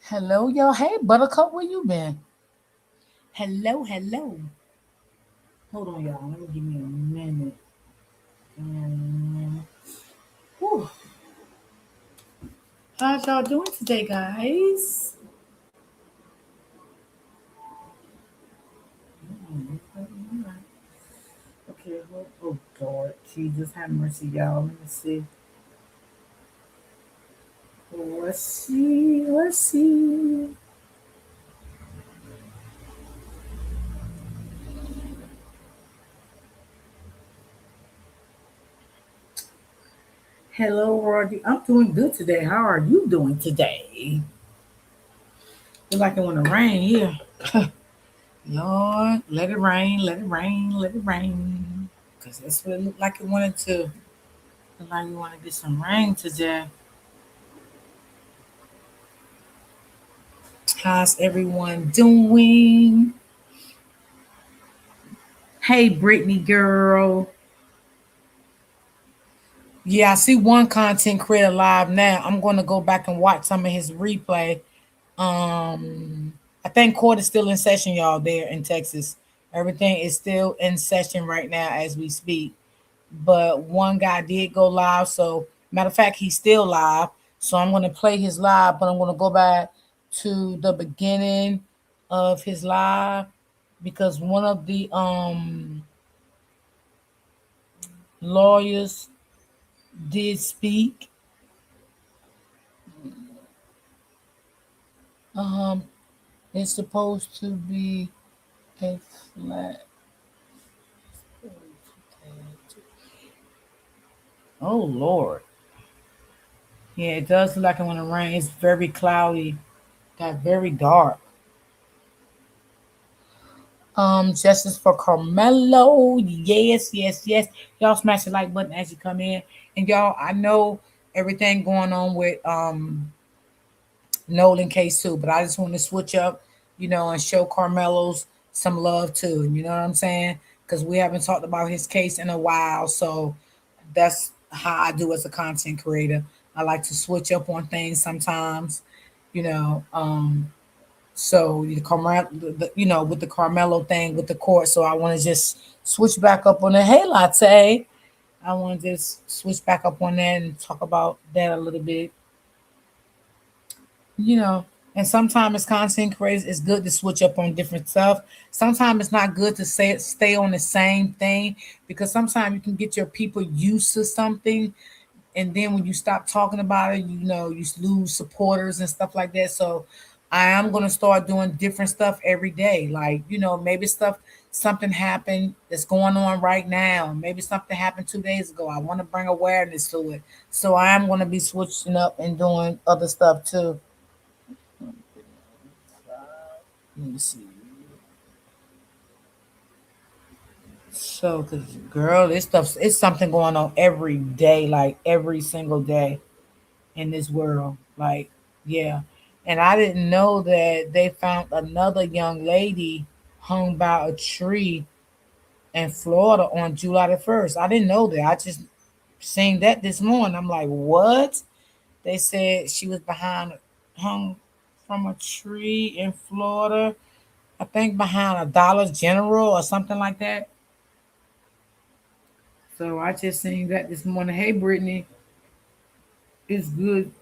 Hello, y'all. Hey, Buttercup, where you been? Hello, hello. Hold on, y'all. Let me give me a minute. Um, whew. How's y'all doing today, guys? Okay, oh, Lord. Jesus, have mercy, y'all. Let me see. Let's see. Let's see. Hello, Roddy. I'm doing good today. How are you doing today? Feel like it want to rain here. Lord, let it rain, let it rain, let it rain. Because that's what it looked like it wanted to. Look like you want to get some rain today. How's everyone doing? Hey, Brittany girl. Yeah, I see one content creator live now. I'm going to go back and watch some of his replay. I think court is still in session, y'all, there in Texas. Everything is still in session right now as we speak. But one guy did go live. So, matter of fact, he's still live. So, I'm going to play his live, but I'm going to go back to the beginning of his live because one of the lawyers did speak. Um, it's supposed to be a flat. Oh Lord. Yeah, it does look like it want to rain. It's very cloudy. Got very dark. Justice for Carmelo. Yes, yes, yes. Y'all smash the like button as you come in. And y'all, I know everything going on with Nolan case too, but I just want to switch up, and show Carmelo's some love too. You know what I'm saying? Because we haven't talked about his case in a while. So that's how I do as a content creator. I like to switch up on things sometimes, you know. So with the Carmelo thing with the court. So I want to just switch back up on the Hey Latte. I want to just switch back up on that and talk about that a little bit, you know. And sometimes it's content creators, it's good to switch up on different stuff. Sometimes it's not good to stay on the same thing because sometimes you can get your people used to something, and then when you stop talking about it, you lose supporters and stuff like that. So I am going to start doing different stuff every day, like maybe something happened that's going on right now, maybe something happened 2 days ago. I want to bring awareness to it, so I am going to be switching up and doing other stuff too. Let me see. So, cause girl, this stuff, it's something going on every day, like every single day in this world. Like, yeah. And I didn't know that they found another young lady hung by a tree in Florida on July the 1st. I didn't know that. I just seen that this morning. I'm like, what? They said she was hung from a tree in Florida. I think behind a Dollar General or something like that. So I just seen that this morning. Hey, Brittany, it's good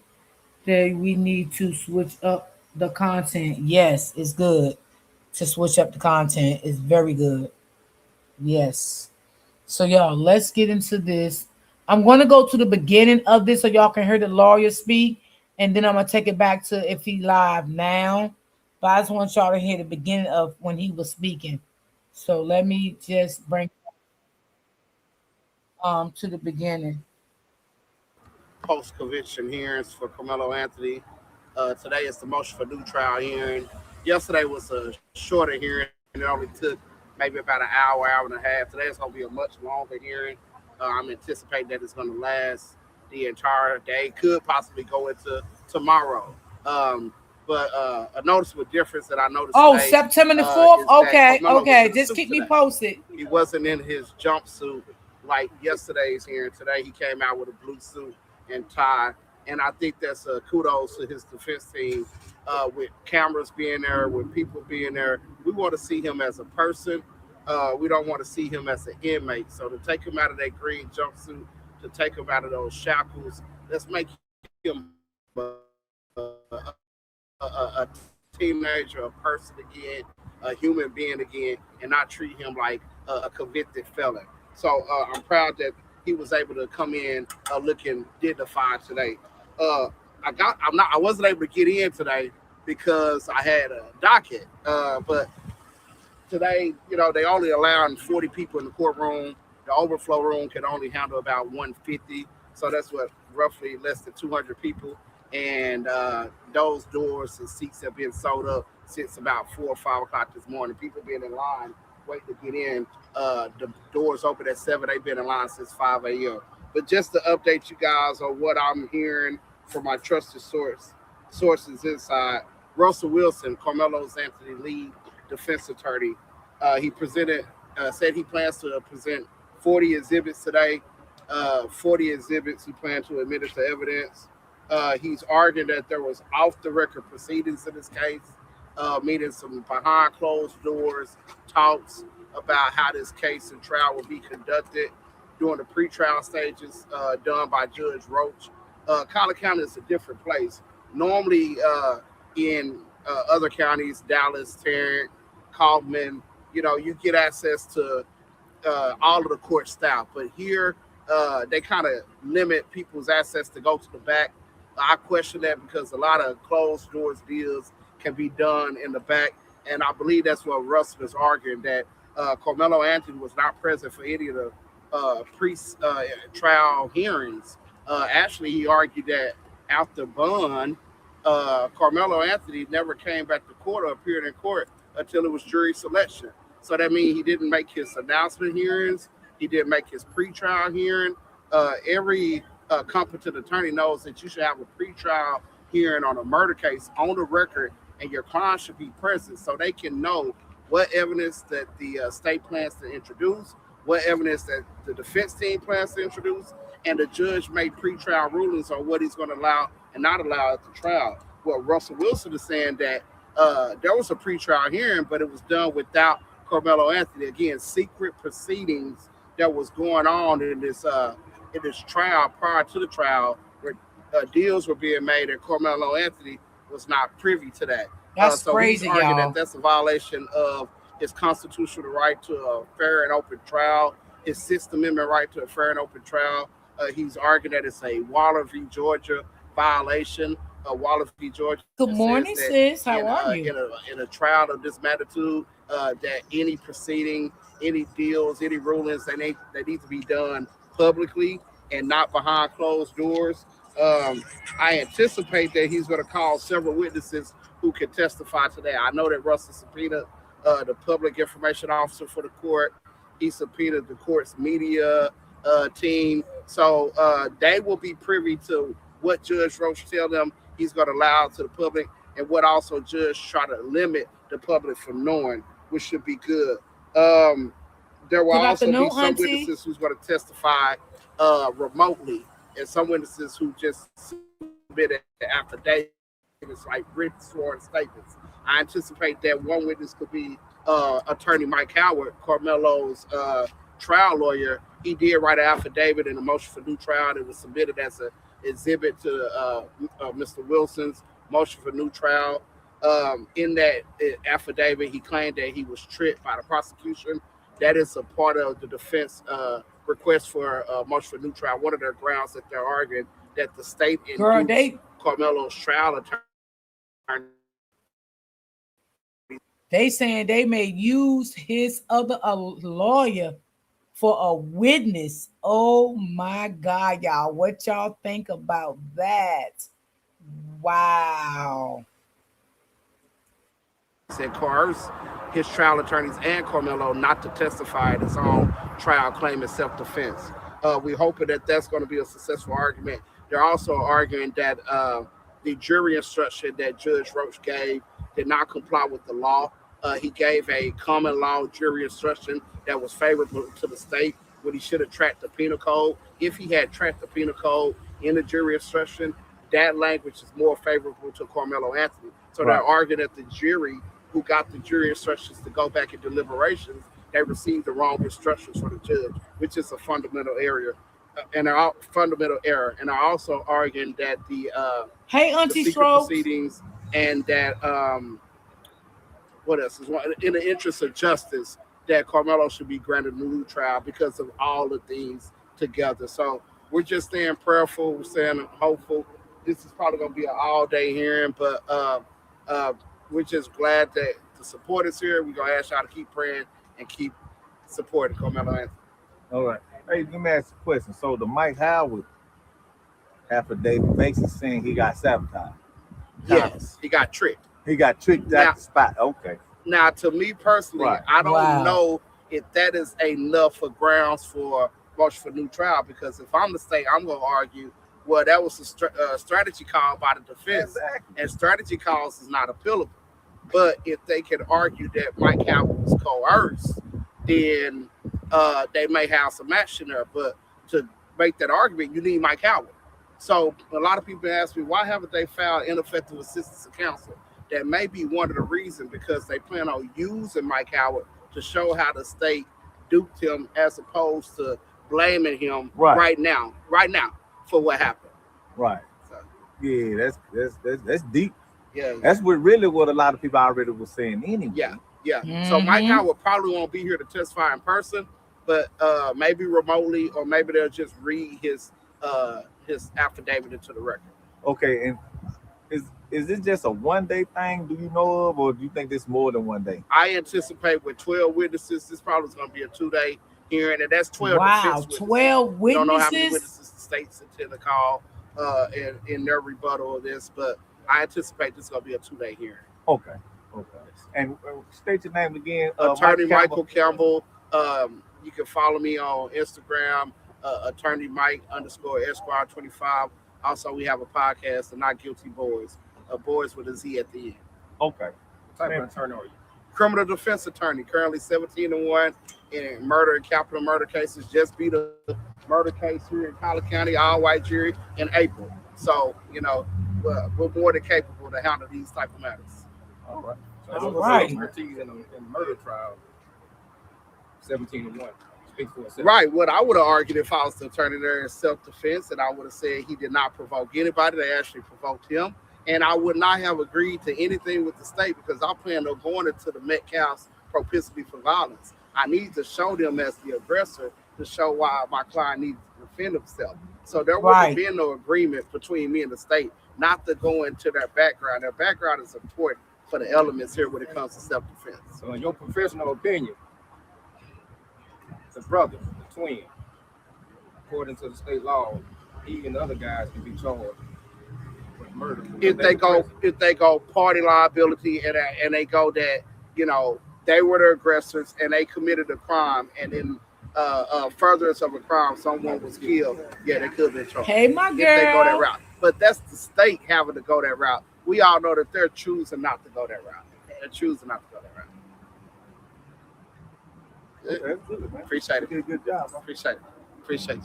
that we need to switch up the content. Yes, it's good to switch up the content. It's very good. Yes. So y'all, let's get into this. I'm gonna go to the beginning of this so y'all can hear the lawyer speak, and then I'm gonna take it back to if he live now. But I just want y'all to hear the beginning of when he was speaking. So let me just bring to the beginning. Post-conviction hearings for Carmelo Anthony. Today is the motion for new trial hearing. Yesterday was a shorter hearing. It only took maybe about an hour, hour and a half. Today is going to be a much longer hearing. I'm anticipating that it's going to last the entire day. Could possibly go into tomorrow. Um, but a noticeable difference that I noticed Oh, today September the 4th? is that Okay, Carmelo was okay. in a Just suit keep me today. posted. He wasn't in his jumpsuit like yesterday's hearing. Today he came out with a blue suit and tie, and I think that's kudos to his defense team with cameras being there, with people being there. We want to see him as a person. We don't want to see him as an inmate. So to take him out of that green jumpsuit, to take him out of those shackles, let's make him a teenager, a person again, a human being again, and not treat him like a convicted felon. So I'm proud that he was able to come in looking dignified today. Uh, I wasn't able to get in today because I had a docket, but today, they only allowing 40 people in the courtroom. The overflow room can only handle about 150. So that's what roughly less than 200 people. And those doors and seats have been sold up since about 4 or 5 o'clock this morning. People been in line waiting to get in. The doors open at 7. They've been in line since 5 a.m. But just to update you guys on what I'm hearing from my trusted sources inside, Russell Wilson, Carmelo's Anthony lead defense attorney. He said he plans to present 40 exhibits today. 40 exhibits he planned to admit to evidence. He's arguing that there was off the record proceedings in this case, meaning some behind closed doors talks about how this case and trial will be conducted during the pretrial stages done by Judge Roach. Collin County is a different place. Normally, in other counties, Dallas, Tarrant, Kaufman, you get access to all of the court staff. But here, they kind of limit people's access to go to the back. I question that because a lot of closed doors deals can be done in the back. And I believe that's what Russell is arguing, that Carmelo Anthony was not present for any of the pre-trial hearings. Actually, he argued that after bond, Carmelo Anthony never came back to court or appeared in court until it was jury selection. So that means he didn't make his announcement hearings. He didn't make his pretrial hearing. Every competent attorney knows that you should have a pretrial hearing on a murder case on the record, and your client should be present so they can know what evidence that the state plans to introduce, what evidence that the defense team plans to introduce, and the judge made pretrial rulings on what he's going to allow and not allow at the trial. Well, Russell Wilson is saying that there was a pretrial hearing, but it was done without Carmelo Anthony. Again, secret proceedings that was going on in this trial prior to the trial, where deals were being made, and Carmelo Anthony was not privy to that. That's So he's crazy, arguing that y'all. that's a violation of his constitutional right to a fair and open trial, his Sixth Amendment right to a fair and open trial. He's arguing that it's a Waller v. Georgia violation. Waller v. Georgia Good says that morning, sis. How are you? in a trial of this magnitude, that any proceeding, any deals, any rulings, they need to be done publicly and not behind closed doors. I anticipate that he's going to call several witnesses who can testify today. I know that Russell subpoenaed the public information officer for the court. He subpoenaed the court's media team. So they will be privy to what Judge Roach tell them he's going to allow to the public, and what also Judge try to limit the public from knowing, which should be good. Um, there will Good also be afternoon, some Auntie. witnesses who's going to testify remotely, and some witnesses who just submitted affidavits, like written sworn statements. I anticipate that one witness could be Attorney Mike Howard, Carmelo's trial lawyer. He did write an affidavit in a motion for new trial that was submitted as an exhibit to Mr. Wilson's motion for new trial. In that affidavit, he claimed that he was tricked by the prosecution. That is a part of the defense request for motion for new trial. One of their grounds that they're arguing that the state Girl, induced Carmelo's trial attorney to they saying they may use his other a lawyer for a witness. Oh my God, y'all. What y'all think about that? Wow. said coerce his trial attorneys and Carmelo not to testify at his own trial claim in self-defense. We're hoping that that's going to be a successful argument. They're also arguing that the jury instruction that Judge Roach gave did not comply with the law. He gave a common law jury instruction that was favorable to the state when he should have tracked the penal code. If he had tracked the penal code in the jury instruction, that language is more favorable to Carmelo Anthony. So they're arguing that the jury, who got the jury instructions to go back in deliberations, they received the wrong instructions from the judge, which is a fundamental error, fundamental error. And are also arguing that Hey, the Auntie secret Strokes. proceedings and that what else is one in the interest of justice that Carmelo should be granted a new trial because of all the things together. So we're just staying prayerful, we're staying hopeful. This is probably going to be an all day hearing, but uh, we're just glad that the support is here. We're going to ask y'all to keep praying and keep supporting Carmelo Anthony. All right. Hey, let me ask you a question. So the Mike Howard affidavit basically saying he got sabotaged. Yes, he got tricked. He got tricked at the spot. Okay. Now, to me personally, Right. I don't Wow. know if that is enough for grounds for motion for new trial. Because if I'm the state, I'm going to argue, well, that was a strategy call by the defense, Exactly. and strategy calls is not appealable. But if they can argue that Mike Howard was coerced, then they may have some action there. But to make that argument, you need Mike Howard. So a lot of people ask me, why haven't they found ineffective assistance of counsel? That may be one of the reasons, because they plan on using Mike Howard to show how the state duped him as opposed to blaming him right now for what happened. Right. So, Yeah, that's deep. yeah. That's what a lot of people already was saying anyway. Yeah. So Mike Howard probably won't be here to testify in person, but maybe remotely, or maybe they'll just read his affidavit into the record. Okay, and is this just a 1 day thing? Do you know of, or do you think this more than 1 day? I anticipate with 12 witnesses, this probably is going to be a 2-day hearing, and that's 12 Wow, defense witnesses. 12 We don't know how many witnesses? witnesses the states intend to call in their rebuttal of this, but I anticipate this is going to be a 2-day hearing. Okay. And state your name again. Attorney Mike Michael Campbell. You can follow me on Instagram, Attorney Mike _ Esquire25. Also, we have a podcast, The Not Guilty Boys, Boys with a Z at the end. Okay. What type of attorney are you? Criminal defense attorney, currently 17-1 in murder and capital murder cases. Just beat a murder case here in Collin County, all white jury in April. So, we're more than capable to handle these type of matters. All right. So All what's right. your expertise in murder trial? 17-1. Speak for itself. Right. What I would have argued if I was the attorney there in self-defense, and I would have said he did not provoke anybody. They actually provoked him. And I would not have agreed to anything with the state, because I plan on going into the Metcalf's propensity for violence. I need to show them as the aggressor to show why my client needs to defend himself. So there would have been no agreement between me and the state not to go into their background. Their background is important for the elements here when it comes to self-defense. So in your professional opinion, the brother, the twin, according to the state law, he and the other guys can be charged with murder. If they go party liability and they go that they were the aggressors and they committed a crime, and then furtherance of a crime, someone was killed, yeah, they could be charged. Hey, my girl. If they go that route, but that's the state having to go that route. We all know that they're choosing not to go that route. They're choosing not to go that route. Appreciate it. Good job. Appreciate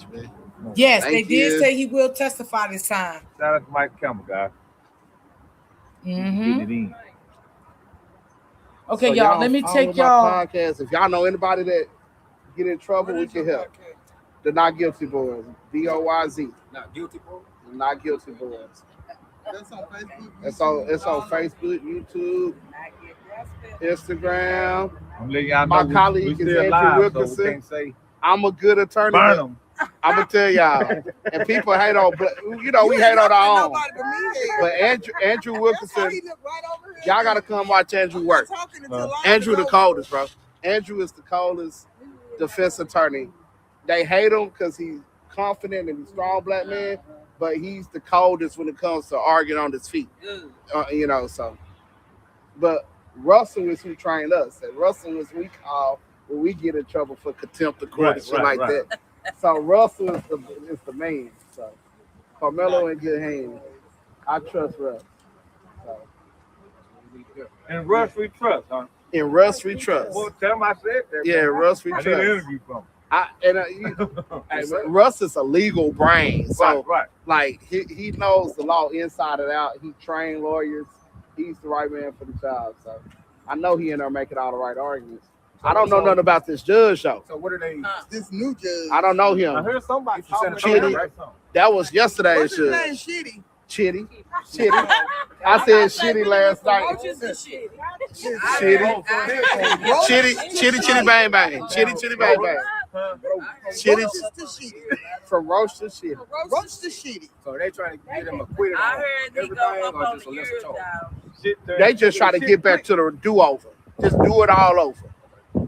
you, man. Yes, Thank they you. did say he will testify this time. Shout out to Mike Campbell, guys. Mm-hmm. Get it in. Okay, So y'all, let me follow take my y'all. podcast. If y'all know anybody that get in trouble, we can help. The Not Guilty Boys, BOYZ. Not guilty, bro. The Not Guilty Boys. That's on Facebook. It's on Facebook, YouTube, Instagram. I'm letting y'all know My we colleague is still Andrew live, so we Wilkinson. can't say I'm a good attorney. burn but them. I'm gonna tell y'all, and people hate on, we hate on our own. But Andrew Wilkinson, y'all gotta come watch Andrew work. Andrew the coldest, bro. Andrew is the coldest defense attorney. They hate him because he's confident and he's a strong black man, but he's the coldest when it comes to arguing on his feet. So. But Russell is who trained us, and Russell is we call when we get in trouble for contempt of court and shit like that. So Russell is the man. So Karmelo in good hands. I trust Russ. So. And Russ we trust, huh? In Russ we trust. Well, tell him I said that. Yeah, Russ we I trust. did an interview from him. Russ is a legal brain, so right. like he knows the law inside and out. He trained lawyers. he's the right man for the job. So I know he in there making all the right arguments. I don't know nothing about this judge though. So what are they? This new judge. I don't know I him. heard somebody You said talking Chitty. about it. That was yesterday's What's his name? judge. Shitty. Chitty. Chitty. I said shitty last night. Chitty. Chitty bang bang. Chitty bang bang. Chitty Roach to shitty. from roast to shitty. Roach to shitty. So they trying to get him acquitted I on heard he everything go up or on just a the lesser years charge? now. They just try to get back to the do over. Just do it all over.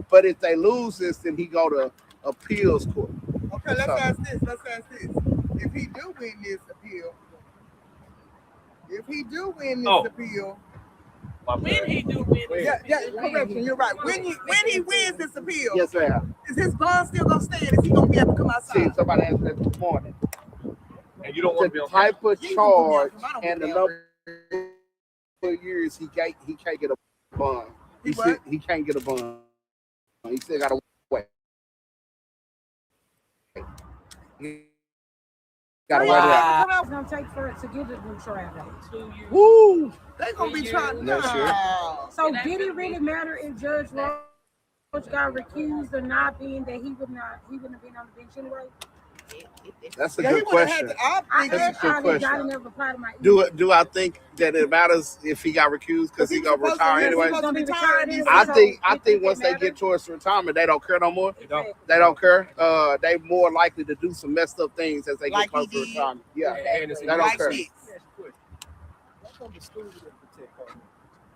But if they lose this, then he go to appeals court. Okay, let's ask this. If he do win this appeal, appeal, When he do win it. yeah, correction, you're right. When he wins this appeal, Yes, ma'am. is his bond still gonna stand? Is he gonna be able to come See, outside? somebody asked that this morning. And you don't want to be The on camera. type of charge and the number of years he can't get a bond. He said he can't get a bond. He still gotta wait. He gotta wait it out. It's gonna take for it to get a new trial date. 2 years. Woo! They gonna be trying. Next year. So did it really matter if Judge Roach got recused or not, being that he wouldn't have been on the bench anyway? That's a Yeah, he good would have had question. to. I think That's a good I question. didn't ever reply to my email. Do I think that it matters if he got recused because he gonna retire anyway? I think once they get towards retirement, they don't care no more. They don't care. They more likely to do some messed up things as they get Like close he to did. retirement. Yeah, And it's they don't Like care this.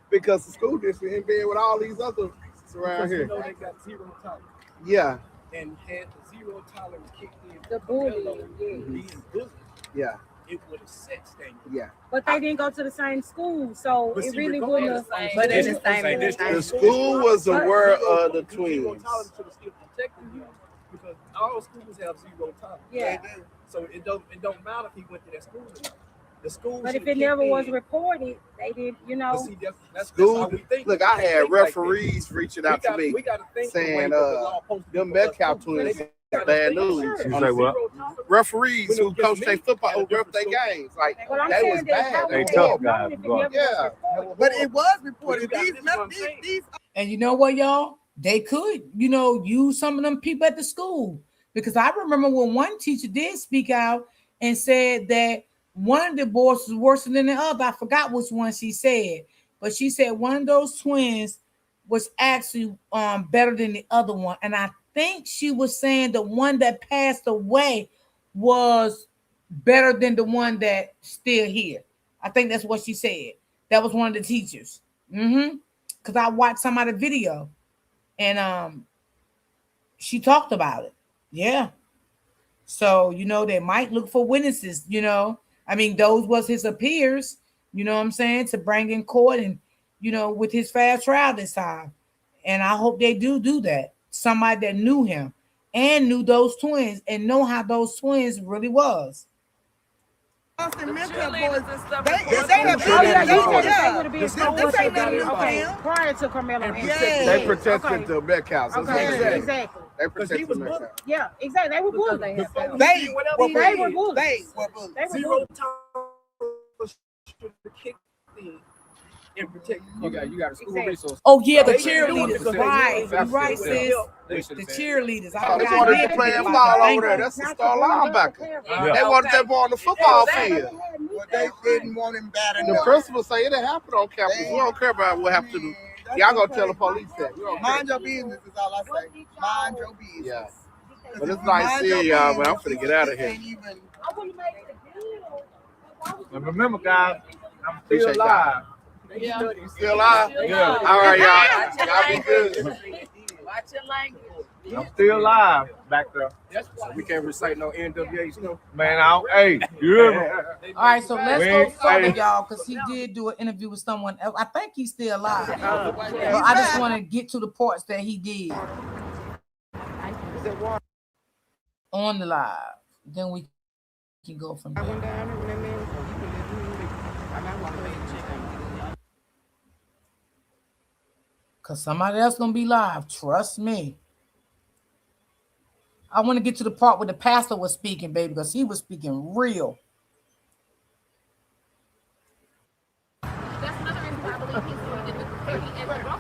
because the school district in bed with all these others around You here. know they got zero tolerance Yeah, and had the zero tolerance kicked in. The bullying, yes. Being bullied, yeah, it would have set things. yeah. But they didn't go to the same school, so But it see, really regardless, wouldn't have. But it's it's the same The school was aware of the Zero twins. tolerance to the still protecting you because all schools have zero tolerance. Yeah. So it don't matter if he went to that school or not. The school. But if should've it never kicked was in. reported, they did, But see, that's School. how we think. Look, I We had think like that. referees reaching out to me We gotta think the way saying, that the law supposed to be them for us Metcalf too. twins They bad gotta news. think, You sure. say what? Zero tolerance. Referees who When it coach gets their me, football, at who a ref their different games, like Well, I'm they saying was that how bad. would They they tough have known guys, if it bro. never Yeah. was reported? But it was reported. But you These, got this one these And you know what, y'all? They could, use some of them people at the school. Because I remember when one teacher did speak out and said that one of the boys was worse than the other. I forgot which one she said. But she said one of those twins was actually better than the other one. And I think she was saying the one that passed away was better than the one that still here. I think that's what she said. That was one of the teachers. Because I watched some of the video and she talked about it. Yeah. So, they might look for witnesses. I mean, those was his peers, what I'm saying, to bring in court and, with his fast trial this time. And I hope they do that. Somebody that knew him and knew those twins and know how those twins really was. Austin Metcalf boys, Cheerleaders and stuff. they have Oh, yeah, you said that they would have been This supposed ain't nothing to new for okay, him. prior to Carmelo. and Yeah. They Yes, protected okay. the Metcalfs. That's what Okay, I'm saying. exactly. They Because he protected the was Metcalfs. bullied. Yeah, exactly. They were bullied. They Before were They were bullied. They were bullied. They were Zero bullied. tolerance should have kicked in and protected. You got a school Exactly. resource. Oh, yeah, the They didn't do it cheerleaders. because they Right. knew it was Right, gonna sis. help. They The should have cheerleaders. I They forgot wanted they to did play it. him ball Thank over there. you. That's the star linebacker. Yeah. They wanted that ball on the football field. Well, they didn't want him bad The enough. principal say it didn't happen on campus. We don't care about what happened to do. Y'all gonna tell the police that. We don't care. Mind your business is all I say. Mind your business. Yeah. 'Cause But if it's you nice mind seeing your y'all, man. I'm business, finna get out of you here. can't even- I wouldn't make the deal. And remember, guys, I'm still Appreciate y'all. live. Yeah. Still live? Yeah. All right, y'all. Y'all be good. Watch your language. I'm still live back there. So we can't recite no NWA stuff. Man, hey, you hear me? All right, so let's We go ain't- further, hey. y'all, because he did do an interview with someone else. I think he's still alive. Oh, But yeah. I just want to get to the parts that he did on the live. Then we can go from there. Because somebody else going to be live. Trust me. I want to get to the part where the pastor was speaking, baby, because he was speaking real. That's another reason why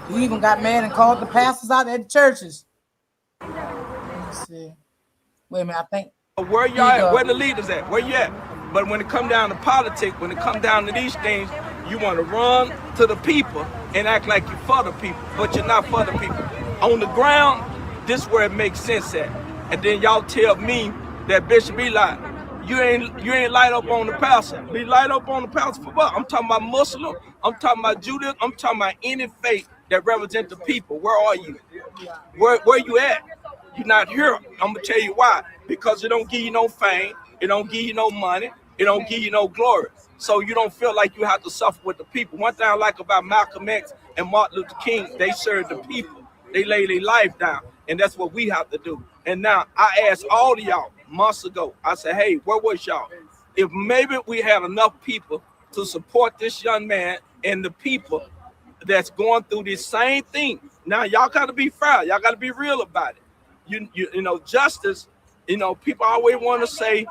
He even got mad and called the pastors out at the churches. Let me see. Wait a minute, I think Where y'all here you at? Where go. the leaders at? Where you at? But when it come down to politics, when it come down to these things, you want to run to the people and act like you're for the people, but you're not for the people. On the ground, this where it makes sense at. And then y'all tell me that Bishop be like, you ain't light up on the pastor. Be light up on the pastor for what? I'm talking about Muslim. I'm talking about Judah. I'm talking about any faith that represents the people. Where are you? Where you at? You're not here. I'm gonna tell you why. Because it don't give you no fame, it don't give you no money, it don't give you no glory. So you don't feel like you have to suffer with the people. One thing I like about Malcolm X and Martin Luther King, they serve the people. They lay their life down. And that's what we have to do. And now I asked all of y'all months ago, I said, hey, where was y'all? If maybe we had enough people to support this young man and the people that's going through this same thing. Now y'all got to be fair. Y'all got to be real about it. You know, justice. You know, people always want to say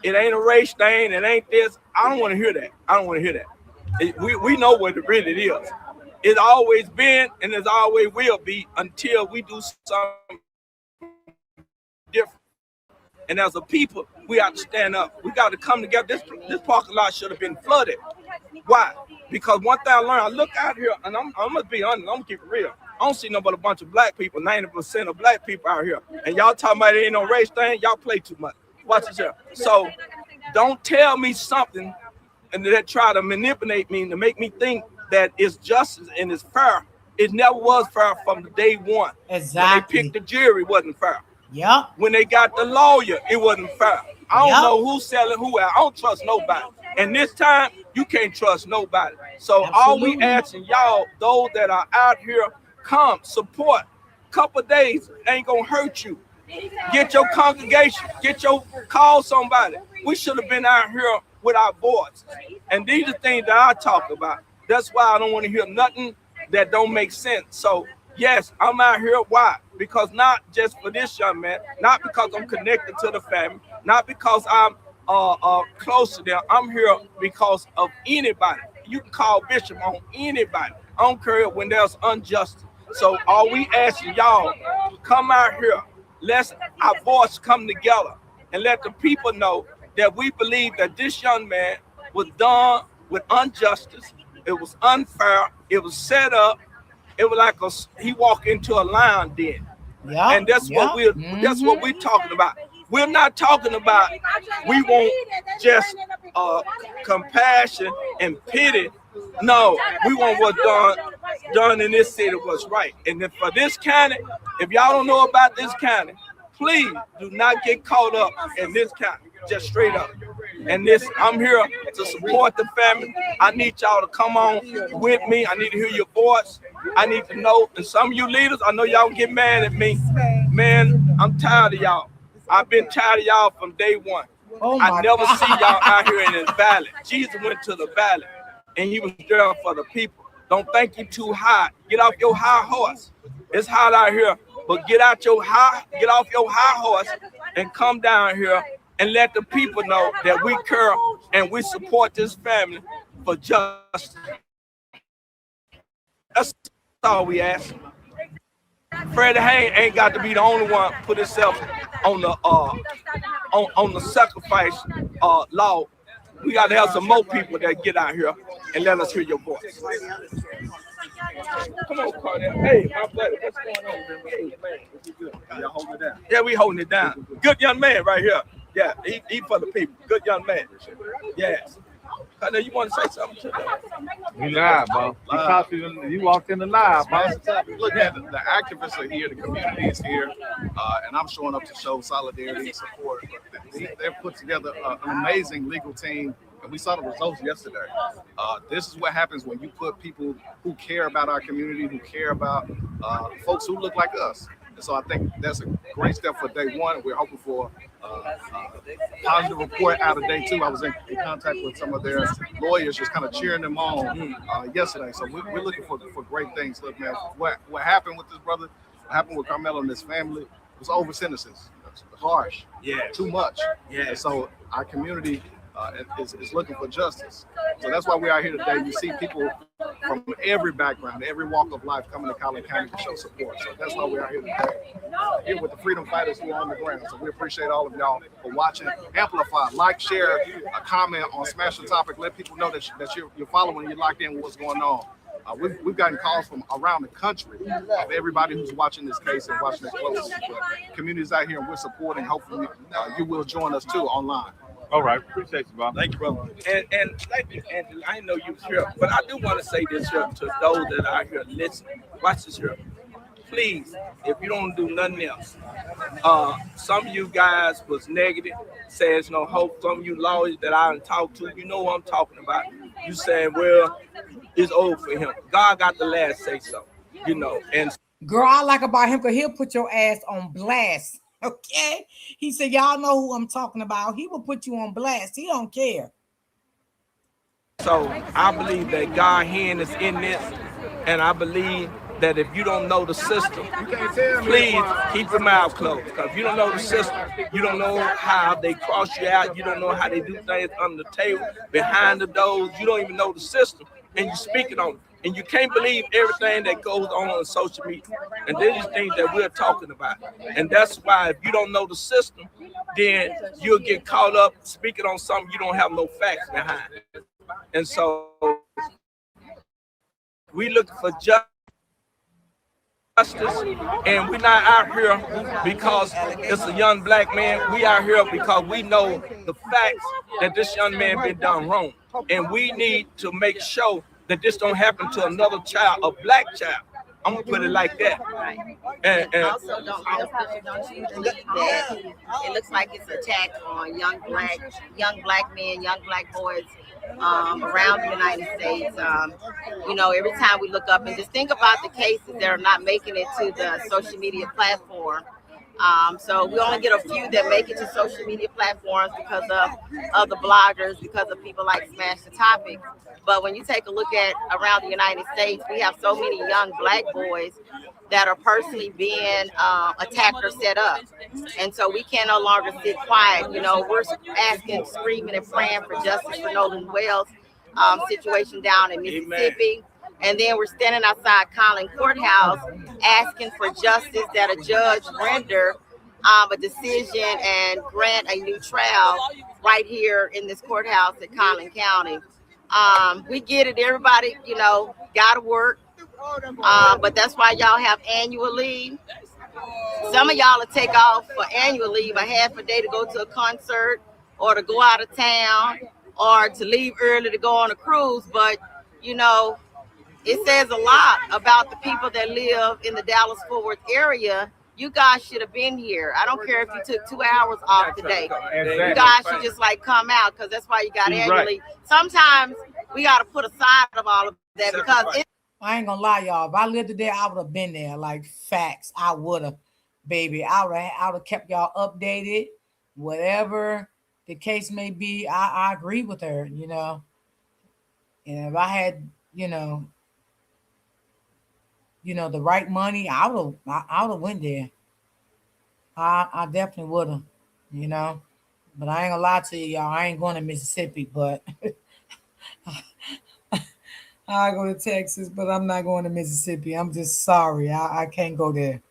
it ain't a race thing. It ain't this. I don't want to hear that. I don't want to hear that. We know what it really is. It's always been and it's always will be until we do something different. And as a people, we have to stand up. We got to come together. This parking lot should have been flooded. Why? Because one thing I learned, I look out here, and I'm gonna be honest, I'm gonna keep it real. I don't see no but a bunch of black people, 90% of black people out here. And y'all talking about it ain't no race thing, y'all play too much. Watch this here. So don't tell me something and that try to manipulate me to make me think that it's justice and it's fair. It never was fair from the day one. When they picked Exactly. the jury, it wasn't fair. Yep. When they got the lawyer, it wasn't fair. I don't Yep. know who's selling who out. I don't trust nobody. And this time, you can't trust nobody. So all we Absolutely. asking y'all, those that are out here, come support. Couple days ain't gonna hurt you. Get your congregation, call somebody. We should have been out here with our voice. And these are things that I talk about. That's why I don't want to hear nothing that don't make sense. So yes, I'm out here. Why? Because not just for this young man, not because I'm connected to the family, not because I'm close to them. I'm here because of anybody. You can call Bishop on anybody. I don't care when there's injustice. So all we asking y'all, come out here. Let's our voice come together and let the people know that we believe that this young man was done with injustice. It was unfair. It was set up. It was like he walked into a lion den. Yep. And Yep. that's what we're talking about. We're not talking about we want just compassion and pity. No, we want what's done in this city was right. And if for this county, if y'all don't know about this county, please do not get caught up in this county. Just straight up. And this, I'm here to support the family. I need y'all to come on with me. I need to hear your voice. I need to know. And some of you leaders, I know y'all get mad at me. Man, I'm tired of y'all. I've been tired of y'all from day one. Oh I my never see y'all out God. here in the valley. Jesus went to the valley and he was there for the people. Don't think you too high. Get off your high horse. It's hot out here, but get off your high horse and come down here and let the people know that we care and we support this family for justice. That's all we ask. Freddie Haynes ain't got to be the only one put himself on the on the sacrifice law. We got to have some more people that get out here and let us hear your voice. Come on, Carter. Hey, my buddy, what's going on? Hey, man, y'all holding it down? Yeah, we holding it down. Good young man right here. Yeah, he for the people. Good young man. Yes. I know you want to say something to them. We live, bro. You walked in the live, bro. Look at the activists are here, the community is here, and I'm showing up to show solidarity and support. They've put together an amazing legal team, and we saw the results yesterday. This is what happens when you put people who care about our community, who care about folks who look like us. And so I think that's a great step for day one. We're hoping for a positive report out of day two. I was in contact with some of their lawyers, just kind of cheering them on yesterday. So we're looking for great things. Look, man, what happened with this brother, what happened with Karmelo and his family was over sentences. It's harsh. Yeah. Too much. Yeah. And so our community is looking for justice. So that's why we're out here today. You see people from every background, every walk of life coming to Collin County to show support. So that's why we're out here today, here with the freedom fighters who are on the ground. So we appreciate all of y'all for watching. Amplify, like, share, comment on Smash the Topic. Let people know that you're following, you're locked in with what's going on. We've gotten calls from around the country of everybody who's watching this case and watching it closely. But communities out here, and we're supporting. Hopefully, you will join us too online. All right, appreciate you, Bob. Thank you, brother. And thank you, Angela. I didn't know you was here, but I do want to say this here to those that are here listening. Watch this here. Please, if you don't do nothing else, some of you guys was negative, says no hope. Some of you lawyers that I done talked to, you know what I'm talking about. You saying, well, it's over for him. God got the last say so, you know. And girl, I like about him because he'll put your ass on blast. Okay, he said, y'all know who I'm talking about. He will put you on blast. He don't care. So I believe that God hand is in this, and I believe that if you don't know the system, please keep your mouth closed. Because if you don't know the system, you don't know how they cross you out. You don't know how they do things under the table, behind the doors. You don't even know the system, and you speak it on it. And you can't believe everything that goes on social media. And these are things that we're talking about. And that's why if you don't know the system, then you'll get caught up speaking on something you don't have no facts behind. And so we looking for justice, and we're not out here because it's a young black man. We out here because we know the facts that this young man been done wrong. And we need to make sure that this don't happen to another child, a black child. I'm gonna put it like that. Right. And also, don't you believe that it looks like it's an attack on young black men, young black boys around the United States. You know, every time we look up and just think about the cases that are not making it to the social media platform. So we only get a few that make it to social media platforms because of the bloggers, because of people like Smash the Topic. But when you take a look at around the United States, we have so many young black boys that are personally being attacked or set up. And so we can no longer sit quiet. You know, we're asking, screaming and praying for justice for Nolan Wells situation down in Mississippi. And then we're standing outside Collin Courthouse asking for justice, that a judge render a decision and grant a new trial right here in this courthouse at Collin County. We get it, everybody, you know, gotta work. But that's why y'all have annual leave. Some of y'all will take off for annual leave, a half a day to go to a concert or to go out of town or to leave early to go on a cruise. But, you know, it says a lot about the people that live in the Dallas-Fort Worth area. You guys should have been here. I don't care if you took 2 hours off today. You guys should just like come out, because that's why you got annually. Sometimes we got to put aside of all of that because I ain't gonna lie, y'all. If I lived there, I would have been there. Like facts, I would have, baby. I would have kept y'all updated, whatever the case may be. I agree with her, you know. And if I had, you know, the right money, I would have went there. I definitely would have, you know. But I ain't gonna lie to you, y'all. I ain't going to Mississippi, but I go to Texas, but I'm not going to Mississippi. I'm just sorry. I can't go there.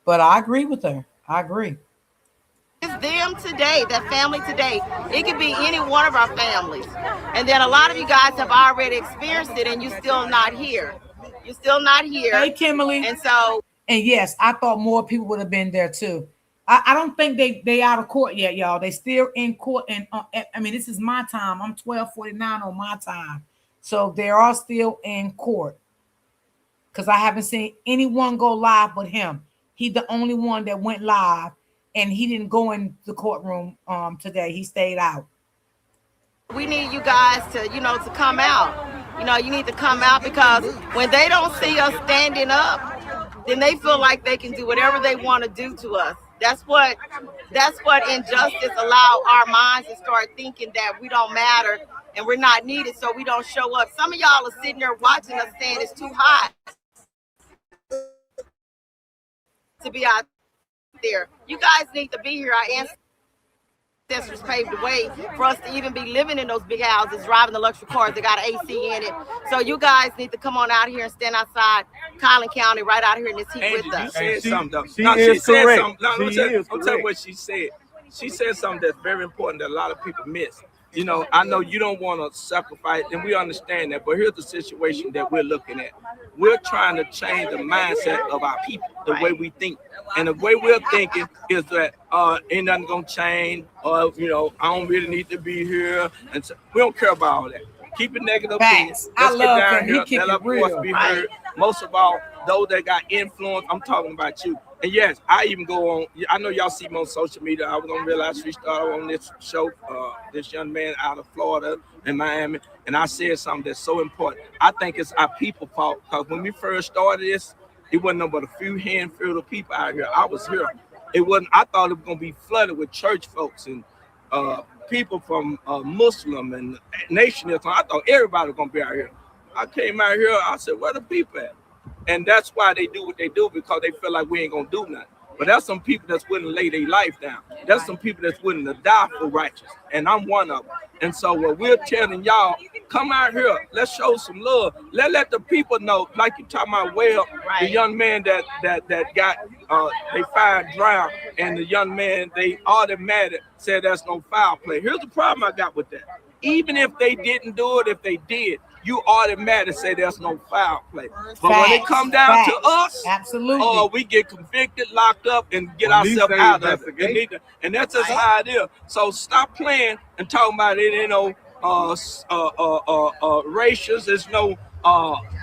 But I agree with her. I agree. it's them today, that family today. It could be any one of our families. And then a lot of you guys have already experienced it and you're still not here. You're still not here. Hey, Kimberly. And so, and yes, I thought more people would have been there too. I don't think they out of court yet, y'all. They still in court. And I mean, this is my time. I'm 12:49 on my time. So they are still in court. Because I haven't seen anyone go live but him. He's the only one that went live. And he didn't go in the courtroom today. He stayed out. We need you guys to, you know, to come out. You know, you need to come out, because when they don't see us standing up, then they feel like they can do whatever they want to do to us. That's what injustice allow our minds to start thinking that we don't matter and we're not needed, so we don't show up. Some of y'all are sitting there watching us saying it's too hot to be out there. You guys need to be here. I answer. ancestors paved the way for us to even be living in those big houses, driving the luxury cars that got AC in it. So you guys need to come on out here and stand outside Collin County, right out here in this heat Angie, with you us. said something though. She No, is said correct. something. No, She is I'll tell you correct. what she said. She said something that's very important that a lot of people miss. You know, I know you don't want to sacrifice, and we understand that, but here's the situation that we're looking at. We're trying to change the mindset of our people, the way we think. And the way we're thinking is that ain't nothing gonna change, or I don't really need to be here. And so we don't care about all that. Keep it negative opinion. Facts. I Let's get love down him. He here. keep Let it our voice real. be heard. Most of all, those that got influence, I'm talking about you. And yes, I even go on. I know y'all see me on social media. I was on Real Life Street Star on this show. This young man out of Florida in Miami, and I said something that's so important. I think it's our people fault, because when we first started this, it wasn't no but a few handful of people out here. I was here. It wasn't. I thought it was gonna be flooded with church folks and people from Muslim and nationalism. I thought everybody was gonna be out here. I came out here. I said, "Where the people at?" And that's why they do what they do, because they feel like we ain't gonna do nothing. But there's some people that's willing to lay their life down. There's some people that's willing to die for righteous, and I'm one of them. And so what we're telling y'all, come out here, let's show some love. Let the people know, like you talking about, well, the young man that got they fired drowned, and the young man they automatically said there's no foul play. Here's the problem I got with that. Even if they didn't do it, if they did, you automatically say there's no foul play. But when it come down to us, absolutely, we get convicted, locked up, and get ourselves out of it. And that's just how it is. So stop playing and talking about it. Racial. There's no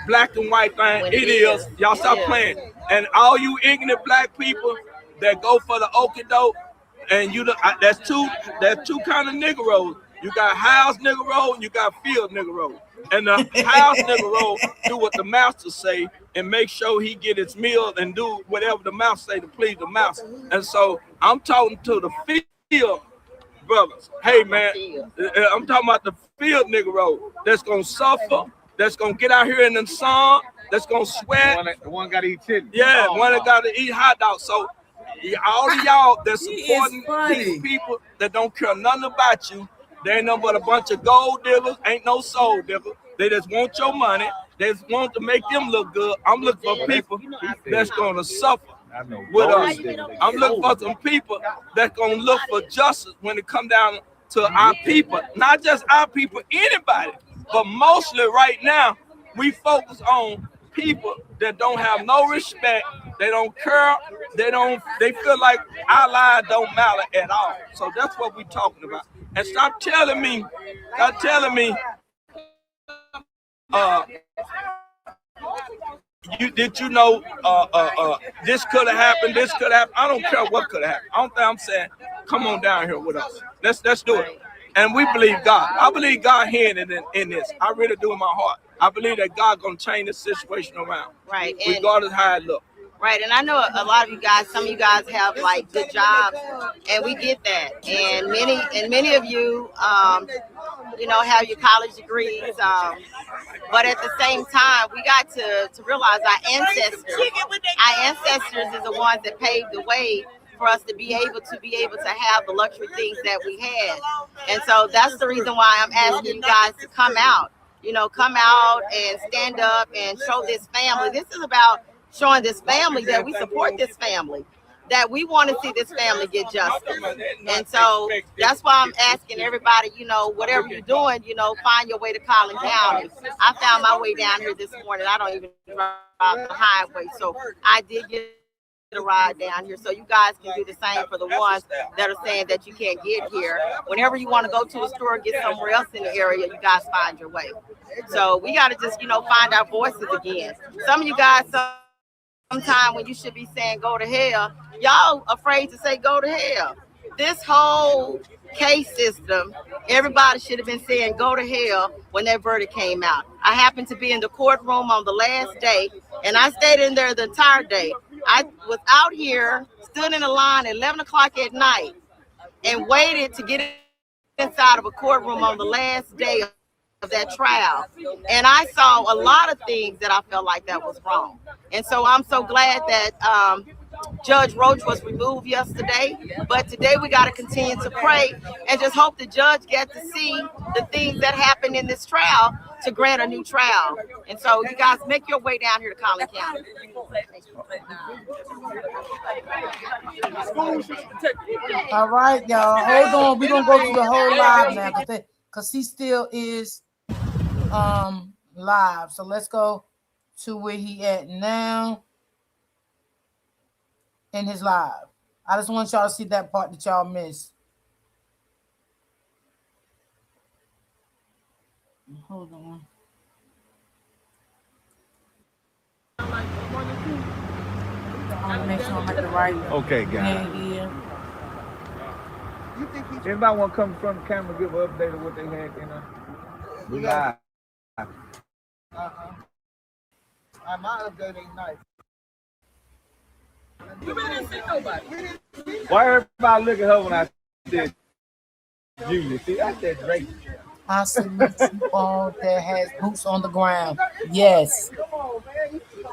black and white thing. It is. Y'all stop playing. And all you ignorant black people that go for the okie doke, and there's two kind of Negroes. You got house Negro and you got field Negro. And the house Negro do what the master say and make sure he get his meal and do whatever the master say to please the master. And so I'm talking to the field brothers. Hey man, I'm talking about the field Negro that's gonna suffer, that's gonna get out here in the sun, that's gonna sweat. The one got to eat chicken. Yeah, one that got to eat hot dogs. So all of y'all that's supporting these people that don't care nothing about you, they ain't nothing but a bunch of gold diggers, ain't no soul diggers. They just want your money. They just want to make them look good. I'm looking for people that's going to suffer with us. I'm looking for some people that's going to look for justice when it come down to our people. Not just our people, anybody. But mostly right now, we focus on people that don't have no respect. They don't care. They feel like our lives don't matter at all. So that's what we're talking about. And stop telling me, this could have happened, this could have happened. I don't care what could have happened. I'm saying, come on down here with us. Let's do it. And we believe God. I believe God hand in this. I really do in my heart. I believe that God gonna change the situation around. Right. Regardless of how it looks. Right, and I know a lot of you guys, some of you guys have like good jobs, and we get that. And many of you, have your college degrees. But at the same time, we got to realize our ancestors is the ones that paved the way for us to be able to have the luxury things that we had. And so that's the reason why I'm asking you guys to come out. Come out and stand up and show this family. This is about showing this family that we support this family, that we want to see this family get justice. And so that's why I'm asking everybody, whatever you're doing, find your way to Collin County. I found my way down here this morning. I don't even drive the highway, so I did get a ride down here. So you guys can do the same for the ones that are saying that you can't get here. Whenever you want to go to the store, get somewhere else in the area, you guys find your way. So we got to just, find our voices again. Some of you guys, sometime when you should be saying go to hell, y'all afraid to say go to hell. This whole case system, everybody should have been saying go to hell when that verdict came out. I happened to be in the courtroom on the last day, and I stayed in there the entire day. I was out here, stood in a line at 11 o'clock at night, and waited to get inside of a courtroom on the last day of that trial. And I saw a lot of things that I felt like that was wrong. And so I'm so glad that Judge Roach was removed yesterday, but today we got to continue to pray and just hope the judge gets to see the things that happened in this trial to grant a new trial. And so you guys make your way down here to Collin County. All right, y'all. Hold on. We're gonna go to the whole live now because he still is live. So let's go to where he at now in his live. I just want y'all to see that part that y'all missed. Hold on. Make sure I'm at the right. Okay, guys. Yeah. Everybody want to come from the camera, give an update of what they had, We live. My update ain't nice. You didn't see nobody. Why everybody look at her when I said Julia? See, I said Drake. I salute you all that has boots on the ground. Yes.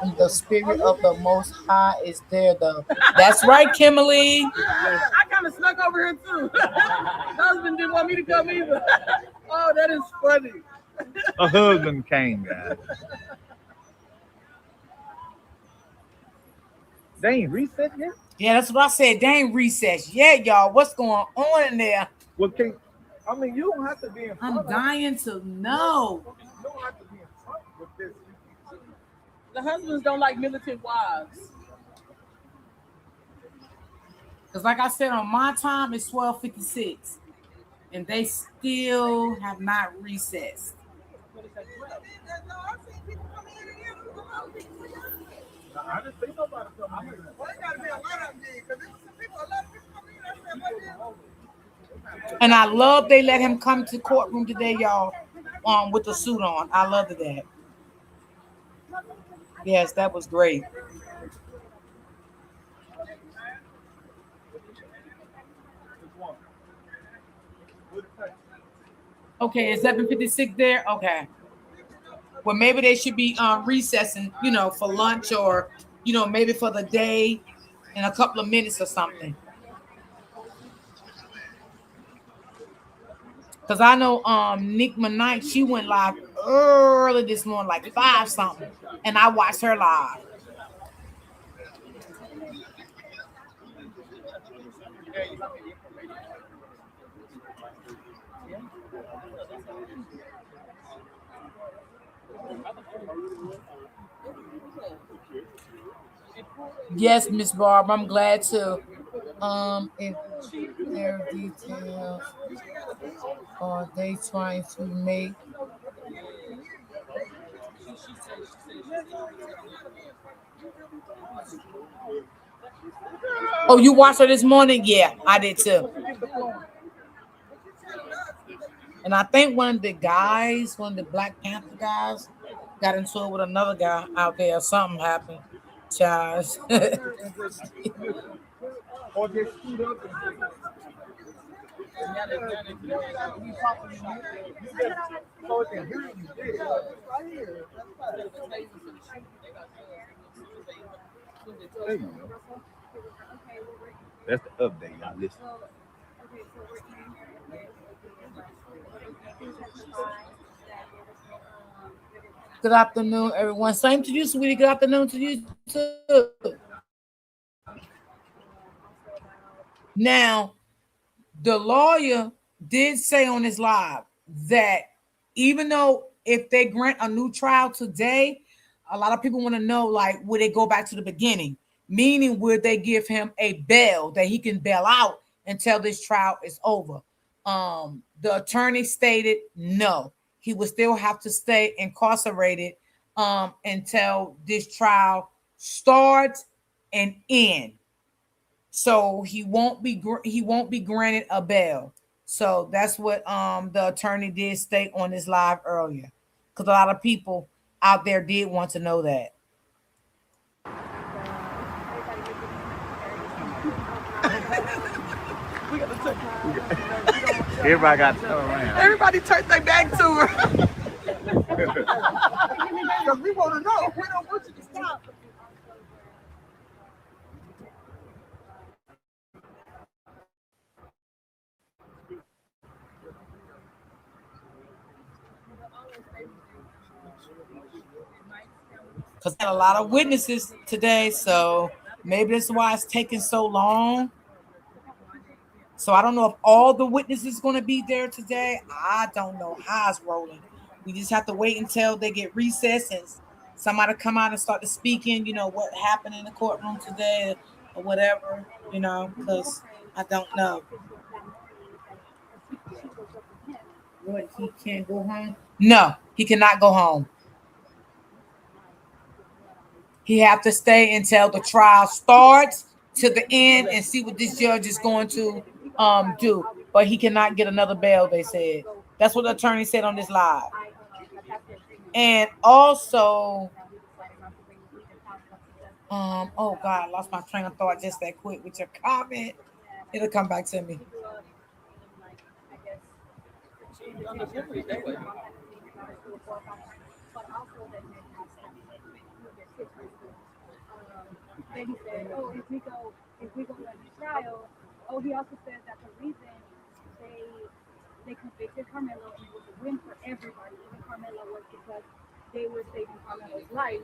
And the spirit of the Most High is there, though. That's right, Kimberly. I kind of snuck over here, too. Husband didn't want me to come either. Oh, that is funny. A husband came, guys. They ain't reset yet? Yeah, that's what I said. They ain't recess. Yeah, y'all. What's going on in there? Well, you don't have to be in front. I'm dying to know. You don't have to be in front with this. The husbands don't like militant wives. Because like I said, on my time, it's 12:56. And they still have not recessed. I didn't see nobody come in. Well, it got to be a lot of them, because there was some people, a lot of people come in. I said, what is And I love they let him come to the courtroom today, y'all, with the suit on. I love that. Yes, that was great. Okay, is 7:56 there? Okay. Well, maybe they should be recessing, for lunch or, maybe for the day in a couple of minutes or something. Because I know Nick Knight, she went live early this morning, like 5 something. And I watched her live. Yes, Miss Barb, I'm glad to. If their details are they trying to make Oh, you watched her this morning? Yeah, I did too. And I think one of the Black Panther guys, got into it with another guy out there. Something happened. Charles. Or just scoot up There you go. That's the update, y'all. Listen. Good afternoon, everyone. Same to you, sweetie. Good afternoon to you too. Now, the lawyer did say on his live that even though if they grant a new trial today, a lot of people want to know, like, would they go back to the beginning? Meaning, would they give him a bail that he can bail out until this trial is over? The attorney stated no. He would still have to stay incarcerated until this trial starts and ends. So he won't be granted a bail. So that's what the attorney did state on his live earlier, because a lot of people out there did want to know that. Everybody got to turn around. Everybody turned their back to her. Because we want to know. We don't want you to stop. because had a lot of witnesses today, so maybe that's why it's taking so long. So I don't know if all the witnesses going to be there today. I don't know how it's rolling. We just have to wait until they get recessed and somebody come out and start to speaking. What happened in the courtroom today or whatever. Because I don't know. What, he can't go home? No, he cannot go home. He have to stay until the trial starts to the end and see what this judge is going to do. But he cannot get another bail, they said. That's what the attorney said on this live. And also, oh God, I lost my train of thought just that quick with your comment. It'll come back to me. Then he said, "Oh, if we go to the trial." Oh, he also said that the reason they they convicted Carmelo and it was a win for everybody, even Carmelo, was because they were saving Carmelo's life,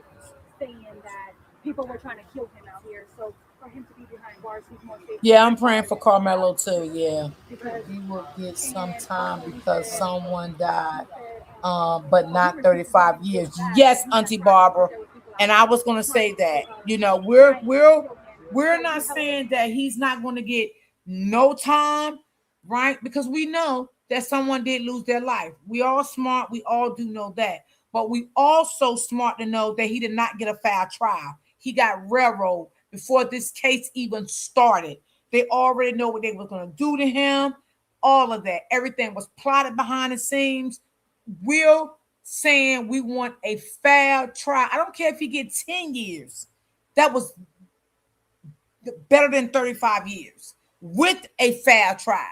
saying that people were trying to kill him out here. So for him to be behind bars, he's more safe Yeah, I'm behind praying bars for Carmelo too. Yeah, because. he will get some And time also, because someone died, he said, but oh, he not refused to 35 even years. give back. Yes, He had Auntie tried because Barbara, there were people and out I there was going to say trying that. We're trying to we're kill him. we're So not he held it. saying that he's not going to get no time, right? Because we know that someone did lose their life. We all smart. We all do know that, but we also smart to know that he did not get a fair trial. He got railroad before this case even started. They already know what they were going to do to him. All of that, everything was plotted behind the scenes. We're saying we want a fair trial. I don't care if he gets 10 years. That was better than 35 years with a fair trial,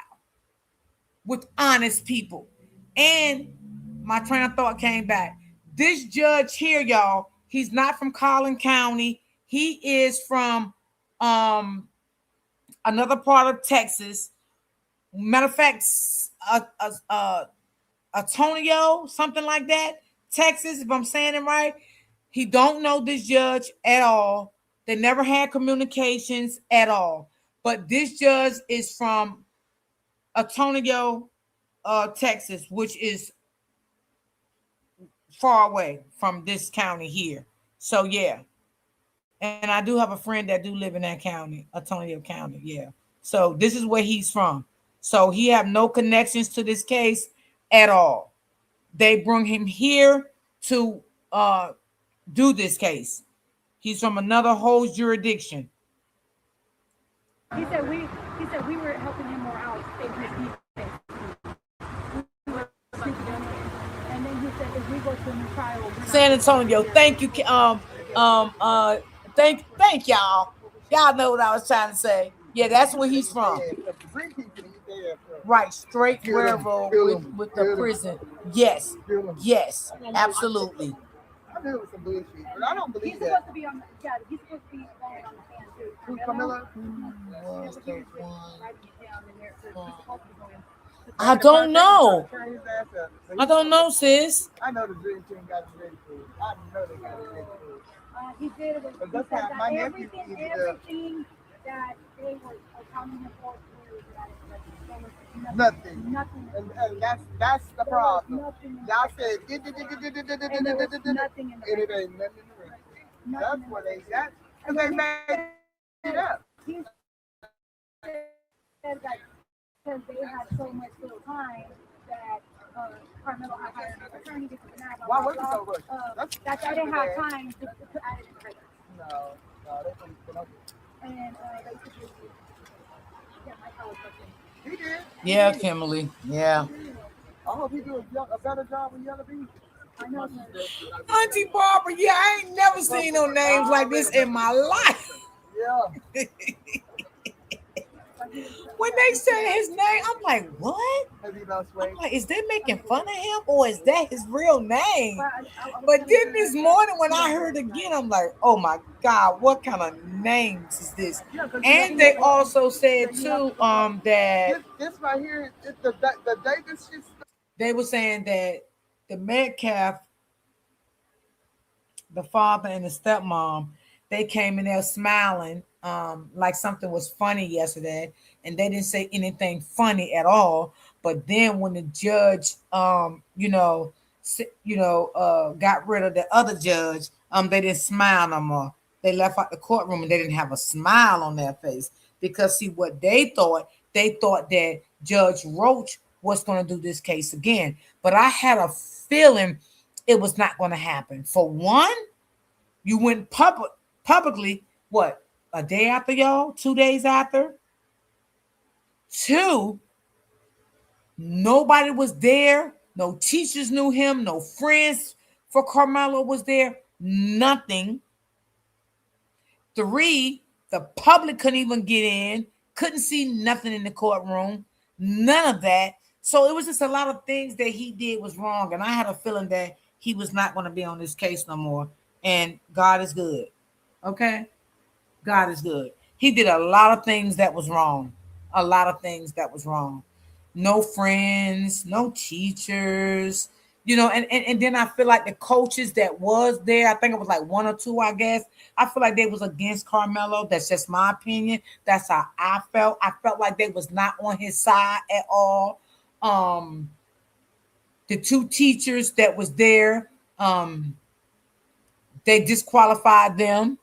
with honest people. And my train of thought came back. This judge here, y'all, he's not from Collin County. He is from um another part of Texas. Matter of fact, Antonio, something like that, Texas, if I'm saying it right. He don't know this judge at all. They never had communications at all. But this judge is from Antonio, Texas, which is far away from this county here. So yeah, and I do have a friend that do live in that county, Antonio County. Yeah. So this is where he's from. So he have no connections to this case at all. They bring him here to do this case. He's from another whole jurisdiction. He said we were helping him more out in his defense. And then he said if we go to a new trial, we're not San going to Antonio, thank you. Um, uh, thank y'all. Y'all know what I was trying to say. Yeah, that's where he's from. Right, straight railroad with the prison. Yes, yes, absolutely. I knew it was some bullshit, but I don't believe He's that. supposed to be on. Yeah, he's supposed to be going on the stand too. Who's Carmelo? Was the one? Writing it down in there. He's supposed to be going. I don't know. Turn his ass up. I don't know, sis. I know the dream team got him ready for it. I know they got him ready for it. He did it. But He that's said how that my nephew everything ended up. that they were accounting him for was that there was Nothing. nothing. And that's the problem. Nothing. Y'all said And there was nothing in the and it ain't nothing in the record. That's what they got. Because they made it up. He said that because they had so much little time that Carmelo had hired an attorney because of that. Why was it so rushed? That they didn't have time to add it in the record. No, they couldn't put up. And basically, yeah, my car was working. He did. Yeah, Kimberly. Yeah. I hope he do a better job with Yellow Beach. I know. Auntie Barbara, yeah, I ain't never seen no names like this in my life. Yeah. When they said his name, I'm like, what? I'm like, is they making fun of him or is that his real name? But then this morning when I heard again, I'm like, oh my God, what kind of names is this? And they also said too, that this right here, the day this shit. They were saying that the Metcalf the father and the stepmom, they came in there smiling, like something was funny yesterday, and they didn't say anything funny at all. But then when the judge, got rid of the other judge, they didn't smile no more. They left out the courtroom and they didn't have a smile on their face because see what they thought that Judge Roach was going to do this case again. But I had a feeling it was not going to happen. For one, you went publicly, what, a day after y'all, 2 days after? Two, nobody was there. No teachers knew him. No friends for Carmelo was there. Nothing. Three, the public couldn't even get in, couldn't see nothing in the courtroom, none of that. So it was just a lot of things that he did was wrong. And I had a feeling that he was not going to be on this case no more. And God is good. Okay? God is good. He did a lot of things that was wrong. A lot of things that was wrong. No friends, no teachers, and then I feel like the coaches that was there, I think it was like one or two, I guess. I feel like they was against Carmelo. That's just my opinion. That's how I felt. I felt like they was not on his side at all. Um, the two teachers that was there, they disqualified them.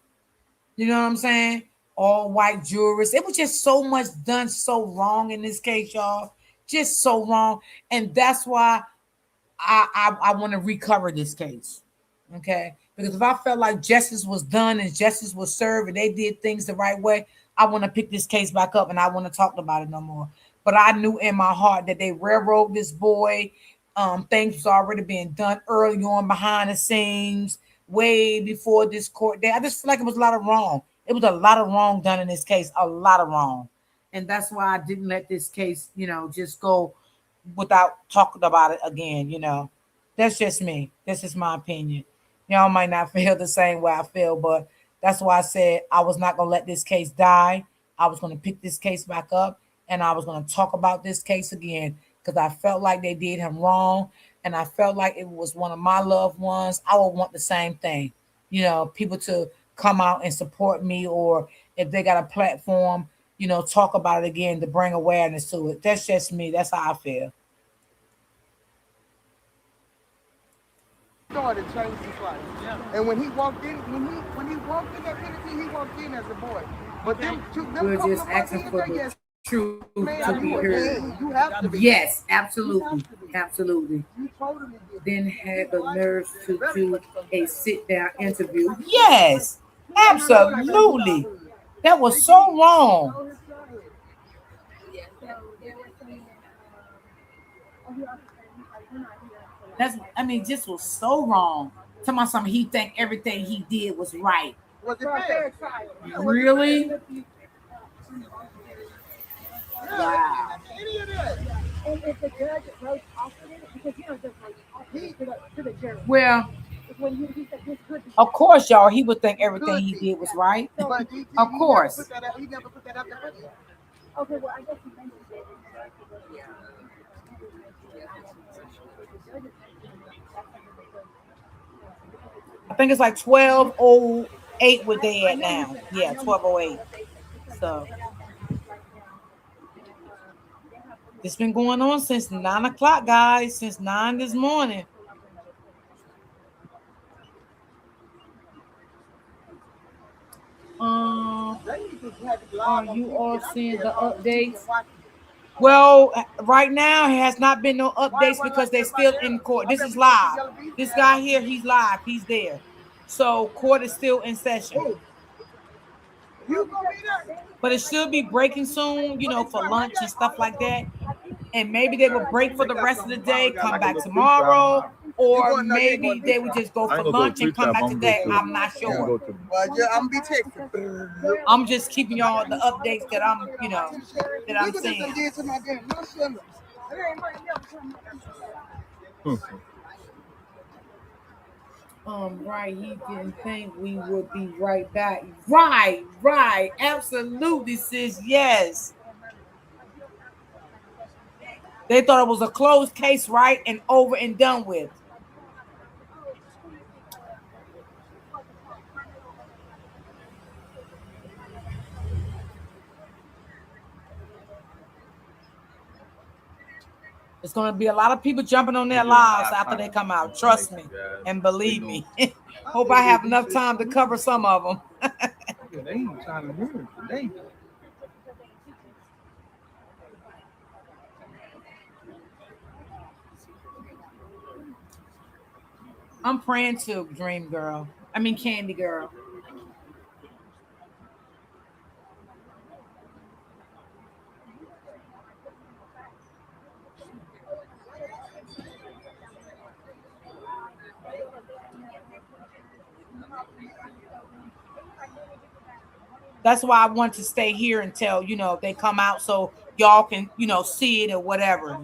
You know what I'm saying? All white jurors. It was just so much done so wrong in this case, y'all. Just so wrong. And that's why I want to recover this case. Okay. Because if I felt like justice was done and justice was served and they did things the right way, I want to pick this case back up and I want to talk about it no more. But I knew in my heart that they railroaded this boy. Things was already being done early on behind the scenes, way before this court day. I just feel like it was a lot of wrong. It was a lot of wrong done in this case, a lot of wrong. And that's why I didn't let this case, just go without talking about it again. That's just me. This is my opinion. Y'all might not feel the same way I feel, but that's why I said I was not going to let this case die. I was going to pick this case back up and I was going to talk about this case again because I felt like they did him wrong and I felt like it was one of my loved ones. I would want the same thing. People to come out and support me, or if they got a platform, talk about it again to bring awareness to it. That's just me. That's how I feel. Started changed his life. And when he walked in, when he walked in that Tennessee, he walked in as a boy. But them We're couple just of months asking in for there, the yes, truth man, to be you a heard. man. You have to be. Yes, absolutely. Absolutely. You totally did. Then had the nerve to do a sit down interview. Yes. Yes, absolutely. That was so wrong. This was so wrong. Tell me something. He think everything he did was right. Was it fair? Really? Yeah. Wow. Any of that. And if the judge wrote offered it, because Judge wrote offered it to the jury. Well, When he said this could be of course, y'all, he would think everything Could he be. did was right. But Of course. he never put that out there. okay, well I guess he mentioned it. I think it's like 12:08 where they at now. Yeah, 12:08. So it's been going on since 9 o'clock, guys. Since 9 this morning. Are you all seeing the updates? Well, right now it has not been no updates because they're still in court. This is live. This guy here, he's live. He's there. So court is still in session. But it should be breaking soon, for lunch and stuff like that. And maybe they will break for the rest of the day, come back tomorrow, or maybe they would just go for lunch and come back today. I'm not sure. I'm be texting. I'm just keeping y'all the updates that I'm seeing. Right. He didn't think we would be right back. Right. Absolutely, sis. Yes. They thought it was a closed case, right? And over and done with. It's gonna be a lot of people jumping on They their did a lives lot after of they come out. Trust information, me guys. and They believe gonna. me. Hope I have enough time to cover some of them. Yeah, they ain't trying to hear it today. I'm praying to Dream Girl. I mean Candy Girl. That's why I want to stay here until they come out so y'all can see it or whatever.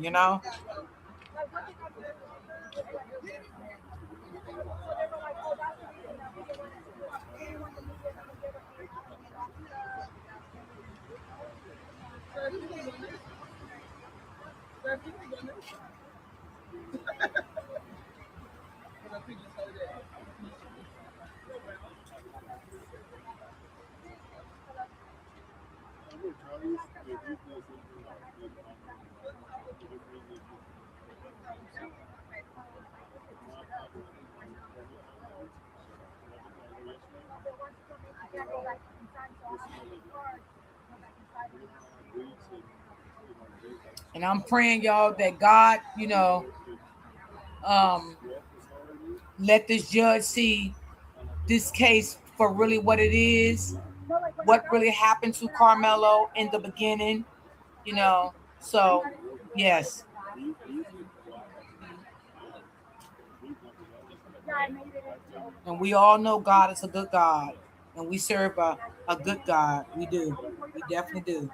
And I'm praying y'all that God, um, let this judge see this case for really what it is, what really happened to Carmelo in the beginning, you know. So, yes. And we all know God is a good God, and we serve a good God. We do. We definitely do.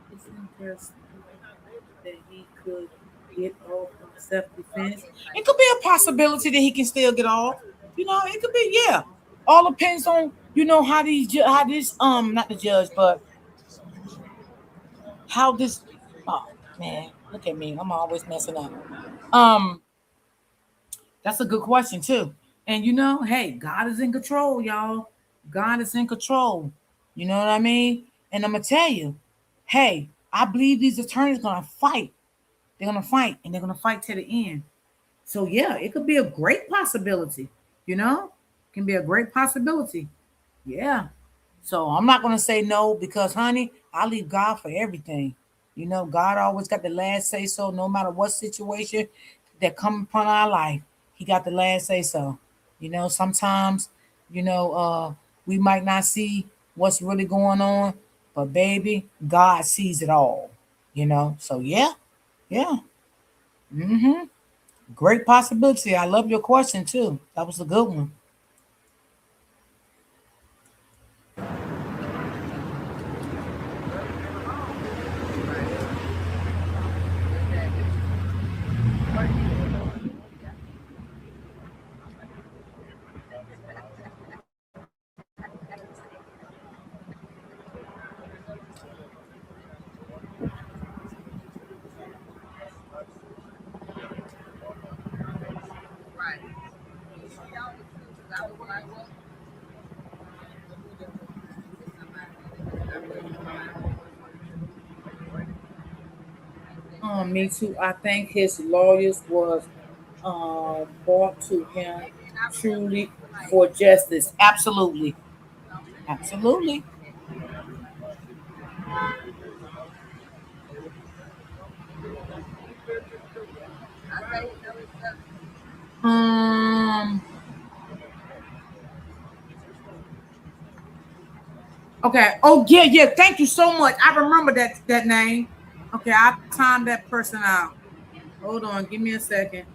Isn't there that he could get off of self-defense? It could be a possibility that he can still get off. It could be, yeah. All depends on how how this not the judge, but how this. Oh man, look at me. I'm always messing up. Um, that's a good question too. And hey, God is in control, y'all. God is in control. You know what I mean? And I'm gonna tell you, hey, I believe these attorneys gonna fight. They're gonna fight, and they're gonna fight to the end. So yeah, it could be a great possibility. Can be a great possibility. Yeah. So I'm not gonna say no because, honey, I leave God for everything. God always got the last say so, no matter what situation that come upon our life. He got the last say so. Sometimes, you know, we might not see what's really going on, but baby, God sees it all. So yeah, yeah. Mm-hmm. Great possibility. I love your question too. That was a good one. Me too. I think his lawyers was brought to him truly for justice. Absolutely. Absolutely. Um. Okay. Oh yeah, yeah. Thank you so much. I remember that name. Okay, I timed that person out. Hold on. Give me a second.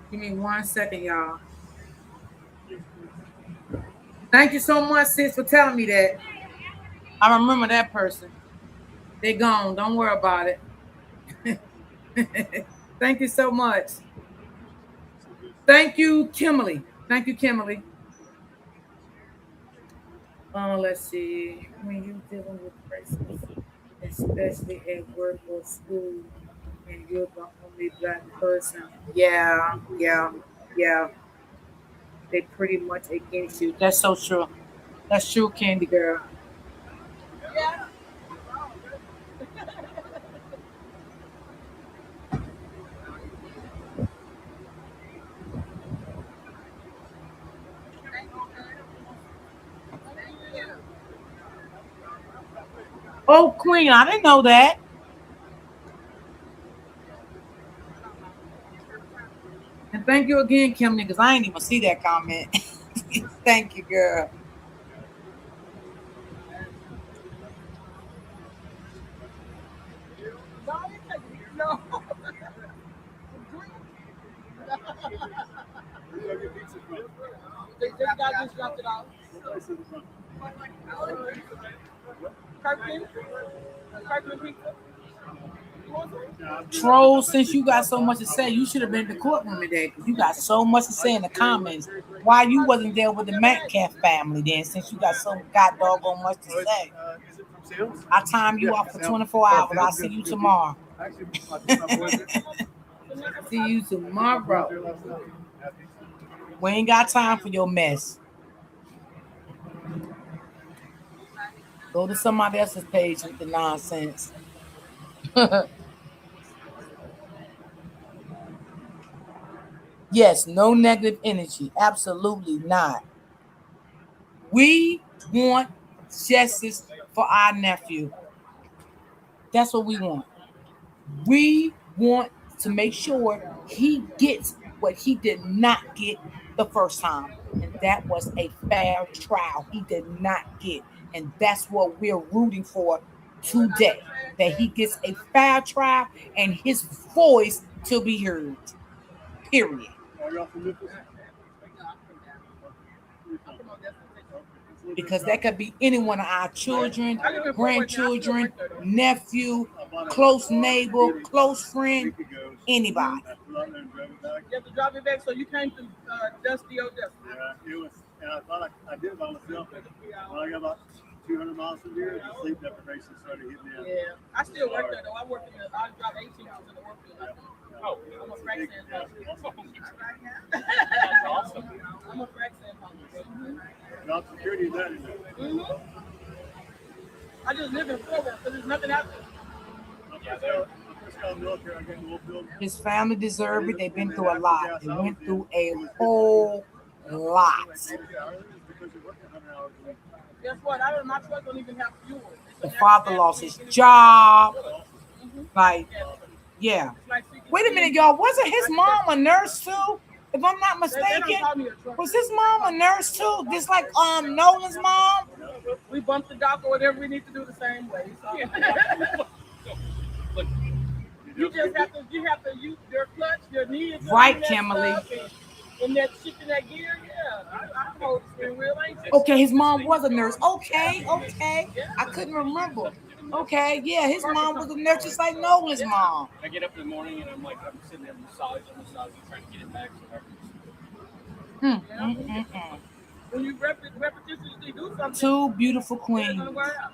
Give me 1 second, y'all. Thank you so much, sis, for telling me that. I remember that person. They gone. Don't worry about it. Thank you so much. Thank you, Kimberly. Thank you, Kimberly. Let's see. When you dealing with racism, especially at work or school, and you're the only black person. Yeah, yeah, yeah. They pretty much against you. That's so true. That's true, Candy Girl. Oh, Queen, I didn't know that. And thank you again, Kimberly, because I ain't even see that comment. Thank you, girl. No. They got just dropped it off. Kirkland. Kirkland pizza. Troll, since you got so much to say, you should have been in the courtroom today because you got so much to say in the comments. Why you wasn't there with the Metcalf family then, since you got so god doggone much to say? I time you off for 24 hours. I'll see you tomorrow. See you tomorrow. We ain't got time for your mess. Go to somebody else's page with the nonsense. Yes, no negative energy. Absolutely not. We want justice for our nephew. That's what we want. We want to make sure he gets what he did not get the first time. And that was a fair trial. He did not get. And that's what we're rooting for today. That he gets a fair trial and his voice to be heard. Period. Because that could be any one of our children, grandchildren, nephew, close neighbor, close friend, anybody. You have to drop it back, so you came to Dusty O Dusty. Yeah, it was, and I thought I did it by myself, but when I got about 200 miles from here, the sleep deprivation started hitting me. Yeah, I still work there though. I work in the, I drive 18 miles in the work field. Oh, I'm a frac sand pumper. That's awesome. I'm a frac sand pumper. Job security is that, isn't it? Mm-hmm. I just live in Fort Worth, so there's nothing out there. His family deserve it. They've been through a lot. They went through a whole lot. Guess what? My truck don't even have fuel. The father lost his job. Like, Yeah. It's like CPT. Wait a minute, y'all. Wasn't his Like mom a nurse too? If I'm not they don't mistaken, call me a trucker. was his They mom call a me nurse too? Just like Nolan's mom. we bump the dock or whatever we need to do the same way. So. Look, You have to use your clutch, your knee is Right, in that Kimberly. stuff and that shifting that gear. Yeah, I hold the steering wheel. Ain't it? Okay, his mom was a nurse. Okay, okay. Yeah. I couldn't remember. Okay, yeah, his mom was a nurse just like Nolan's mom. I get up in the morning and I'm sitting there massaging, trying to get it back. So When you repetitiously do something, Two beautiful it's gonna queens. wear out.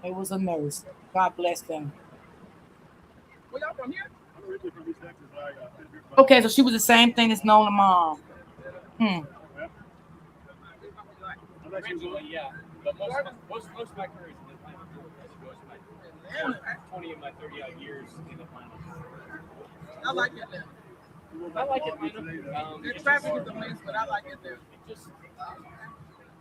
It was a nurse. God bless them. Where y'all from here? I'm originally from East Texas. Okay, so she was the same thing as Nolan's mom. Hmm. Originally, yeah. But most of my career is in Atlanta. Most of my 20 of my 30 odd years in Atlanta. I like it there. I like Atlanta. The traffic is a mess, but I like it there.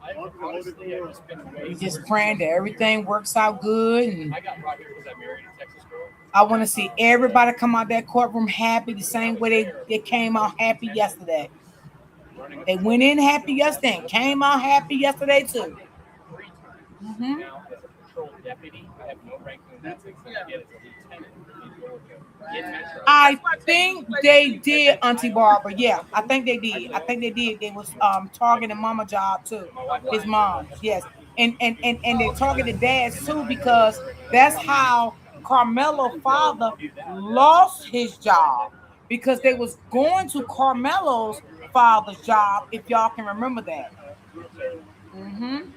I've just been We way just praying that everything works out good. And I got brought here because I married a Texas girl. I want to see everybody come out that courtroom happy the same way they came out happy yesterday. They went in happy yesterday and came out happy yesterday too. 3 times Mm-hmm. now as a patrol deputy. I have no rank in that. I get as a lieutenant in Georgia. In Metro. I think they did, Auntie Barbara. Yeah, I think they did. I think they did. They was targeting mama job too. His mom. Yes. And they targeted dads too because that's how Karmelo father lost his job because they was going to Carmelo's father's job, if y'all can remember that. Mm-hmm.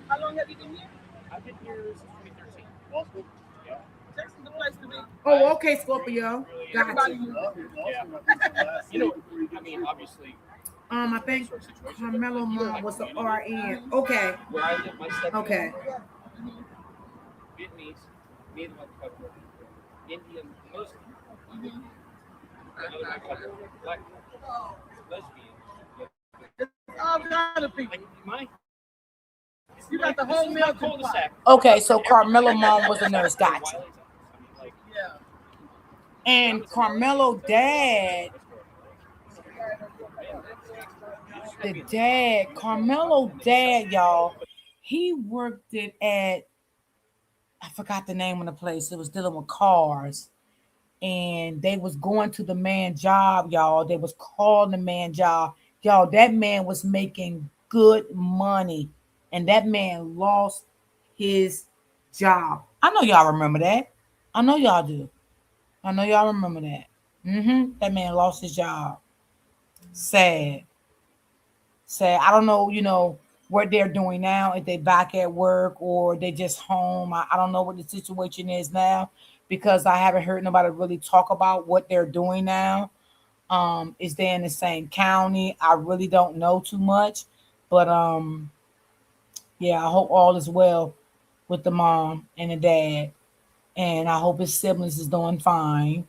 How long have you been here? I've been here since 2013. Yeah. Texas is the place to be. Oh, okay, Scorpio. Got you. Yeah. I mean, obviously. I think Carmelo mom was the RN. Okay. Where I live, my step Okay. Vietnamese, Native couple, Indian, Muslim, another couple, black, lesbian. All kind of people. My, You got the whole melting pot. Okay, so Carmelo mom was a nurse. Gotcha. Yeah. And Carmelo dad, Carmelo dad, y'all, he worked it at, I forgot the name of the place. It was dealing with cars. And they was going to the man job, y'all. They was calling the man job. Y'all, that man was making good money. And that man lost his job. I know y'all remember that. I know y'all do. I know y'all remember that. That man lost his job. Sad. Sad. I don't know, what they're doing now, if they back at work or they just home. I don't know what the situation is now because I haven't heard nobody really talk about what they're doing now. Is they in the same county? I really don't know too much. But yeah, I hope all is well with the mom and the dad. And I hope his siblings is doing fine.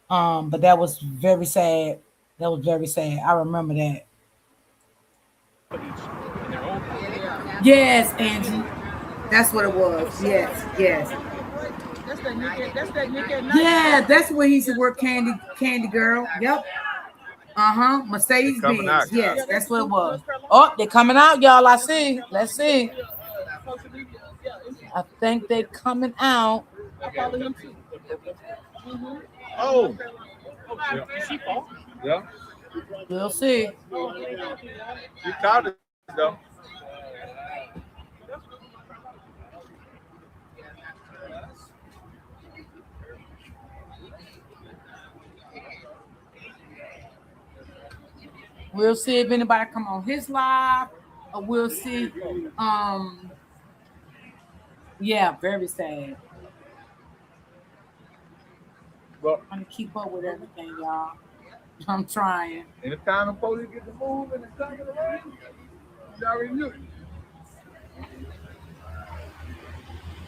But that was very sad. That was very sad. I remember that. Yes, Angie. That's what it was. Yes, yes. Yeah, that's where he used to work, Candy Girl. Yep. Mercedes Benz. Yes, that's what it was. Oh, they're coming out, y'all. I see. Let's see. I think they're coming out. I follow him too. Oh. Yeah. We'll see. She caught it though. We'll see if anybody come on his live, or we'll see. Yeah, very sad. Well, I'm trying to keep up with everything, y'all. I'm trying. Anytime the police get to move and it's coming around, you already knew.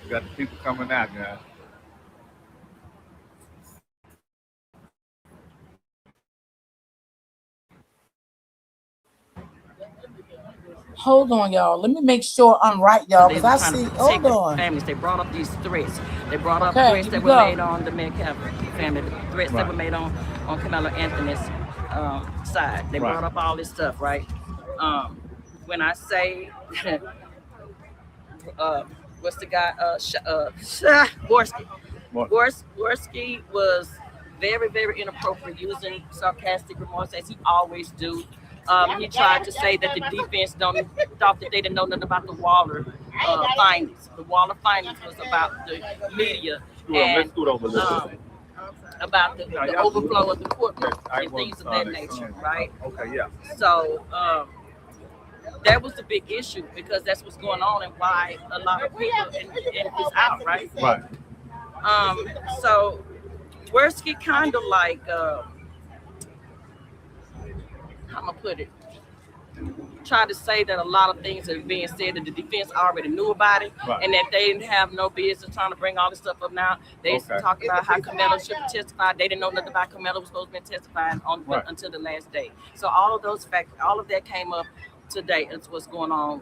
You got the people coming out, guys. Hold on, y'all. Let me make sure I'm right, y'all, They because were I trying to see. protect Hold the on. families. They brought up these threats. They brought up Okay, threats here that we were made go. on the Metcalf family, the threats that Right. were made on Carmelo Anthony's side. They Right. brought up all this stuff, right? Um, when I say, uh, what's the guy? Borski. What? Worski was very, very inappropriate, using sarcastic remarks as he always do. He tried to say that the defense don't thought that they didn't know nothing about the Waller findings. The Waller findings was about the media Scoot over. Let's and scoot over a little um, bit. about No, the y'all good. overflow of the courtroom Okay. I and was things of that their nature, son. right? Okay, yeah. So that was the big issue because that's what's going on and why a lot of people is out, right? Right. Um, so Worski kind of like how I'm gonna put it, try to say that a lot of things are being said that the defense already knew about it Right. and that they didn't have no business trying to bring all this stuff up now. They Okay. talk about how Carmelo should have testified. They didn't know nothing about Carmelo was supposed to be testifying on Right. until the last day. So all of those facts, all of that came up today. That's what's going on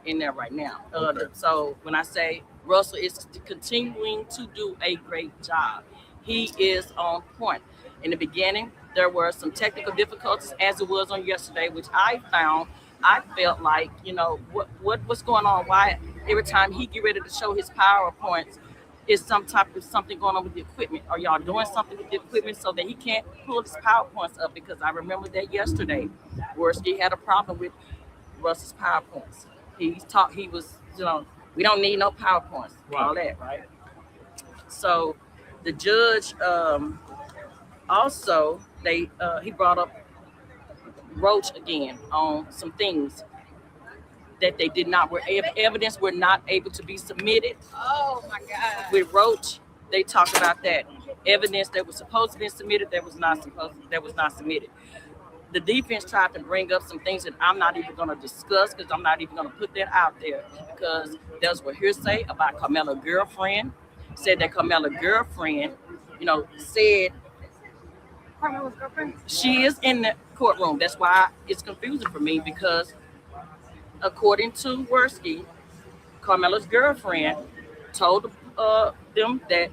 in there right now. Okay. So when I say Russell is continuing to do a great job, he is on point. In the beginning, there were some technical difficulties, as it was on yesterday, which I felt like, what's going on? Why every time he get ready to show his PowerPoints, is some type of something going on with the equipment? Are y'all doing something with the equipment so that he can't pull his PowerPoints up? Because I remember that yesterday, Worski had a problem with Russ's PowerPoints. He was, we don't need no PowerPoints, Right. all that, right? So the judge also he brought up Roach again on some things that they did not were evidence were not able to be submitted. Oh my God. With Roach, they talked about that evidence that was supposed to be submitted that was not submitted. The defense tried to bring up some things that I'm not even going to discuss because I'm not even going to put that out there because those were hearsay about Carmelo's girlfriend. Said that Carmelo's girlfriend, said Carmelo's girlfriend? she is in the courtroom. That's why it's confusing for me because according to Worski, Carmelo's girlfriend told them that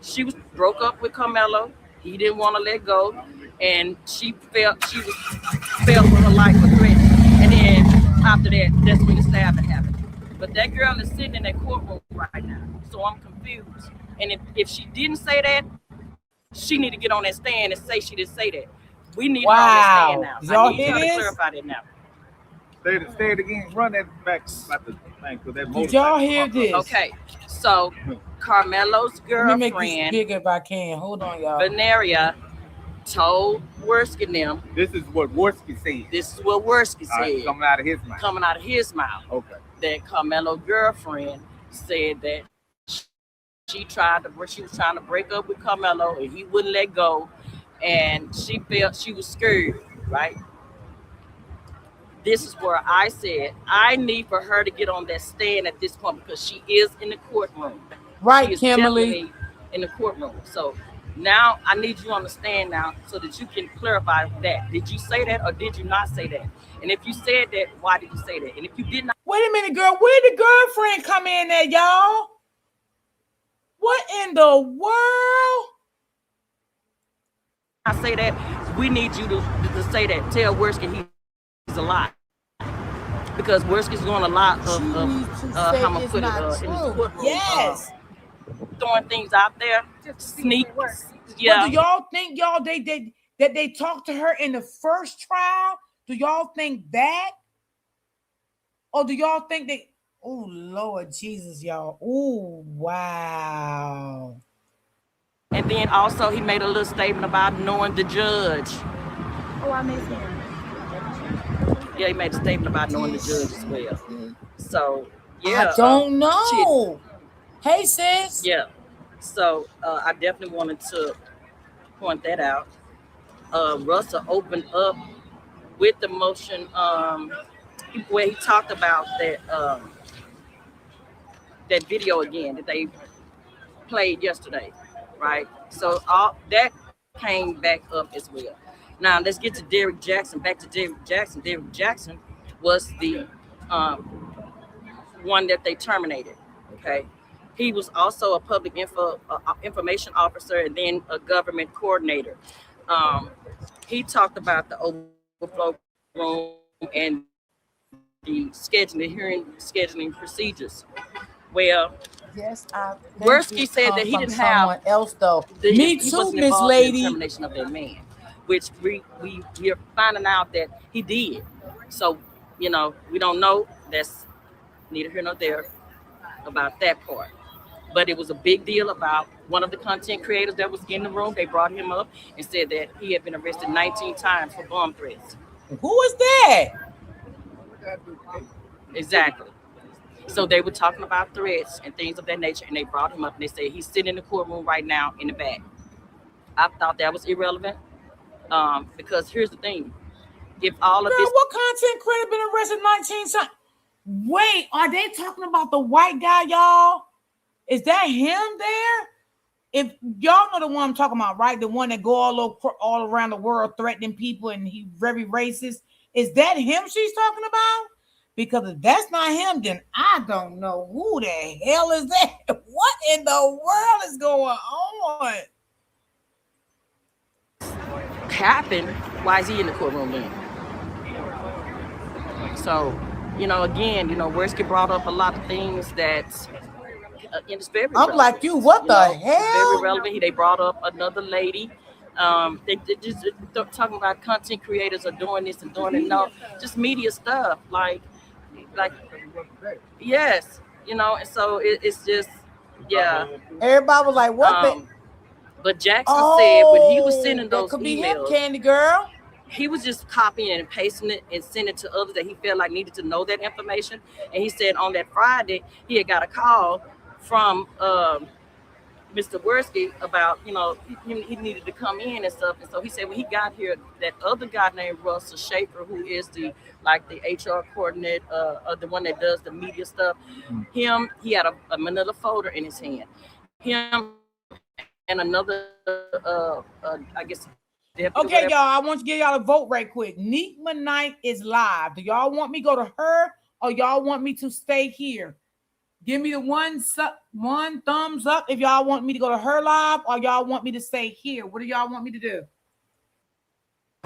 she was broke up with Carmelo. He didn't want to let go, and she felt for her life was threatened. And then after that, that's when the stabbing happened. But that girl is sitting in that courtroom right now, so I'm confused. And if she didn't say that, she need to get on that stand and say she didn't say that. We need her on that stand Wow. now. Did I y'all need hear her to this? clarify that now. Say it again. Run that back about the thing because that Did y'all motorcycle. hear this? Okay, so Carmelo's Let me make this girlfriend, bigger if I can. Hold on, y'all. Veneria, told Worski and them, This is what Worski said. this is what Worski All right, said, coming out of his mouth. Okay. that Carmelo's girlfriend said that she was trying to break up with Carmelo and he wouldn't let go, and she felt she was scared, right? This is where I said I need for her to get on that stand at this point because she is in the courtroom. She Right, is Kimberly. definitely in the courtroom. So now I need you on the stand now so that you can clarify that. Did you say that or did you not say that? And if you said that, why did you say that? And if you did not Wait a minute, girl. Where did the girlfriend come in there, y'all? What in the world? say that, we need you to say that. Tell Worski he's a lie. Because Worski's doing a lot She needs to how say I'm gonna it's put it not in this true. courtroom, Yes. throwing things out there, Just to see if it works. But yeah. do y'all think that they talked to her in the first trial? Do y'all think that? Or do y'all think they? Oh Lord Jesus, y'all. Oh wow. And then also he made a little statement about knowing the judge. Oh, I missed him. Yeah, he made a statement about knowing the judge as well. So I yeah, don't know. Hey sis. yeah. So I definitely wanted to point that out. Russell opened up with the motion where he talked about that video again that they played yesterday, right? So all that came back up as well. Now let's get to Derrick Jackson. Back to Derrick Jackson. Derrick Jackson was the one that they terminated. Okay, he was also a public information officer and then a government coordinator. Um, he talked about the overflow room and the scheduling procedures. Well, Yes, I think Worski it said that come he didn't from have someone else though. he Me too, wasn't Miss involved in the Lady. termination of that man, which we're finding out that he did. So we don't know. That's neither here nor there about that part. But it was a big deal about one of the content creators that was in the room. They brought him up and said that he had been arrested 19 times for bomb threats. Who is that? Exactly. So they were talking about threats and things of that nature, and they brought him up and they said he's sitting in the courtroom right now in the back. I thought that was irrelevant because here's the thing: if all of Girl, this, what content creator been arrested 19 times? Wait, are they talking about the white guy, y'all? Is that him there? If y'all know the one I'm talking about, right? The one that go all around the world threatening people and he very racist. Is that him she's talking about? Because if that's not him, then I don't know who the hell is that. What in the world is going on? happened, why is he in the courtroom then? So, again, Worski brought up a lot of things that it's very I'm relevant. like you, what the It's very hell? relevant. They brought up another lady. They just talking about content creators are doing this and doing it. No, just media stuff. Like yes, and so it's just yeah. Everybody was like, what the? But Jackson said when he was Oh, sending that those could be him, emails, Candy Girl. he was just copying and pasting it and sending it to others that he felt like needed to know that information. And he said on that Friday he had got a call from Mr. Worski about he needed to come in and stuff. And so he said when he got here, that other guy named Russell Schaefer, who is the HR coordinator, the one that does the media stuff, he had a manila folder in his hand. Him and another I guess. Okay, y'all, I want to give y'all a vote right quick. Neekma Night is live. Do y'all want me to go to her or y'all want me to stay here? Give me the one thumbs up if y'all want me to go to her live or y'all want me to stay here. What do y'all want me to do?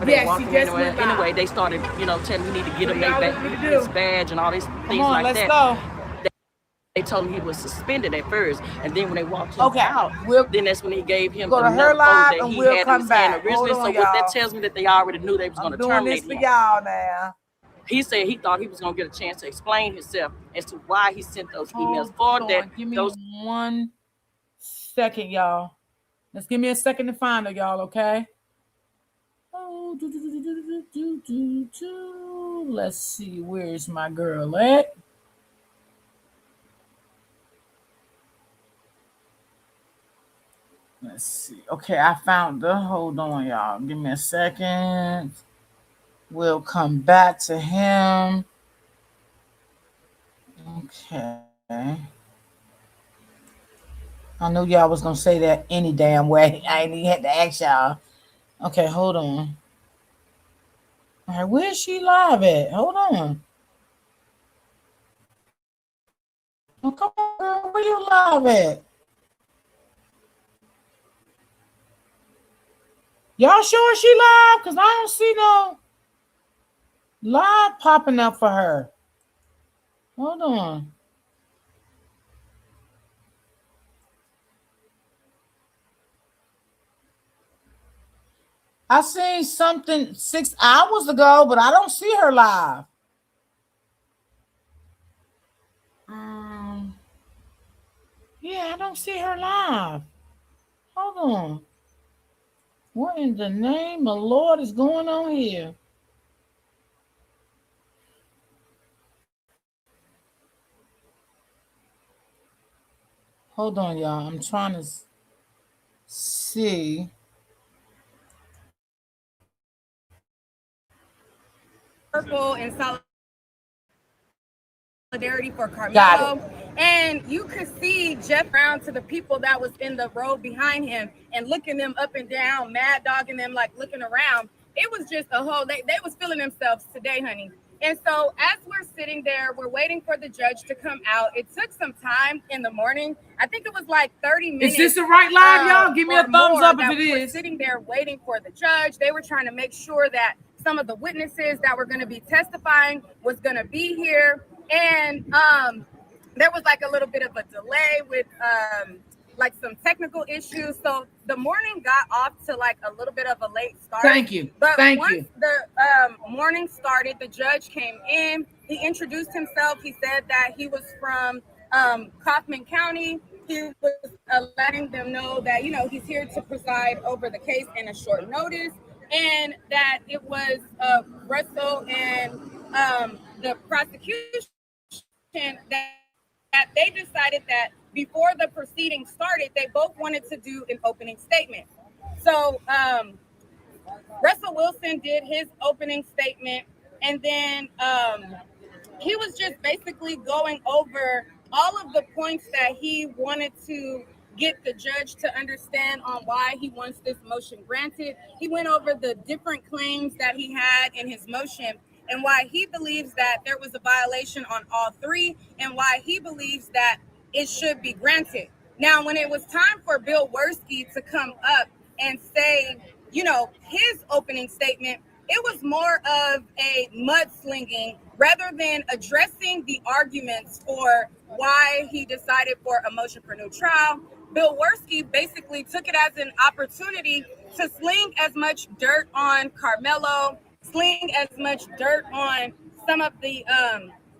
Yes, anyway, they started, telling me need to get him his badge and all these things like let's that. Go. They told him he was suspended at first, and then when they walked him out, then that's when he gave him go to her live and we'll come back. Originally. On, so what that tells me that they already knew they was going to terminate him. Y'all now. He said he thought he was going to get a chance to explain himself as to why he sent those emails. Give me 1 second, y'all. Let's give me a second to find her, y'all, okay? Oh, let's see. Where's my girl at? Let's see. Okay, I found her. Hold on, y'all. Give me a second. We'll come back to him. Okay. I knew y'all was gonna say that any damn way. I ain't even had to ask y'all. Okay, hold on. All right, where's she live at? Hold on. Oh, come on, girl. Where you live at? Y'all sure she live? Because I don't see no live popping up for her. Hold on. I seen something 6 hours ago, but I don't see her live. Yeah, I don't see her live. Hold on. What in the name of the Lord is going on here? Hold on, y'all. I'm trying to see. Purple and solidarity for Karmelo. And you could see Jeff Brown to the people that was in the row behind him and looking them up and down, mad dogging them, like looking around. It was just a whole, they was feeling themselves today, honey. And so as we're sitting there, we're waiting for the judge to come out. It took some time in the morning. I think it was like 30 minutes. Is this the right live, y'all? Give me a thumbs up if it we were is. sitting there waiting for the judge. They were trying to make sure that some of the witnesses that were going to be testifying was going to be here. And there was like a little bit of a delay with like some technical issues. So the morning got off to like a little bit of a late start. Thank you. But once the morning started, the judge came in. He introduced himself. He said that he was from Kaufman County. He was letting them know that, you know, he's here to preside over the case in a short notice, and that it was Russell and the prosecution that they decided that before the proceedings started, they both wanted to do an opening statement. So Russell Wilson did his opening statement, and then he was just basically going over all of the points that he wanted to get the judge to understand on why he wants this motion granted. He went over the different claims that he had in his motion and why he believes that there was a violation on all three and why he believes that it should be granted. Now, when it was time for Bill Werski to come up and say, you know, his opening statement, it was more of a mudslinging rather than addressing the arguments for why he decided for a motion for new trial. Bill Werski basically took it as an opportunity to sling as much dirt on Karmelo, sling as much dirt on some of the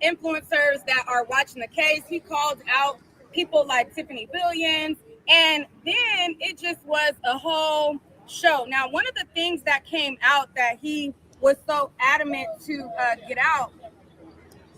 influencers that are watching the case. He called out people like Tiffany Billions, and then it just was a whole show. Now, one of the things that came out that he was so adamant to get out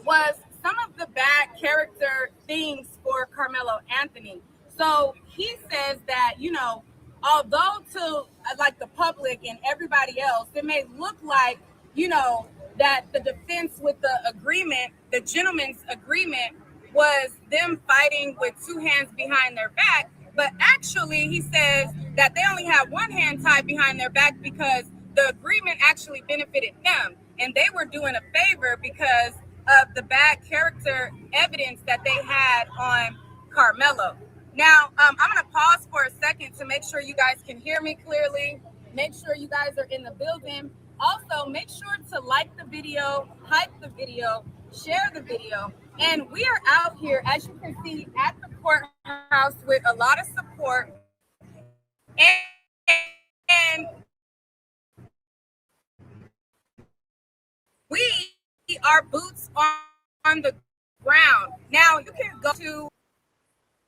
was some of the bad character things for Carmelo Anthony. So he says that, you know, although to like the public and everybody else, it may look like, you know, that the defense with the agreement, the gentleman's agreement, was them fighting with two hands behind their back. But actually, he says that they only have one hand tied behind their back because the agreement actually benefited them. And they were doing a favor because of the bad character evidence that they had on Carmelo. Now, I'm going to pause for a second to make sure you guys can hear me clearly. Make sure you guys are in the building. Also, make sure to like the video, hype the video, share the video. And we are out here, as you can see, at the courthouse with a lot of support. And we are boots on the ground. Now, you can go to,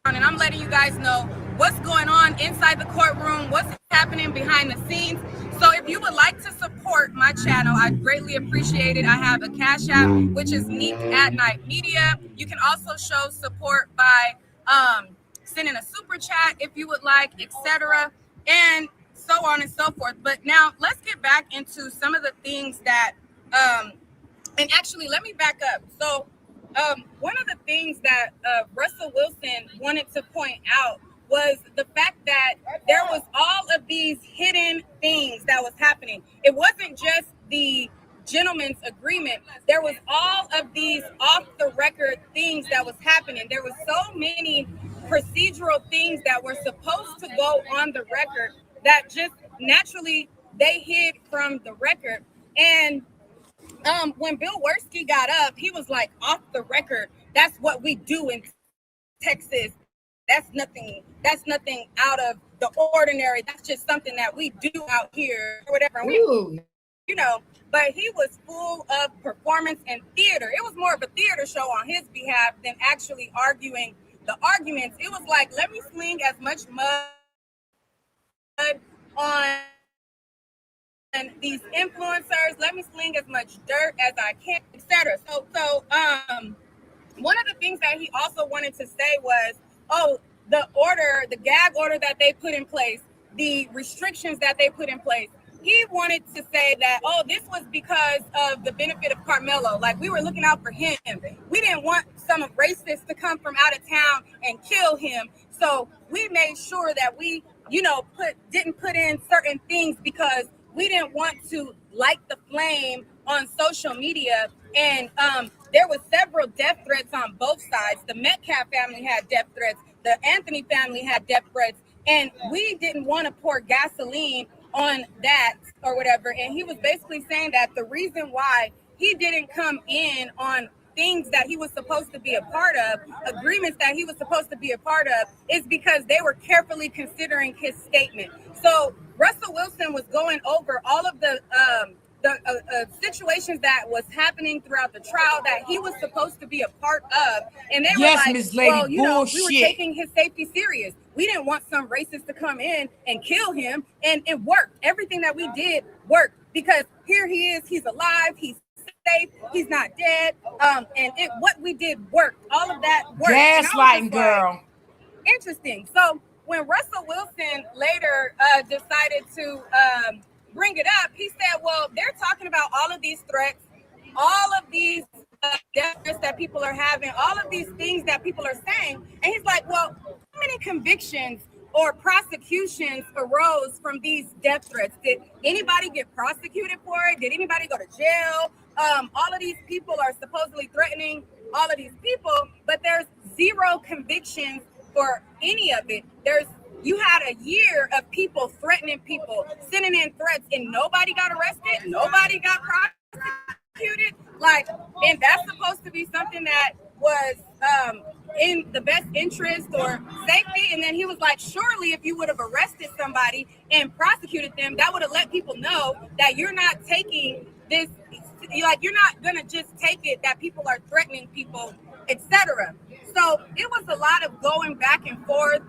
and I'm letting you guys know what's going on inside the courtroom, what's happening behind the scenes. So if you would like to support my channel, I'd greatly appreciate it. I have a Cash App, which is Neek at Night Media. You can also show support by sending a super chat if you would like, etc., and so on and so forth. But now let's get back into some of the things that, and actually, let me back up. So one of the things that Russell Wilson wanted to point out was the fact that there was all of these hidden things that was happening. It wasn't just the gentleman's agreement. There was all of these off the record things that was happening. There was so many procedural things that were supposed to go on the record that just naturally they hid from the record. And when Bill Werski got up, he was like, off the record, that's what we do in Texas. That's nothing out of the ordinary. That's just something that we do out here or whatever. You know, but he was full of performance and theater. It was more of a theater show on his behalf than actually arguing the arguments. It was like, let me sling as much mud on these influencers, let me sling as much dirt as I can, etc. So one of the things that he also wanted to say was, the gag order that they put in place, the restrictions that they put in place. He wanted to say that, this was because of the benefit of Carmelo. Like, we were looking out for him. We didn't want some racist to come from out of town and kill him. So we made sure that we, didn't put in certain things because we didn't want to light the flame on social media And there was several death threats on both sides. The Metcalf family had death threats. The Anthony family had death threats. And we didn't want to pour gasoline on that or whatever. And he was basically saying that the reason why he didn't come in on things that he was supposed to be a part of, agreements that he was supposed to be a part of, is because they were carefully considering his statement. So Russell Wilson was going over all of the situations that was happening throughout the trial that he was supposed to be a part of, and they were Yes, like, Miss Lady, well, we were bullshit. taking his safety serious. We didn't want some racist to come in and kill him, and it worked. Everything that we did worked because here he is, he's alive, he's safe, he's not dead, and what we did worked. All of that worked. Gaslighting, girl. Interesting. So when Russell Wilson later decided to bring it up, he said, well, they're talking about all of these threats, all of these death threats that people are having, all of these things that people are saying. And he's like, well, how many convictions or prosecutions arose from these death threats? Did anybody get prosecuted for it? Did anybody go to jail? All of these people are supposedly threatening all of these people, but there's zero convictions for any of it. You had a year of people threatening people, sending in threats, and nobody got arrested, nobody got prosecuted. And that's supposed to be something that was in the best interest or safety. And then he was like, surely if you would have arrested somebody and prosecuted them, that would have let people know that you're not taking this, you're not gonna just take it that people are threatening people, etc. So it was a lot of going back and forth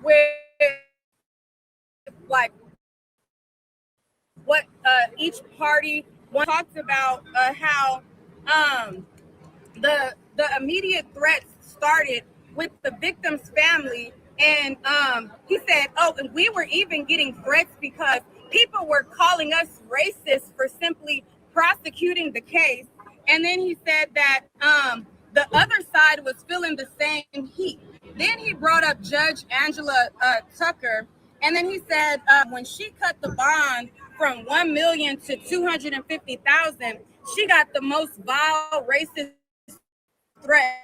with what each party talked about, how the immediate threats started with the victim's family. And he said, oh, and we were even getting threats because people were calling us racist for simply prosecuting the case. And then he said that the other side was feeling the same heat. Then he brought up Judge Angela Tucker. And then he said when she cut the bond from $1 million to $250,000, she got the most vile racist threats.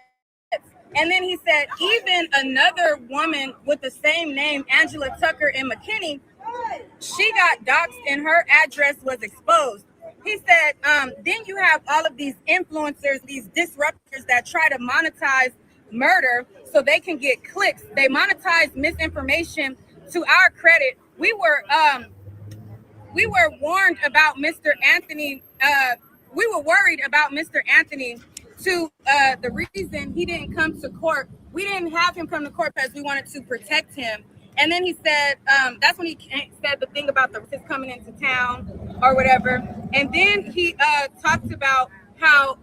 And then he said even another woman with the same name, Angela Tucker in McKinney, she got doxxed and her address was exposed. He said, then you have all of these influencers, these disruptors that try to monetize murder so they can get clicks. They monetize misinformation. To our credit, we were warned about Mr. Anthony. We were worried about Mr. Anthony. To the reason he didn't come to court, we didn't have him come to court because we wanted to protect him. And then he said, that's when he said the thing about the racists coming into town or whatever. And then he talked about how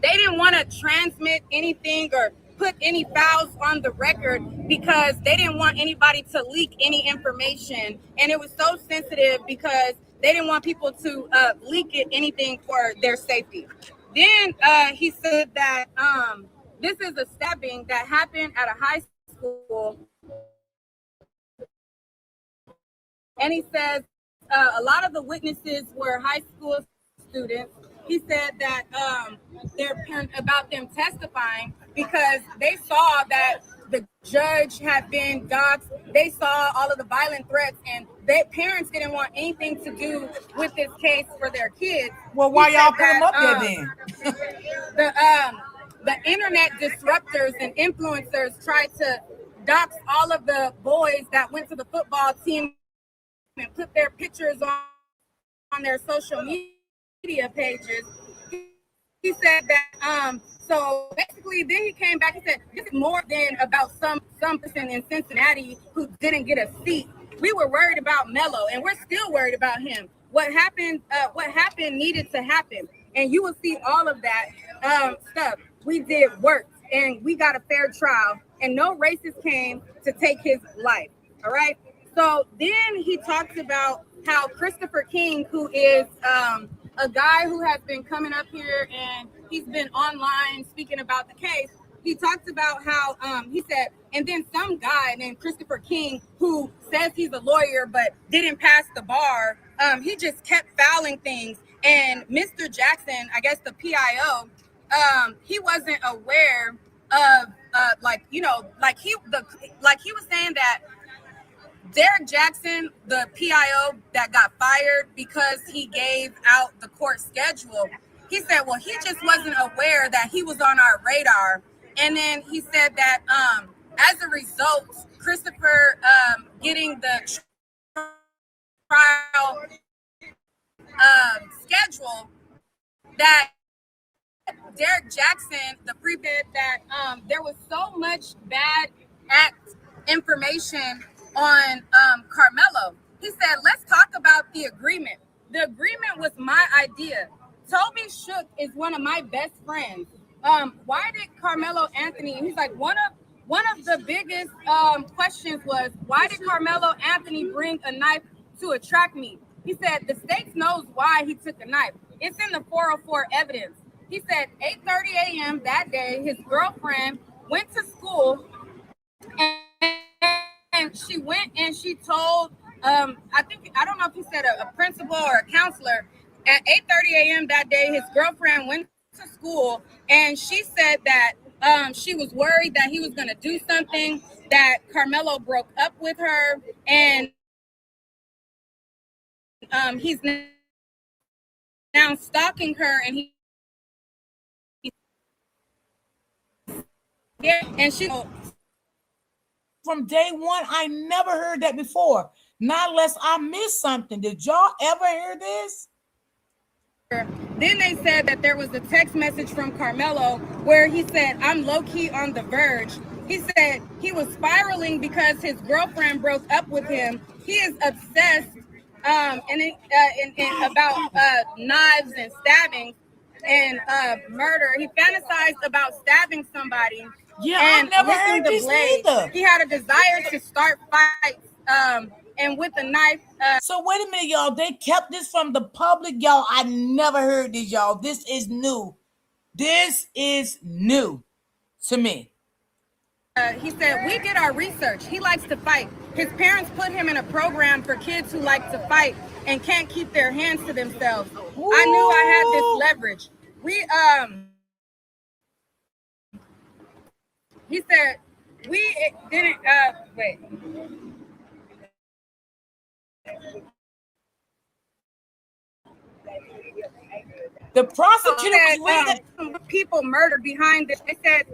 they didn't want to transmit anything or put any files on the record because they didn't want anybody to leak any information. And it was so sensitive because they didn't want people to leak anything for their safety. Then he said that this is a stabbing that happened at a high school. And he says a lot of the witnesses were high school students. He said that about them testifying because they saw that the judge had been doxxed. They saw all of the violent threats, and their parents didn't want anything to do with this case for their kids. Well, why y'all put them up there then? The internet disruptors and influencers tried to dox all of the boys that went to the football team and put their pictures on their social media pages. He said that so basically then he came back and said this is more than about some person in Cincinnati who didn't get a seat. We were worried about Melo, and we're still worried about him. What happened needed to happen, and you will see all of that stuff. We did work, and we got a fair trial, and no racist came to take his life. All right. So then he talks about how Christopher King, who is a guy who has been coming up here and he's been online speaking about the case. He talks about how he said, and then some guy named Christopher King who says he's a lawyer but didn't pass the bar. He just kept filing things and Mr. Jackson, I guess the PIO, he wasn't aware of like he was saying that Derek Jackson, the PIO that got fired because he gave out the court schedule, he said, well, he just wasn't aware that he was on our radar. And then he said that as a result, Christopher getting the trial schedule, that Derek Jackson, the prefect, that there was so much bad act information on Karmelo. He said, let's talk about the agreement. The agreement was my idea. Toby Shook is one of my best friends. Why did Karmelo Anthony, he's like, one of the biggest questions was, why did Karmelo Anthony bring a knife to a track meet? He said, the state knows why he took a knife. It's in the 404 evidence. He said 8:30 a.m. that day, his girlfriend went to school and she went and she told, I don't know if he said a principal or a counselor. At 8:30 a.m. that day, his girlfriend went to school and she said that she was worried that he was going to do something, that Karmelo broke up with her, and he's now stalking her, and and she from day one. I never heard that before. Not unless I missed something. Did y'all ever hear this? Then they said that there was a text message from Karmelo where he said, I'm low-key on the verge. He said he was spiraling because his girlfriend broke up with him. He is obsessed about knives and stabbing and murder. He fantasized about stabbing somebody. Yeah, and I never heard this either. He had a desire to start fights and with a knife. So wait a minute, y'all. They kept this from the public, y'all. I never heard this, y'all. This is new. This is new to me. He said, we did our research. He likes to fight. His parents put him in a program for kids who like to fight and can't keep their hands to themselves. Ooh. I knew I had this leverage. He said, we didn't, wait. The prosecutor said, people murdered behind this. They said,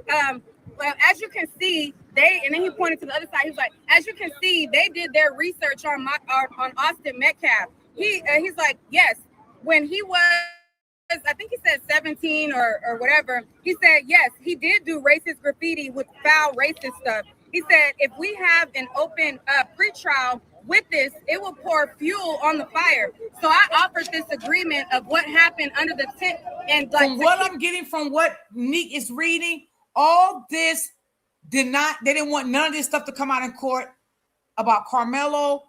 well, as you can see, and then he pointed to the other side. He was like, as you can see, they did their research on Austin Metcalf. He's like, yes, when he was, I think he said 17 or whatever, he said, yes, he did do racist graffiti with foul racist stuff. He said, if we have an open pretrial with this, it will pour fuel on the fire. So I offered this agreement of what happened under the tent. And like, from what I'm getting from what Neek is reading, all this they didn't want none of this stuff to come out in court about Karmelo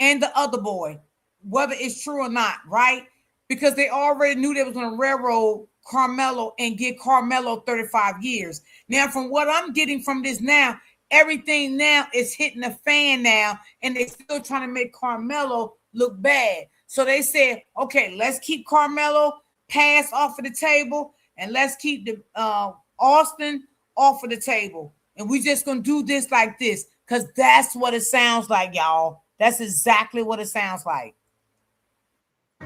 and the other boy, whether it's true or not, right? Because they already knew they was going to railroad Karmelo and give Karmelo 35 years. Now, from what I'm getting from this now, everything now is hitting the fan now, and they're still trying to make Karmelo look bad. So they said, okay, let's keep Karmelo pass off of the table, and let's keep the Austin off of the table. And we just going to do this like this, because that's what it sounds like, y'all. That's exactly what it sounds like.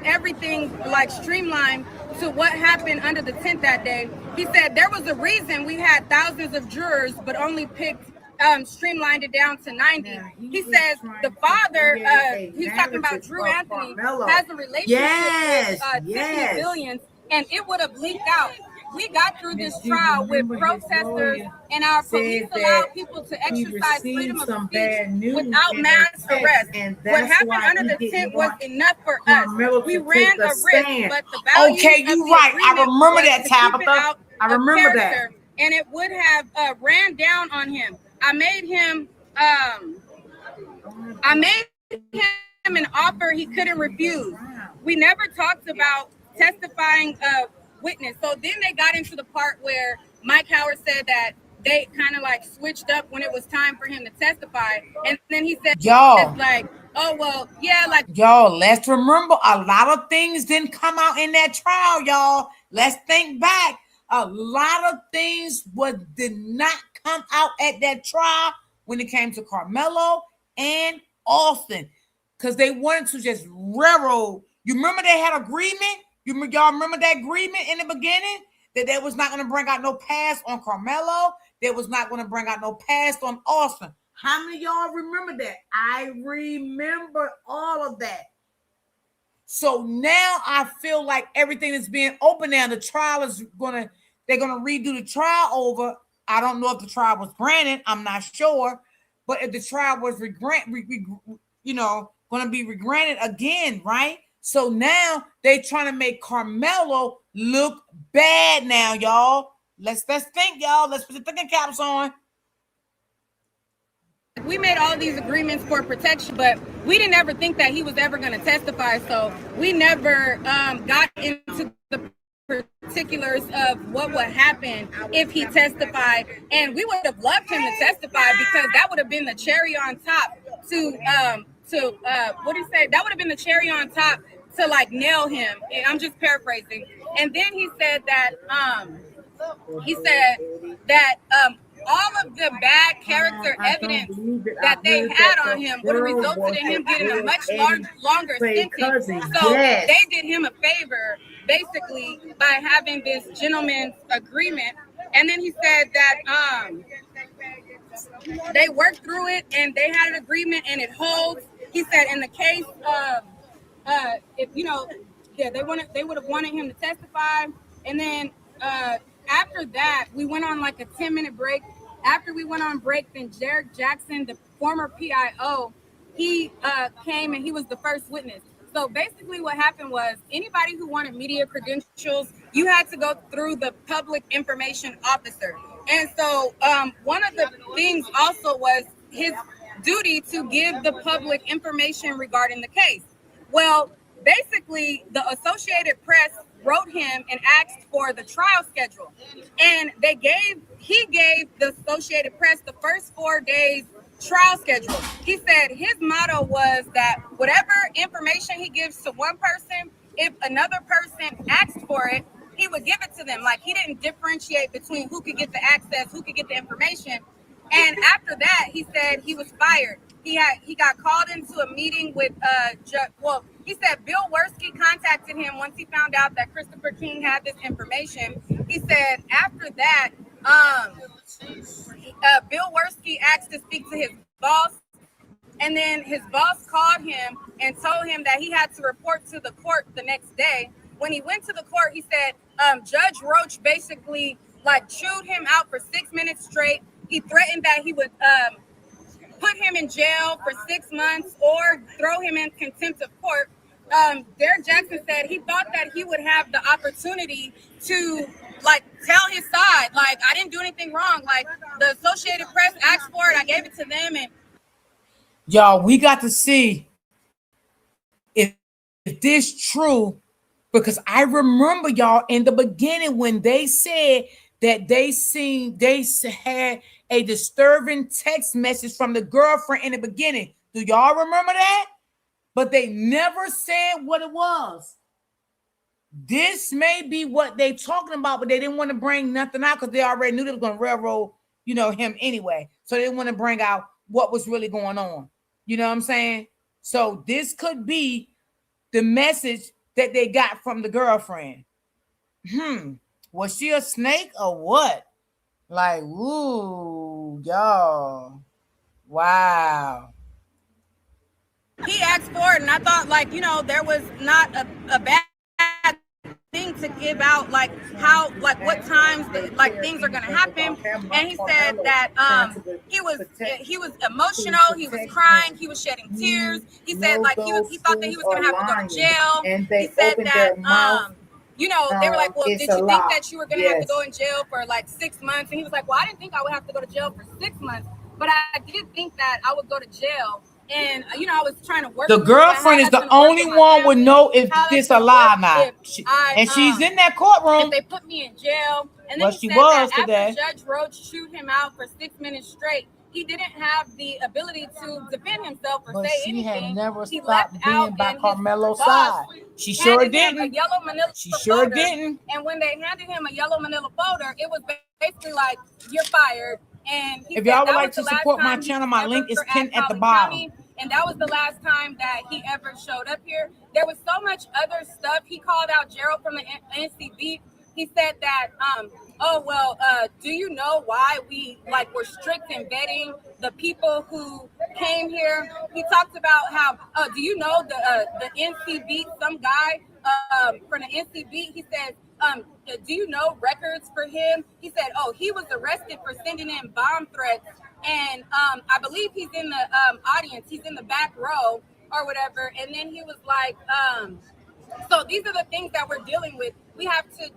Everything like streamlined to what happened under the tent that day. He said there was a reason we had thousands of jurors, but only picked streamlined it down to 90. Yeah, he says the father, he's talking about Drew Anthony, has a relationship with Tiffany Billions, and it would have leaked out. We got through this trial with protesters, and our police allowed people to exercise freedom of speech without mass arrest. What happened under the tent was enough for us. We ran a risk, but the value okay, you're right. I remember that, Tabitha. I remember that. And it would have ran down on him. I made him an offer he couldn't refuse. We never talked about testifying witness. So then they got into the part where Mike Howard said that they kind of like switched up when it was time for him to testify. And then he said, y'all, like, oh well, yeah, like Y'all, let's remember a lot of things didn't come out in that trial, y'all. Let's think back. A lot of things did not come out at that trial when it came to Karmelo and Austin. Because they wanted to just railroad. You remember they had agreement? Y'all remember that agreement in the beginning? That they was not going to bring out no pass on Karmelo. They was not going to bring out no pass on Austin. How many of y'all remember that? I remember all of that. So now I feel like everything is being open now. The trial is they're gonna redo the trial over. I don't know if the trial was granted. I'm not sure, but if the trial was gonna be regranted again, right? So now they trying to make Karmelo look bad now, y'all. Let's think, y'all. Let's put the thinking caps on. we made all these agreements for protection, but we didn't ever think that he was ever going to testify. So we never got into the particulars of what would happen if he testified. And we would have loved him to testify because that would have been the cherry on top to what do you say? That would have been the cherry on top to like nail him. And I'm just paraphrasing. And then he said that all of the bad character evidence that they had on him would have resulted in him getting a much longer sentence. So they did him a favor, basically, by having this gentleman's agreement. And then he said that they worked through it and they had an agreement and it holds. He said in the case of if they would have wanted him to testify, and then after that we went on like a 10-minute break. After we went on break, then Jared Jackson, the former PIO, he came and he was the first witness. So basically what happened was anybody who wanted media credentials, you had to go through the public information officer. And so one of the things also was his duty to give the public information regarding the case. Well, basically, the Associated Press wrote him and asked for the trial schedule. And he gave the Associated Press the first 4 days trial schedule. He said his motto was that whatever information he gives to one person, if another person asked for it, he would give it to them. Like he didn't differentiate between who could get the access, who could get the information. And after that, he said he was fired. He got called into a meeting with he said Bill Worski contacted him once he found out that Christopher King had this information. He said after that, Bill Worski asked to speak to his boss, and then his boss called him and told him that he had to report to the court the next day. When he went to the court, he said Judge Roach basically like chewed him out for 6 minutes straight. He threatened that he would put him in jail for 6 months or throw him in contempt of court. Derek Jackson said he thought that he would have the opportunity to like tell his side, like I didn't do anything wrong. Like the Associated Press asked for it, I gave it to them. And y'all, we got to see if this true, because I remember y'all in the beginning when they said that they had a disturbing text message from the girlfriend in the beginning. Do y'all remember that? But they never said what it was. This may be what they talking about, but they didn't want to bring nothing out because they already knew they were going to railroad, him anyway. So they didn't want to bring out what was really going on. You know what I'm saying? So this could be the message that they got from the girlfriend. Was she a snake or what? Like, ooh, y'all. Wow. He asked for it, and I thought, like, there was not a bad thing to give out, like how, like what times, like things are gonna happen. And he said that he was emotional, he was crying, he was shedding tears. He said like he thought that he was gonna have to go to jail. He said that they were like, well, did you think that you were gonna have to go in jail for like 6 months? And he was like, well, I didn't think I would have to go to jail for 6 months, but I did think that I would go to jail. And I was trying to work. The girlfriend is the only one would know if this a lie or not. And she's in that courtroom. If they put me in jail, and then well, he she said was that today. After Judge Roach chewed him out for 6 minutes straight, he didn't have the ability to defend himself or But say she had anything. never He stopped left being out, by and his Karmelo's boss side. She sure handed him a didn't. yellow manila She sure folder. didn't. And when they handed him a yellow manila folder, it was basically like, "You're fired." And he If said y'all would that like was to the last support my time he channel, was my ever link is at pinned at the Collin bottom. County, and that was the last time that he ever showed up here. There was so much other stuff. He called out Gerald from the NCB. He said that, oh well, do you know why we like were strict in vetting the people who came here? He talked about how, do you know the NCB? Some guy from the NCB. He said, do you know records for him? He said, oh, he was arrested for sending in bomb threats, and I believe he's in the audience. He's in the back row or whatever. And then he was like, so these are the things that we're dealing with. We have to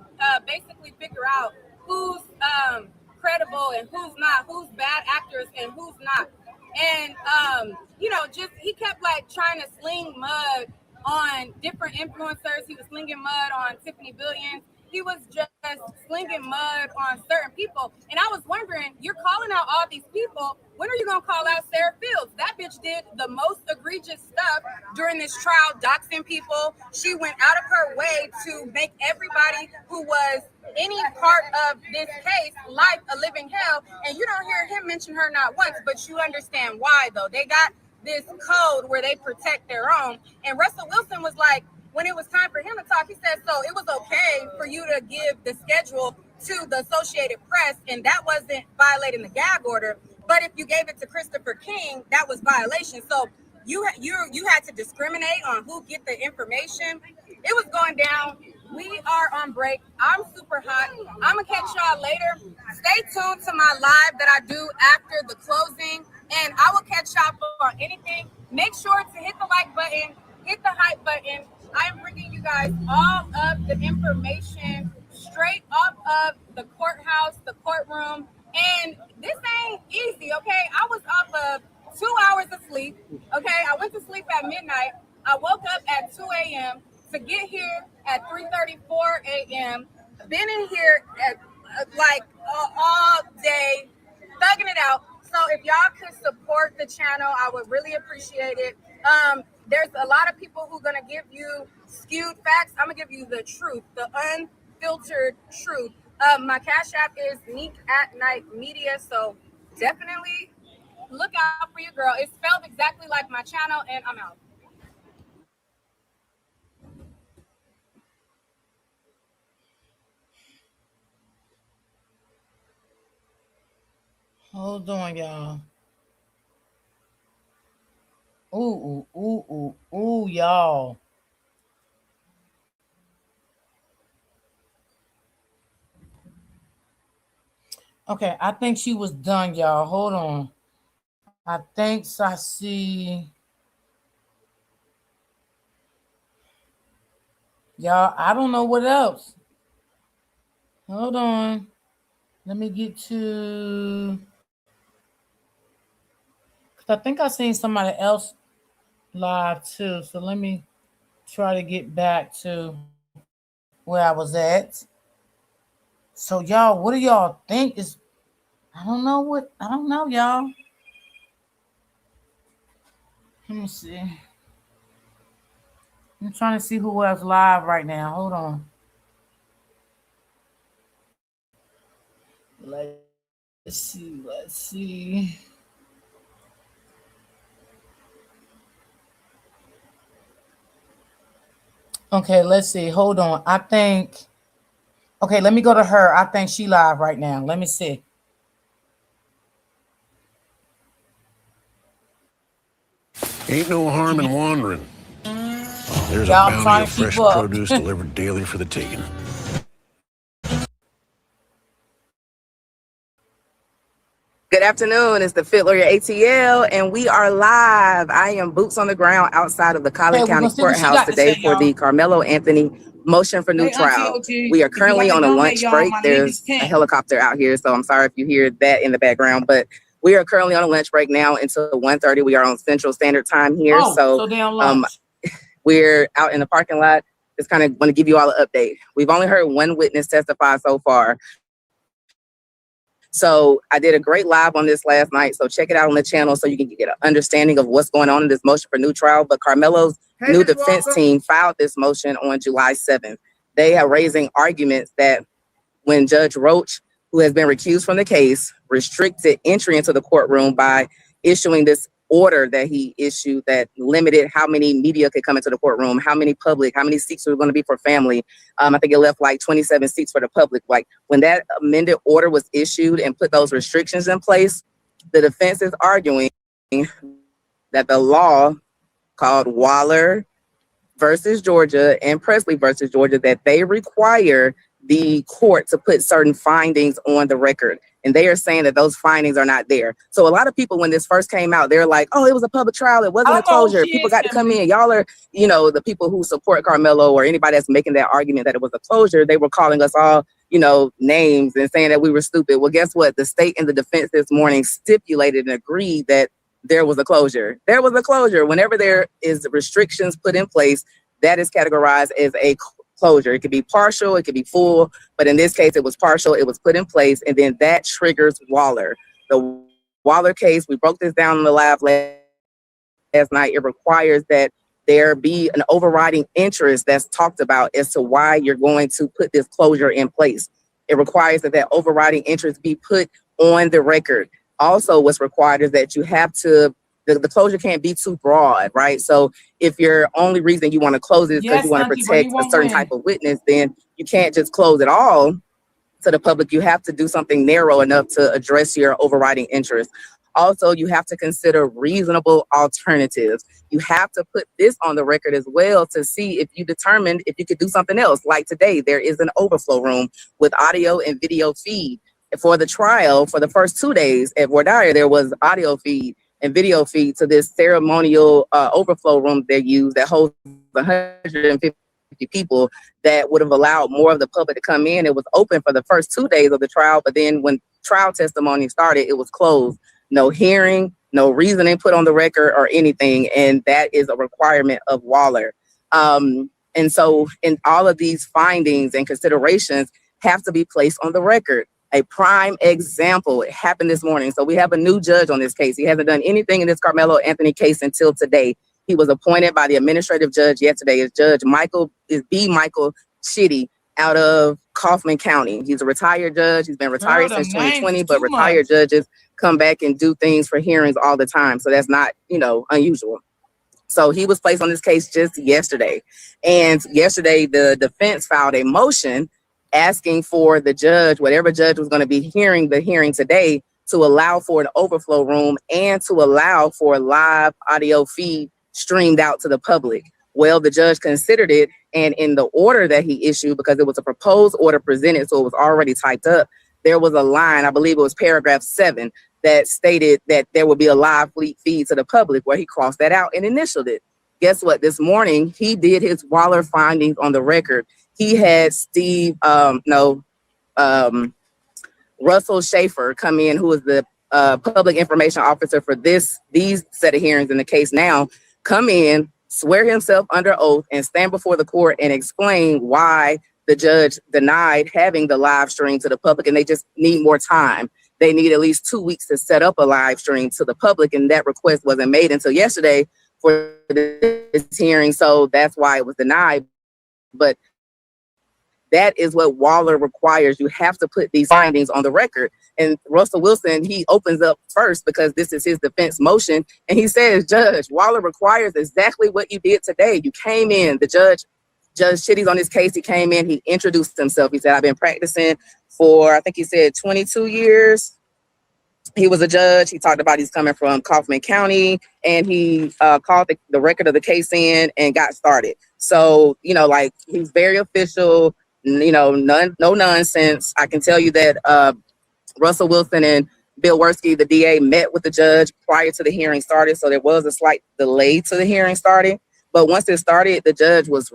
basically figure out who's credible and who's not, who's bad actors and who's not. And just he kept like trying to sling mud on different influencers. He was slinging mud on Tiffany Billions. He was just slinging mud on certain people. And I was wondering, you're calling out all these people. When are you going to call out Sarah Fields? That bitch did the most egregious stuff during this trial, doxing people. She went out of her way to make everybody who was any part of this case life a living hell. And you don't hear him mention her not once, but you understand why, though. They got this code where they protect their own. And Russell Wilson was like, when it was time for him to talk, he said, so it was okay for you to give the schedule to the Associated Press, and that wasn't violating the gag order. But if you gave it to Christopher King, that was violation. So you had to discriminate on who get the information. It was going down. We are on break. I'm super hot. I'm gonna catch y'all later. Stay tuned to my live that I do after the closing, and I will catch y'all for anything. Make sure to hit the like button, hit the hype button. I'm bringing you guys all of the information straight off of the courthouse, the courtroom, and this ain't easy, okay? I was off of 2 hours of sleep, okay? I went to sleep at midnight. I woke up at 2 a.m. to get here at 3:34 a.m. Been in here at all day, thugging it out. So if y'all could support the channel, I would really appreciate it. There's a lot of people who are gonna give you skewed facts. I'm gonna give you the truth, the unfiltered truth. My Cash App is Neek at Night Media, so definitely look out for your girl. It's spelled exactly like my channel, and I'm out. Hold on, y'all. Ooh, ooh, ooh, ooh, ooh, y'all. Okay, I think she was done, y'all. Hold on. I think I see. Y'all, I don't know what else. Hold on. Let me get to. Cause I think I seen somebody else live too. So let me try to get back to where I was at. So y'all, what do y'all think is? I don't know what. I don't know, y'all. Let me see. I'm trying to see who else live right now. Hold on. Let's see. Let's see. Okay, let's see. Hold on. I think. Okay, let me go to her. I think she live right now. Let me see. Ain't no harm in wandering. There's a Y'all, I'm bounty trying of to keep fresh up. produce delivered daily for the taking. Good afternoon. It's the Fit Lawyer ATL, and we are live. I am boots on the ground outside of the Collin Okay, we're County gonna see what she Courthouse got to today say, for y'all. the Carmelo Anthony motion for new Hey, Auntie trial. OG, We are if you currently like to on a donate, lunch y'all, break. my link is There's a pinned. helicopter out here, so I'm sorry if you hear that in the background, but we are currently on a lunch break now until 1:30. We are on Central Standard Time here, Oh, so so damn lunch. we're out in the parking lot. Just kind of want to give you all an update. We've only heard one witness testify so far. So I did a great live on this last night. So check it out on the channel so you can get an understanding of what's going on in this motion for new trial. But Karmelo's new defense team filed this motion on July 7th. They are raising arguments that when Judge Roach, who has been recused from the case, restricted entry into the courtroom by issuing this order that he issued that limited how many media could come into the courtroom, how many seats were going to be for family. I think it left like 27 seats for the public. Like when that amended order was issued and put those restrictions in place, the defense is arguing that the law called Waller versus Georgia and Presley versus Georgia, that they require the court to put certain findings on the record. And they are saying that those findings are not there. So a lot of people, when this first came out, they're like, oh, it was a public trial. It wasn't a closure. People got to come in. Y'all are, the people who support Karmelo or anybody that's making that argument that it was a closure, they were calling us all, names and saying that we were stupid. Well, guess what? The state and the defense this morning stipulated and agreed that there was a closure. There was a closure. Whenever there is restrictions put in place, that is categorized as a closure. It could be partial, it could be full, but in this case, it was partial. It was put in place, and then that triggers Waller. The Waller case, we broke this down in the live last night. It requires that there be an overriding interest that's talked about as to why you're going to put this closure in place. It requires that overriding interest be put on the record. Also, what's required is that you have to, the closure can't be too broad, right? So if your only reason you want to close it is because you want to protect a certain type of witness, then you can't just close it all to the public. You have to do something narrow enough to address your overriding interest. Also, you have to consider reasonable alternatives. You have to put this on the record as well to see if you determined if you could do something else. Like today, there is an overflow room with audio and video feed. For the trial, for the first 2 days at Wardire, there was audio feed and video feed to this ceremonial overflow room they use that holds 150 people that would have allowed more of the public to come in. It was open for the first 2 days of the trial, but then when trial testimony started, it was closed. No hearing, no reasoning put on the record or anything, and that is a requirement of Waller. And so in all of these findings and considerations have to be placed on the record. A prime example, it happened this morning. So we have a new judge on this case. He hasn't done anything in this Karmelo Anthony case until today. He was appointed by the administrative judge yesterday as Judge Michael Chitty out of Kaufman County. He's a retired judge. He's been retired since 2020, but retired judges come back and do things for hearings all the time. So that's not, unusual. So he was placed on this case just yesterday. And yesterday, the defense filed a motion asking for the judge, whatever judge was going to be hearing the hearing today, to allow for an overflow room and to allow for a live audio feed streamed out to the public. Well, the judge considered it, and in the order that he issued, because it was a proposed order presented, so it was already typed up, there was a line, I believe it was paragraph 7, that stated that there would be a live feed to the public, where he crossed that out and initialed it. Guess what? This morning, he did his Waller findings on the record. He had Russell Schaefer come in, who is the public information officer for these set of hearings in the case now, come in, swear himself under oath, and stand before the court and explain why the judge denied having the live stream to the public, and they just need more time. They need at least 2 weeks to set up a live stream to the public, and that request wasn't made until yesterday for this hearing, so that's why it was denied. But that is what Waller requires. You have to put these findings on the record. And Russell Wilson, he opens up first because this is his defense motion. And he says, Judge, Waller requires exactly what you did today. You came in, Judge Chitty's on this case. He came in, he introduced himself. He said, I've been practicing for, I think he said 22 years. He was a judge. He talked about he's coming from Kaufman County, and he called the record of the case in and got started. So, he's very official. No nonsense. I can tell you that Russell Wilson and Bill Werski, the DA, met with the judge prior to the hearing started. So there was a slight delay to the hearing starting. But once it started, the judge was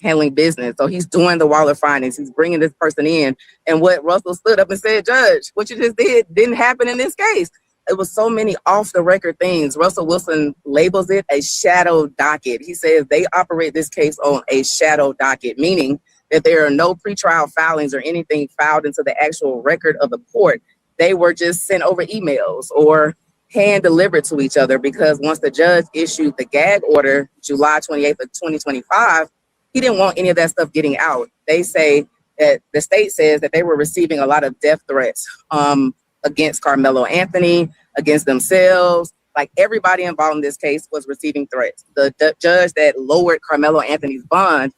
handling business. So he's doing the Waller findings. He's bringing this person in. And what Russell stood up and said, Judge, what you just did didn't happen in this case. It was so many off the record things. Russell Wilson labels it a shadow docket. He says they operate this case on a shadow docket, meaning that there are no pretrial filings or anything filed into the actual record of the court they were just sent over emails or hand delivered to each other, because once the judge issued the gag order July 28th of 2025, he didn't want any of that stuff getting out. They say that the state says that they were receiving a lot of death threats against Karmelo Anthony, against themselves. Like, everybody involved in this case was receiving threats. The judge that lowered Karmelo Anthony's bond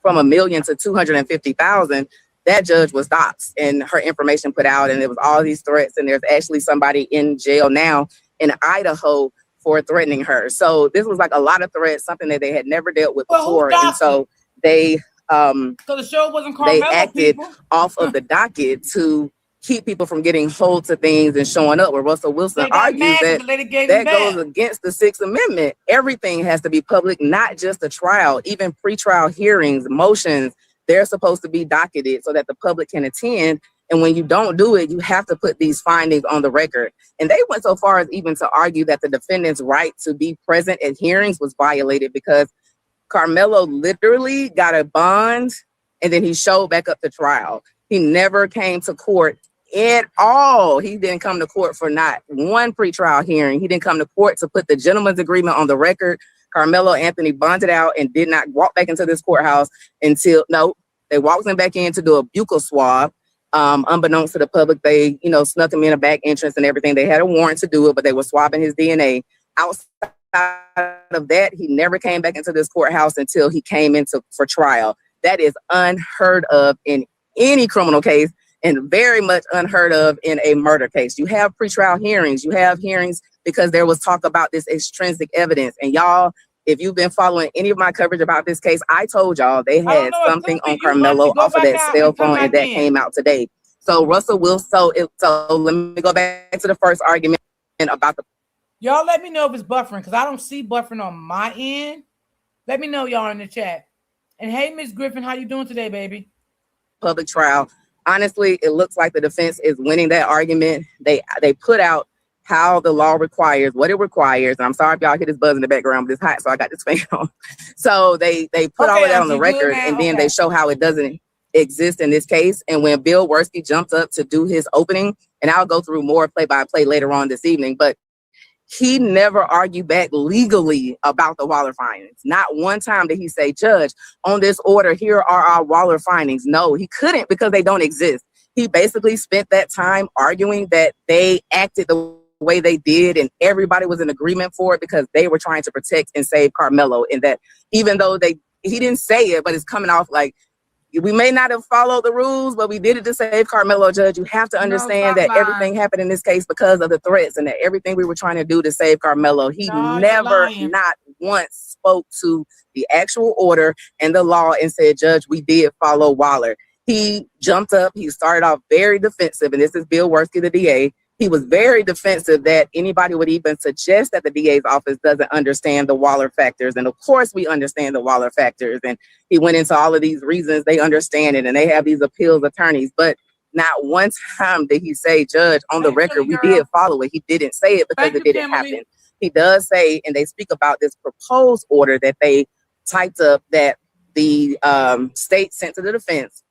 from $1 million to $250,000, that judge was doxxed and her information put out, and there was all these threats. And there's actually somebody in jail now in Idaho for threatening her. So this was like a lot of threats, something that they had never dealt with before. And so they so the show wasn't Karmelo, they acted people. off of the docket to keep people from getting hold to things and showing up. Where Russell Wilson argues that that goes against the Sixth Amendment. Everything has to be public, not just the trial. Even pretrial hearings, motions, they're supposed to be docketed so that the public can attend. And when you don't do it, you have to put these findings on the record. And they went so far as even to argue that the defendant's right to be present at hearings was violated, because Karmelo literally got a bond and then he showed back up to trial. He never came to court at all. He didn't come to court for not one pretrial hearing. He didn't come to court to put the gentleman's agreement on the record. Karmelo Anthony bonded out and did not walk back into this courthouse until, no, they walked him back in to do a buccal swab. Unbeknownst to the public, they, snuck him in a back entrance and everything. They had a warrant to do it, but they were swabbing his DNA. Outside of that, he never came back into this courthouse until he came for trial. That is unheard of in any criminal case, and very much unheard of in a murder case. You have pretrial hearings. You have hearings because there was talk about this extrinsic evidence. And y'all, if you've been following any of my coverage about this case, I told y'all they had something on Karmelo off of that cell phone, and that came out today. So Russell Wilson, so let me go back to the first argument about the... Y'all let me know if it's buffering, because I don't see buffering on my end. Let me know, y'all, in the chat. And hey, Miss Griffin, how you doing today, baby? Public trial. Honestly, it looks like the defense is winning that argument. They put out how the law requires, what it requires. And I'm sorry if y'all hear this buzz in the background, but it's hot, so I got this fan on. So they put all of that on the record, and then they show how it doesn't exist in this case. And when Bill Worski jumped up to do his opening, and I'll go through more play-by-play later on this evening, but he never argued back legally about the Waller findings. Not one time did he say, Judge, on this order, here are our Waller findings. No, he couldn't, because they don't exist. He basically spent that time arguing that they acted the way they did and everybody was in agreement for it because they were trying to protect and save Karmelo. And that even though he didn't say it, but it's coming off like, we may not have followed the rules, but we did it to save Karmelo. Judge, you have to understand that everything happened in this case because of the threats, and that everything we were trying to do to save Karmelo. He never, not once, spoke to the actual order and the law and said, Judge, we did follow Waller. He jumped up. He started off very defensive, and this is Bill Worski, the DA. He was very defensive that anybody would even suggest that the DA's office doesn't understand the Waller factors. And of course we understand the Waller factors. And he went into all of these reasons they understand it, and they have these appeals attorneys. But not one time did he say, Judge, on the record, we did follow it. He didn't say it because it didn't happen. He does say, and they speak about this proposed order that they typed up that the state sent to the defense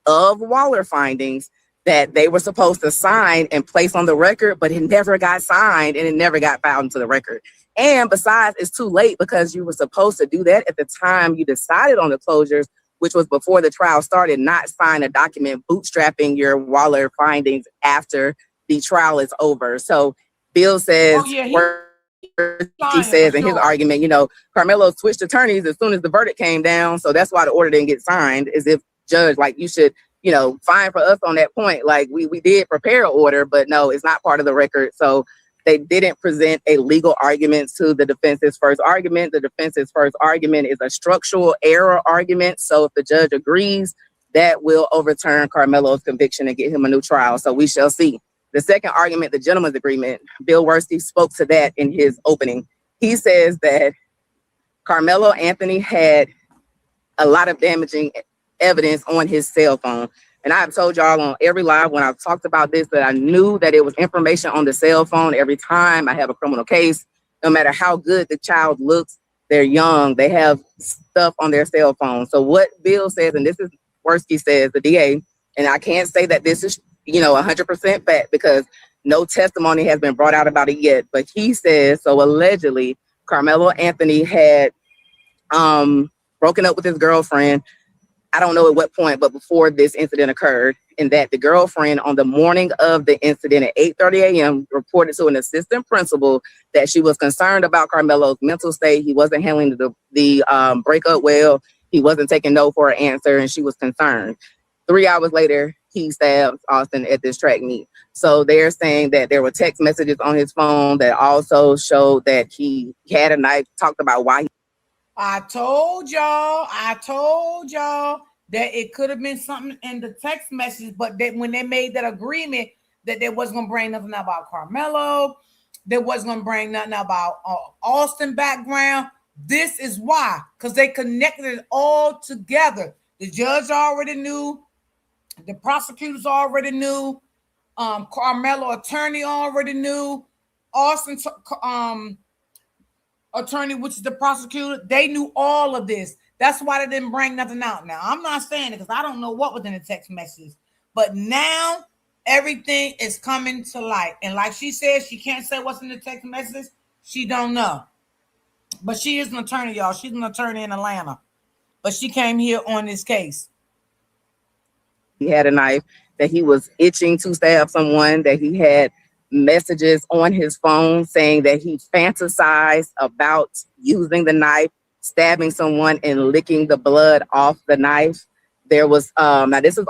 of Waller findings that they were supposed to sign and place on the record, but it never got signed and it never got filed into the record. And besides, it's too late because you were supposed to do that at the time you decided on the closures, which was before the trial started, not sign a document bootstrapping your Waller findings after the trial is over. So Bill says, he says in his argument, Karmelo switched attorneys as soon as the verdict came down. So that's why the order didn't get signed, as if, Judge, like, you should, fine for us on that point. Like, we did prepare an order, but no, it's not part of the record. So they didn't present a legal argument to the defense's first argument. The defense's first argument is a structural error argument. So if the judge agrees, that will overturn Karmelo's conviction and get him a new trial. So we shall see. The second argument, the gentleman's agreement, Bill Worski spoke to that in his opening. He says that Karmelo Anthony had a lot of damaging evidence on his cell phone. And I've told y'all on every live when I've talked about this that I knew that it was information on the cell phone every time I have a criminal case. No matter how good the child looks, they're young, they have stuff on their cell phone. So what Bill says, and this is Worski says, the DA, and I can't say that this is 100% fact because no testimony has been brought out about it yet. But he says, so allegedly, Karmelo Anthony had broken up with his girlfriend. I don't know at what point, but before this incident occurred, and that the girlfriend on the morning of the incident at 8:30 a.m. reported to an assistant principal that she was concerned about Karmelo's mental state. He wasn't handling the breakup well. He wasn't taking no for an answer, and she was concerned. 3 hours later, he stabs Austin at this track meet. So they're saying that there were text messages on his phone that also showed that he had a knife, talked about why he I told y'all that it could have been something in the text message, but that when they made that agreement that they wasn't gonna bring nothing about Karmelo, they wasn't gonna bring nothing about Austin background. This is why, because they connected it all together. The judge already knew, the prosecutors already knew, Karmelo attorney already knew, Austin attorney, which is the prosecutor, they knew all of this. That's why they didn't bring nothing out. Now, I'm not saying it because I don't know what was in the text messages, but now everything is coming to light. And like she said, she can't say what's in the text messages. She don't know. But she is an attorney, y'all. She's an attorney in Atlanta. But she came here on this case. He had a knife, that he was itching to stab someone, that he had messages on his phone saying that he fantasized about using the knife, stabbing someone and licking the blood off the knife. There was now this is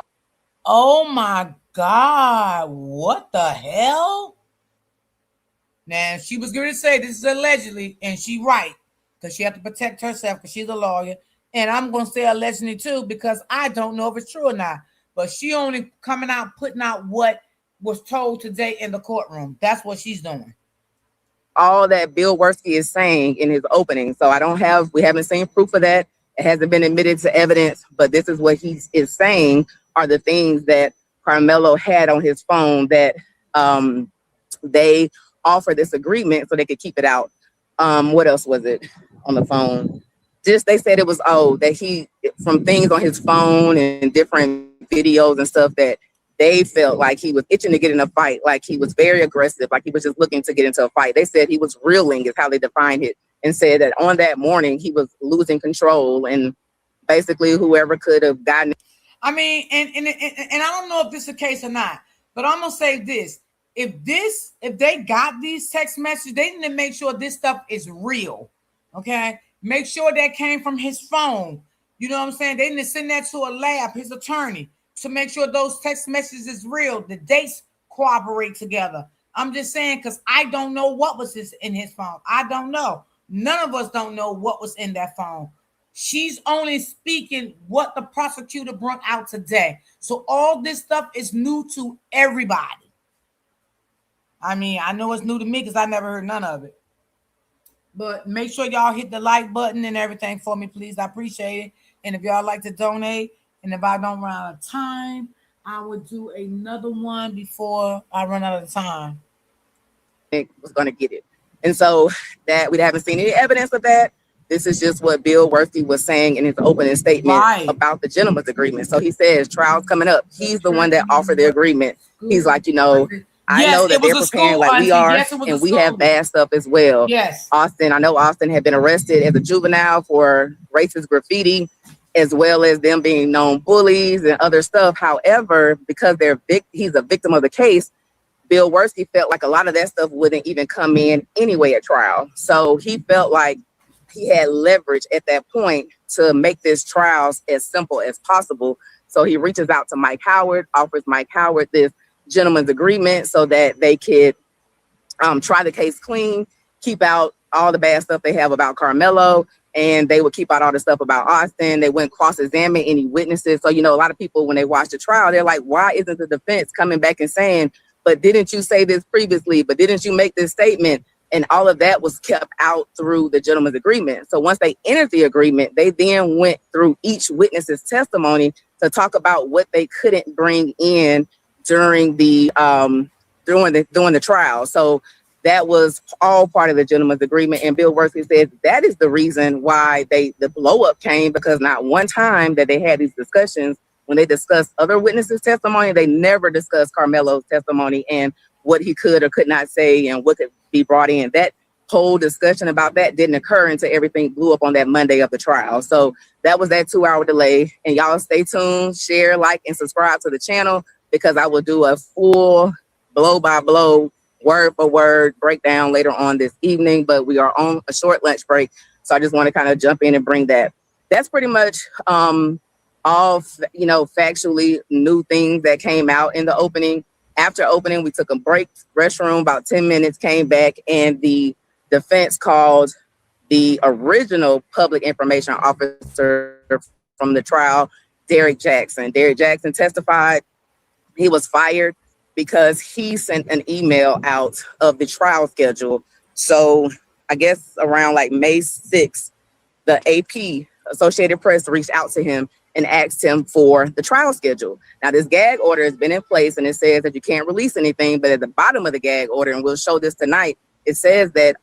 oh my God, what the hell? Now she was going to say this is allegedly, and she right, because she had to protect herself because she's a lawyer. And I'm going to say allegedly too, because I don't know if it's true or not. But she only coming out, putting out what was told today in the courtroom. That's what she's doing. All that Bill Worski is saying in his opening. So we haven't seen proof of that. It hasn't been admitted to evidence, but this is what he is saying are the things that Karmelo had on his phone that they offered this agreement so they could keep it out. What else was it on the phone? Just they said it was that he, from things on his phone and different videos and stuff, that they felt like he was itching to get in a fight, like he was very aggressive, like he was just looking to get into a fight. They said he was reeling is how they defined it, and said that on that morning he was losing control and basically whoever could have gotten. I mean, and I don't know if this is the case or not, but I'm gonna say this. If they got these text messages, they need to make sure this stuff is real. Okay? Make sure that came from his phone. You know what I'm saying? They need to send that to a lab, his attorney, to make sure those text messages is real. The dates corroborate together. I'm just saying, because I don't know what was in his phone. I don't know. None of us don't know what was in that phone. She's only speaking what the prosecutor brought out today. So all this stuff is new to everybody. I mean, I know it's new to me because I never heard none of it. But make sure y'all hit the like button and everything for me, please. I appreciate it. And if y'all like to donate, and if I don't run out of time, I would do another one before I run out of time. Was going to get it. And so that we haven't seen any evidence of that. This is just what Bill Worski was saying in his opening statement about the gentleman's agreement. So he says, trial's coming up. He's the one that offered the agreement. He's like, I know that they're preparing like we are, and we have bad stuff as well. Yes. Austin, I know Austin had been arrested as a juvenile for racist graffiti, as well as them being known bullies and other stuff. However, because he's a victim of the case, Bill Worski felt like a lot of that stuff wouldn't even come in anyway at trial. So he felt like he had leverage at that point to make this trial as simple as possible. So he reaches out to Mike Howard, offers Mike Howard this gentleman's agreement so that they could try the case clean, keep out all the bad stuff they have about Karmelo, and they would keep out all the stuff about Austin. They wouldn't cross-examine any witnesses. So, a lot of people, when they watch the trial, they're like, why isn't the defense coming back and saying, but didn't you say this previously? But didn't you make this statement? And all of that was kept out through the gentleman's agreement. So once they entered the agreement, they then went through each witness's testimony to talk about what they couldn't bring in during the trial. So that was all part of the gentleman's agreement. And Bill Worski said that is the reason why the blow up came, because not one time that they had these discussions when they discuss other witnesses' testimony, they never discuss Karmelo's testimony and what he could or could not say and what could be brought in. That whole discussion about that didn't occur until everything blew up on that Monday of the trial. So that was that 2-hour delay. And y'all stay tuned, share, like, and subscribe to the channel, because I will do a full blow by blow, word for word breakdown later on this evening. But we are on a short lunch break, so I just want to kind of jump in and bring that. That's pretty much all, factually new things that came out in the opening. After opening, we took a break, restroom, about 10 minutes, came back, and the defense called the original public information officer from the trial, Derek Jackson. Derek Jackson testified. He was fired because he sent an email out of the trial schedule. So I guess around like May 6th, the AP, Associated Press, reached out to him and asked him for the trial schedule. Now, this gag order has been in place, and it says that you can't release anything, but at the bottom of the gag order, and we'll show this tonight, it says that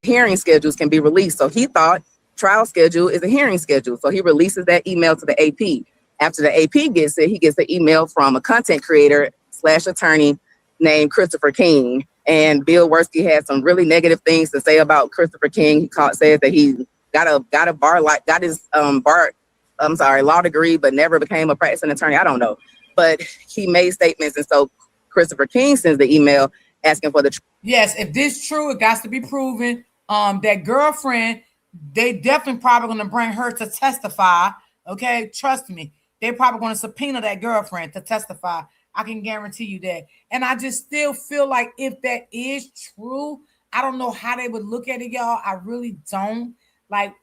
hearing schedules can be released. So he thought trial schedule is a hearing schedule. So he releases that email to the AP. After the AP gets it, he gets an email from a content creator / attorney named Christopher King. And Bill Worski had some really negative things to say about Christopher King. He says that he got his law degree, but never became a practicing attorney. I don't know, but he made statements, and so Christopher King sends the email asking for the. Yes, if this true, it got to be proven. That girlfriend, they definitely probably going to bring her to testify. Okay, trust me, they're probably going to subpoena that girlfriend to testify. I can guarantee you that. And I just still feel like if that is true, I don't know how they would look at it, y'all. I really don't. Like,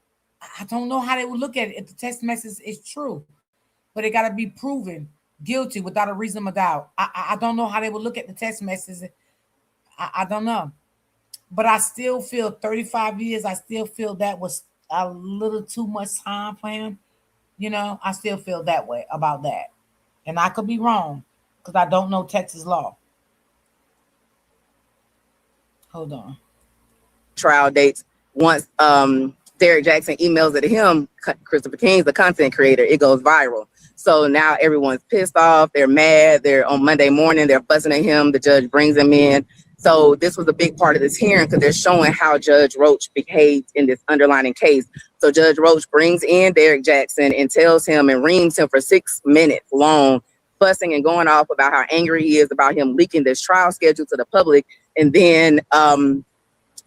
I don't know how they would look at it if the text message is true. But it got to be proven guilty without a reasonable doubt. I don't know how they would look at the text message. I don't know. But I still feel 35 years, I still feel that was a little too much time for him. I still feel that way about that. And I could be wrong because I don't know Texas law. Hold on. Trial dates. Once Derek Jackson emails it to him, Christopher King's the content creator, it goes viral. So now everyone's pissed off. They're mad. They're on Monday morning. They're fussing at him. The judge brings him in. So this was a big part of this hearing because they're showing how Judge Roach behaved in this underlying case. So Judge Roach brings in Derek Jackson and tells him and reams him for 6 minutes long, fussing and going off about how angry he is about him leaking this trial schedule to the public. And then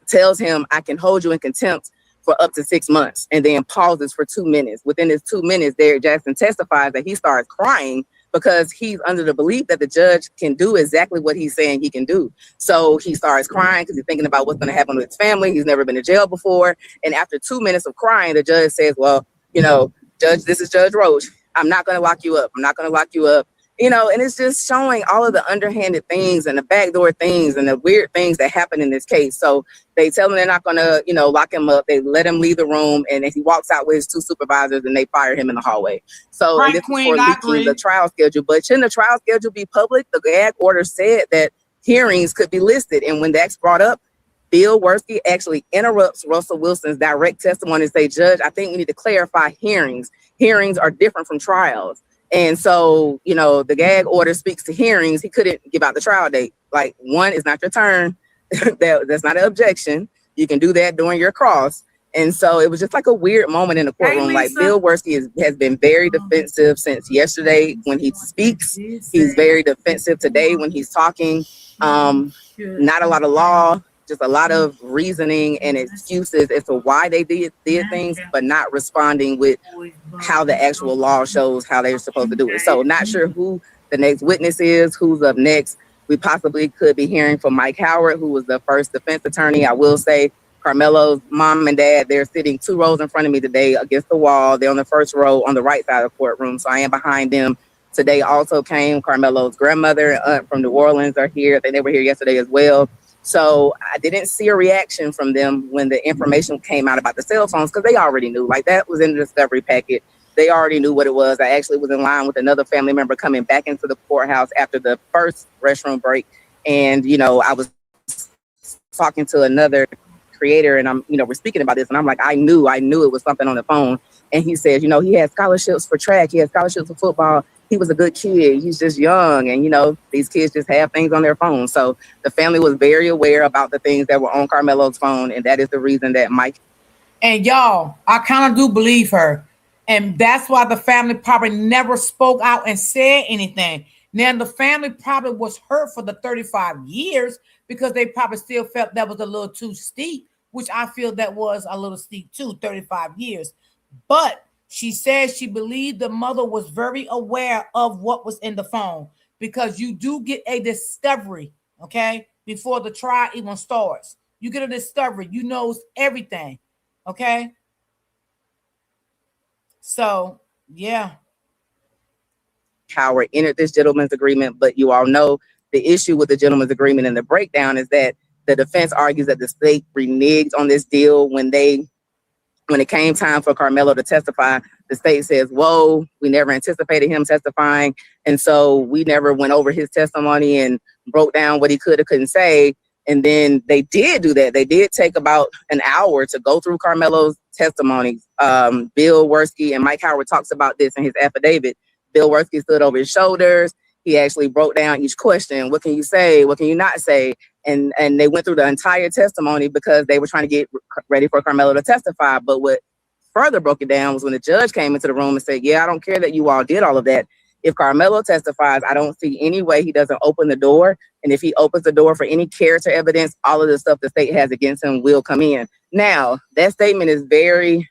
tells him, I can hold you in contempt for up to 6 months, and then pauses for 2 minutes. Within this 2 minutes, Derek Jackson testifies that he starts crying because he's under the belief that the judge can do exactly what he's saying he can do. So he starts crying because he's thinking about what's going to happen to his family. He's never been to jail before. And after 2 minutes of crying, the judge says, well, Judge, this is Judge Roach. I'm not going to lock you up. I'm not going to lock you up. And it's just showing all of the underhanded things and the backdoor things and the weird things that happen in this case. So they tell him they're not going to, lock him up. They let him leave the room, and he walks out with his 2 supervisors, and they fire him in the hallway. So right, and this Queen, is for leaking the trial schedule. But shouldn't the trial schedule be public? The gag order said that hearings could be listed, and when that's brought up, Bill Worski actually interrupts Russell Wilson's direct testimony and say, Judge, I think we need to clarify hearings. Hearings are different from trials. And so, the gag order speaks to hearings. He couldn't give out the trial date. Like, one, it's not your turn. That's not an objection. You can do that during your cross. And so it was just like a weird moment in the courtroom. Hey, like, Bill Worski has been very defensive since yesterday when he speaks. He's very defensive today when he's talking. Not a lot of law, just a lot of reasoning and excuses as to why they did things, but not responding with how the actual law shows how they're supposed to do it. So not sure who the next witness is, who's up next. We possibly could be hearing from Mike Howard, who was the first defense attorney. I will say Karmelo's mom and dad, they're sitting 2 rows in front of me today against the wall. They're on the first row on the right side of the courtroom. So I am behind them. Today also came Karmelo's grandmother and aunt from New Orleans are here. I think they were here yesterday as well. So I didn't see a reaction from them when the information came out about the cell phones, because they already knew. Like, that was in the discovery packet. They already knew what it was. I actually was in line with another family member coming back into the courthouse after the first restroom break. And, I was talking to another creator, and we're speaking about this, and I'm like, I knew it was something on the phone. And he said, he had scholarships for track, he had scholarships for football. He was a good kid. He's just young. And, these kids just have things on their phone. So the family was very aware about the things that were on Karmelo's phone. And that is the reason that Mike. And y'all, I kind of do believe her. And that's why the family probably never spoke out and said anything. Now, the family probably was hurt for the 35 years because they probably still felt that was a little too steep, which I feel that was a little steep too, 35 years. But she says she believed the mother was very aware of what was in the phone because you do get a discovery, okay, before the trial even starts. You get a discovery, you knows everything, okay? So, yeah. Howard entered this gentleman's agreement, but you all know the issue with the gentleman's agreement and the breakdown is that the defense argues that the state reneged on this deal when it came time for Karmelo to testify. The state says, whoa, we never anticipated him testifying. And so we never went over his testimony and broke down what he could or couldn't say. And then they did do that. They did take about an hour to go through Karmelo's testimony. Bill Werski and Mike Howard talks about this in his affidavit. Bill Werski stood over his shoulders. He actually broke down each question. What can you say? What can you not say? And they went through the entire testimony because they were trying to get ready for Karmelo to testify. But what further broke it down was when the judge came into the room and said, yeah, I don't care that you all did all of that. If Karmelo testifies, I don't see any way he doesn't open the door. And if he opens the door for any character evidence, all of the stuff the state has against him will come in. Now, that statement is I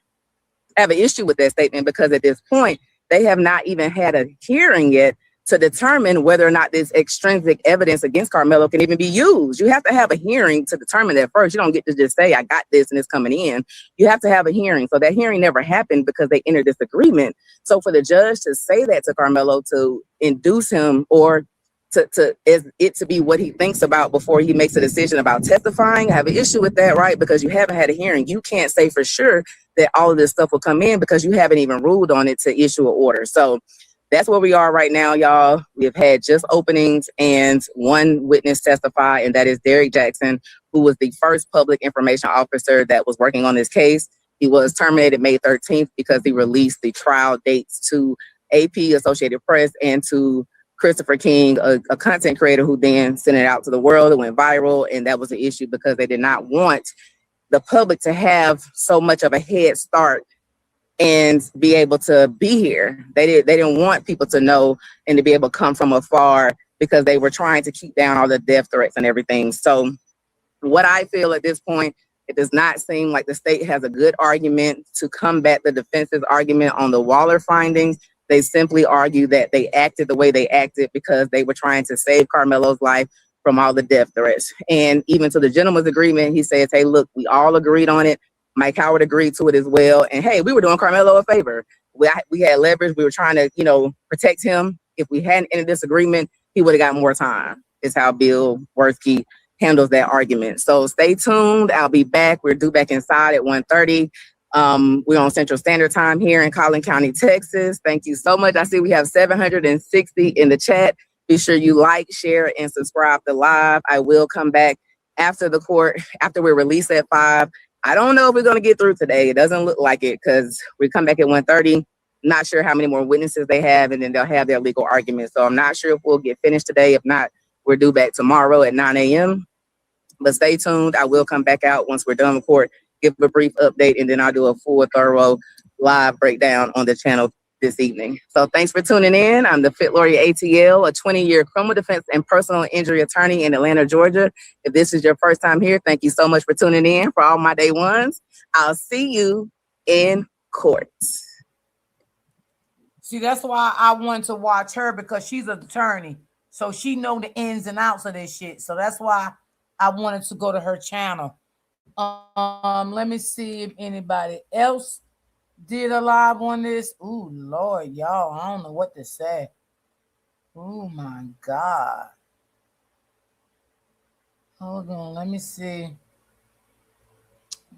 have an issue with that statement because at this point, they have not even had a hearing yet to determine whether or not this extrinsic evidence against Karmelo can even be used. You have to have a hearing to determine that first. You don't get to just say, I got this and it's coming in. You have to have a hearing. So that hearing never happened because they entered this agreement. So for the judge to say that to Karmelo, to induce him or to be what he thinks about before he makes a decision about testifying, I have an issue with that, right? Because you haven't had a hearing. You can't say for sure that all of this stuff will come in because you haven't even ruled on it to issue an order. So that's where we are right now, y'all. We have had just openings and one witness testify, and that is Derek Jackson, who was the first public information officer that was working on this case. He was terminated May 13th because he released the trial dates to AP, Associated Press, and to Christopher King, a content creator who then sent it out to the world. It went viral, and that was an issue because they did not want the public to have so much of a head start and be able to be here. They didn't want people to know and to be able to come from afar because they were trying to keep down all the death threats and everything. So what I feel at this point, it does not seem like the state has a good argument to combat the defense's argument on the Waller findings. They simply argue that they acted the way they acted because they were trying to save Karmelo's life from all the death threats. And even to the gentleman's agreement, he says, hey, look, we all agreed on it. Mike Howard agreed to it as well. And hey, we were doing Karmelo a favor. We had leverage. We were trying to, protect him. If we hadn't entered this agreement, he would have got more time, is how Bill Werski handles that argument. So stay tuned. I'll be back. We're due back inside at 1:30. We're on Central Standard Time here in Collin County, Texas. Thank you so much. I see we have 760 in the chat. Be sure you like, share, and subscribe to live. I will come back after the court, after we're released at 5. I don't know if we're going to get through today. It doesn't look like it because we come back at 1:30. Not sure how many more witnesses they have, and then they'll have their legal arguments. So I'm not sure if we'll get finished today. If not, we're due back tomorrow at 9 a.m. But stay tuned. I will come back out once we're done with court, give a brief update, and then I'll do a full, thorough live breakdown on the channel this evening. So thanks for tuning in. I'm the Fit Lawyer ATL, a 20-year criminal defense and personal injury attorney in Atlanta, Georgia. If this is your first time here, thank you so much for tuning in. For all my day ones, I'll see you in court. See, that's why I wanted to watch her because she's an attorney. So she know the ins and outs of this shit. So that's why I wanted to go to her channel. Let me see if anybody else did a live on this. Ooh, Lord, y'all, I don't know what to say. Oh, my God. Hold on, let me see.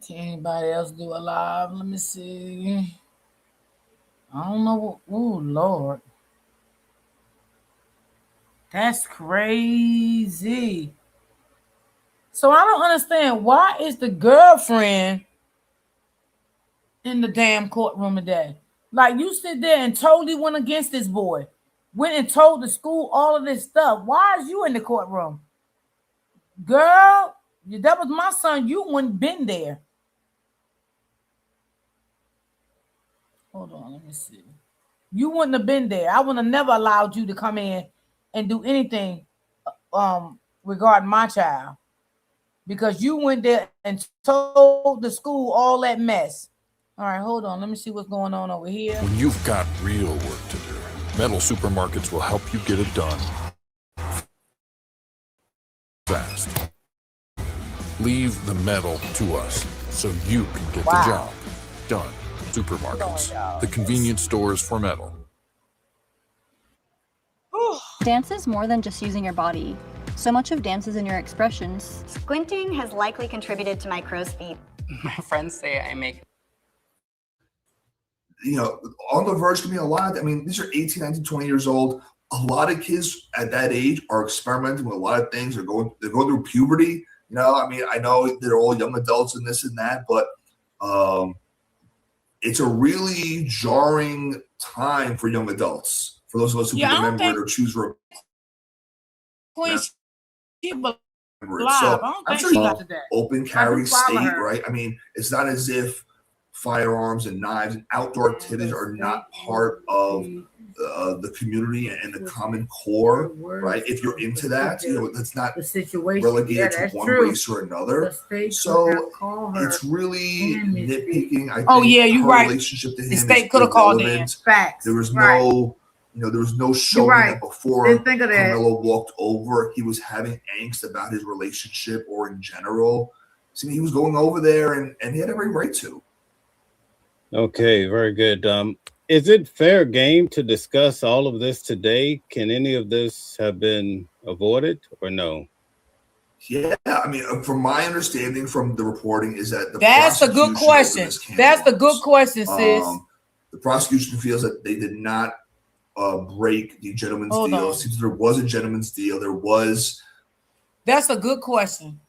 Did anybody else do a live? Let me see. I don't know. Oh, Lord. That's crazy. So I don't understand. Why is the girlfriend in the damn courtroom today. Like, you sit there and totally went against this boy. Went and told the school all of this stuff. Why is you in the courtroom? Girl, that was my son. You wouldn't been there. Hold on, let me see. You wouldn't have been there. I would have never allowed you to come in and do anything regarding my child. Because you went there and told the school all that mess. All right, hold on. Let me see what's going on over here. When you've got real work to do, Metal Supermarkets will help you get it done fast. Leave the metal to us so you can get the job done. Supermarkets, the convenience stores for metal. Dance is more than just using your body. So much of dance is in your expressions. Squinting has likely contributed to my crow's feet. My friends say I make, on the verge can be a lot. I mean, these are 18, 19, 20 years old. A lot of kids at that age are experimenting with a lot of things. They're going through puberty. I mean, I know they're all young adults and this and that, but it's it's a jarring time for young adults. For those of us who can remember it or choose to remember it. So I'm sure open carry state, right? I mean, it's not as if firearms and knives and outdoor activities are not part of the community and the common core, right? If you're into that, that's not relegated to one race or another. So it's really nitpicking. I think you're her right. relationship to him The state could have called in. Facts. There was no, there was no showing that before Karmelo walked over, he was having angst about his relationship or in general. So he was going over there and he had every right to. Okay, very good. Is it fair game to discuss all of this today? Can any of this have been avoided or no? Yeah, I mean, from my understanding from the reporting is that that's a good question. That's the good question, sis. The prosecution feels that they did not break the gentleman's deal. It seems there was a gentleman's deal. There was. That's a good question.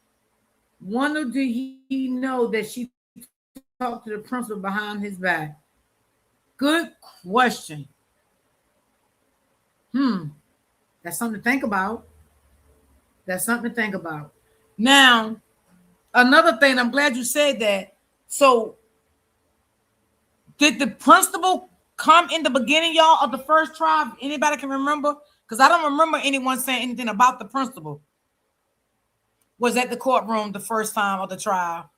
Wonder did he know that she talked to the principal behind his back? Good question. That's something to think about. That's something to think about. Now, another thing, I'm glad you said that. So, did the principal come in the beginning, y'all, of the first trial? Anybody can remember? Because I don't remember anyone saying anything about the principal. Was at the courtroom the first time of the trial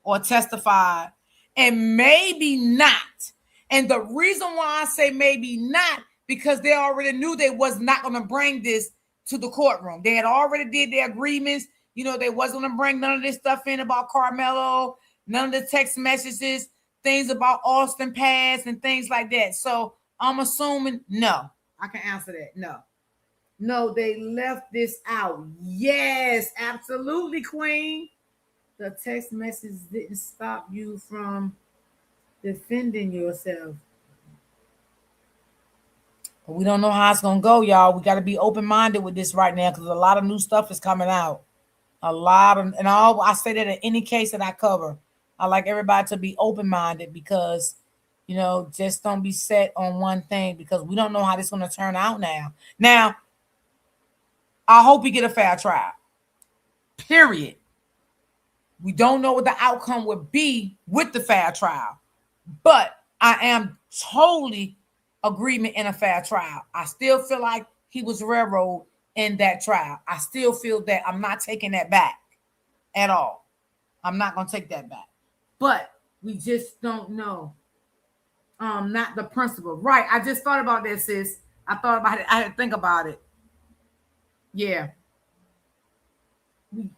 or testified? And maybe not. And the reason why I say maybe not, because they already knew they was not going to bring this to the courtroom. They had already did their agreements. They wasn't going to bring none of this stuff in about Karmelo, none of the text messages, things about Austin Pass and things like that. So I'm assuming no. I can answer that. No, they left this out. Yes, absolutely, Queen. The text message didn't stop you from defending yourself. But we don't know how it's going to go, y'all. We got to be open-minded with this right now because a lot of new stuff is coming out. I say that in any case that I cover. I like everybody to be open-minded because, just don't be set on one thing because we don't know how this is going to turn out now. Now, I hope we get a fair trial. Period. We don't know what the outcome would be with the fair trial, but I am totally agreement in a fair trial. I still feel like he was railroaded in that trial. I still feel that. I'm not taking that back at all. I'm not going to take that back, but we just don't know. Not the principal. Right. I just thought about that, sis. I thought about it. I had to think about it. Yeah. We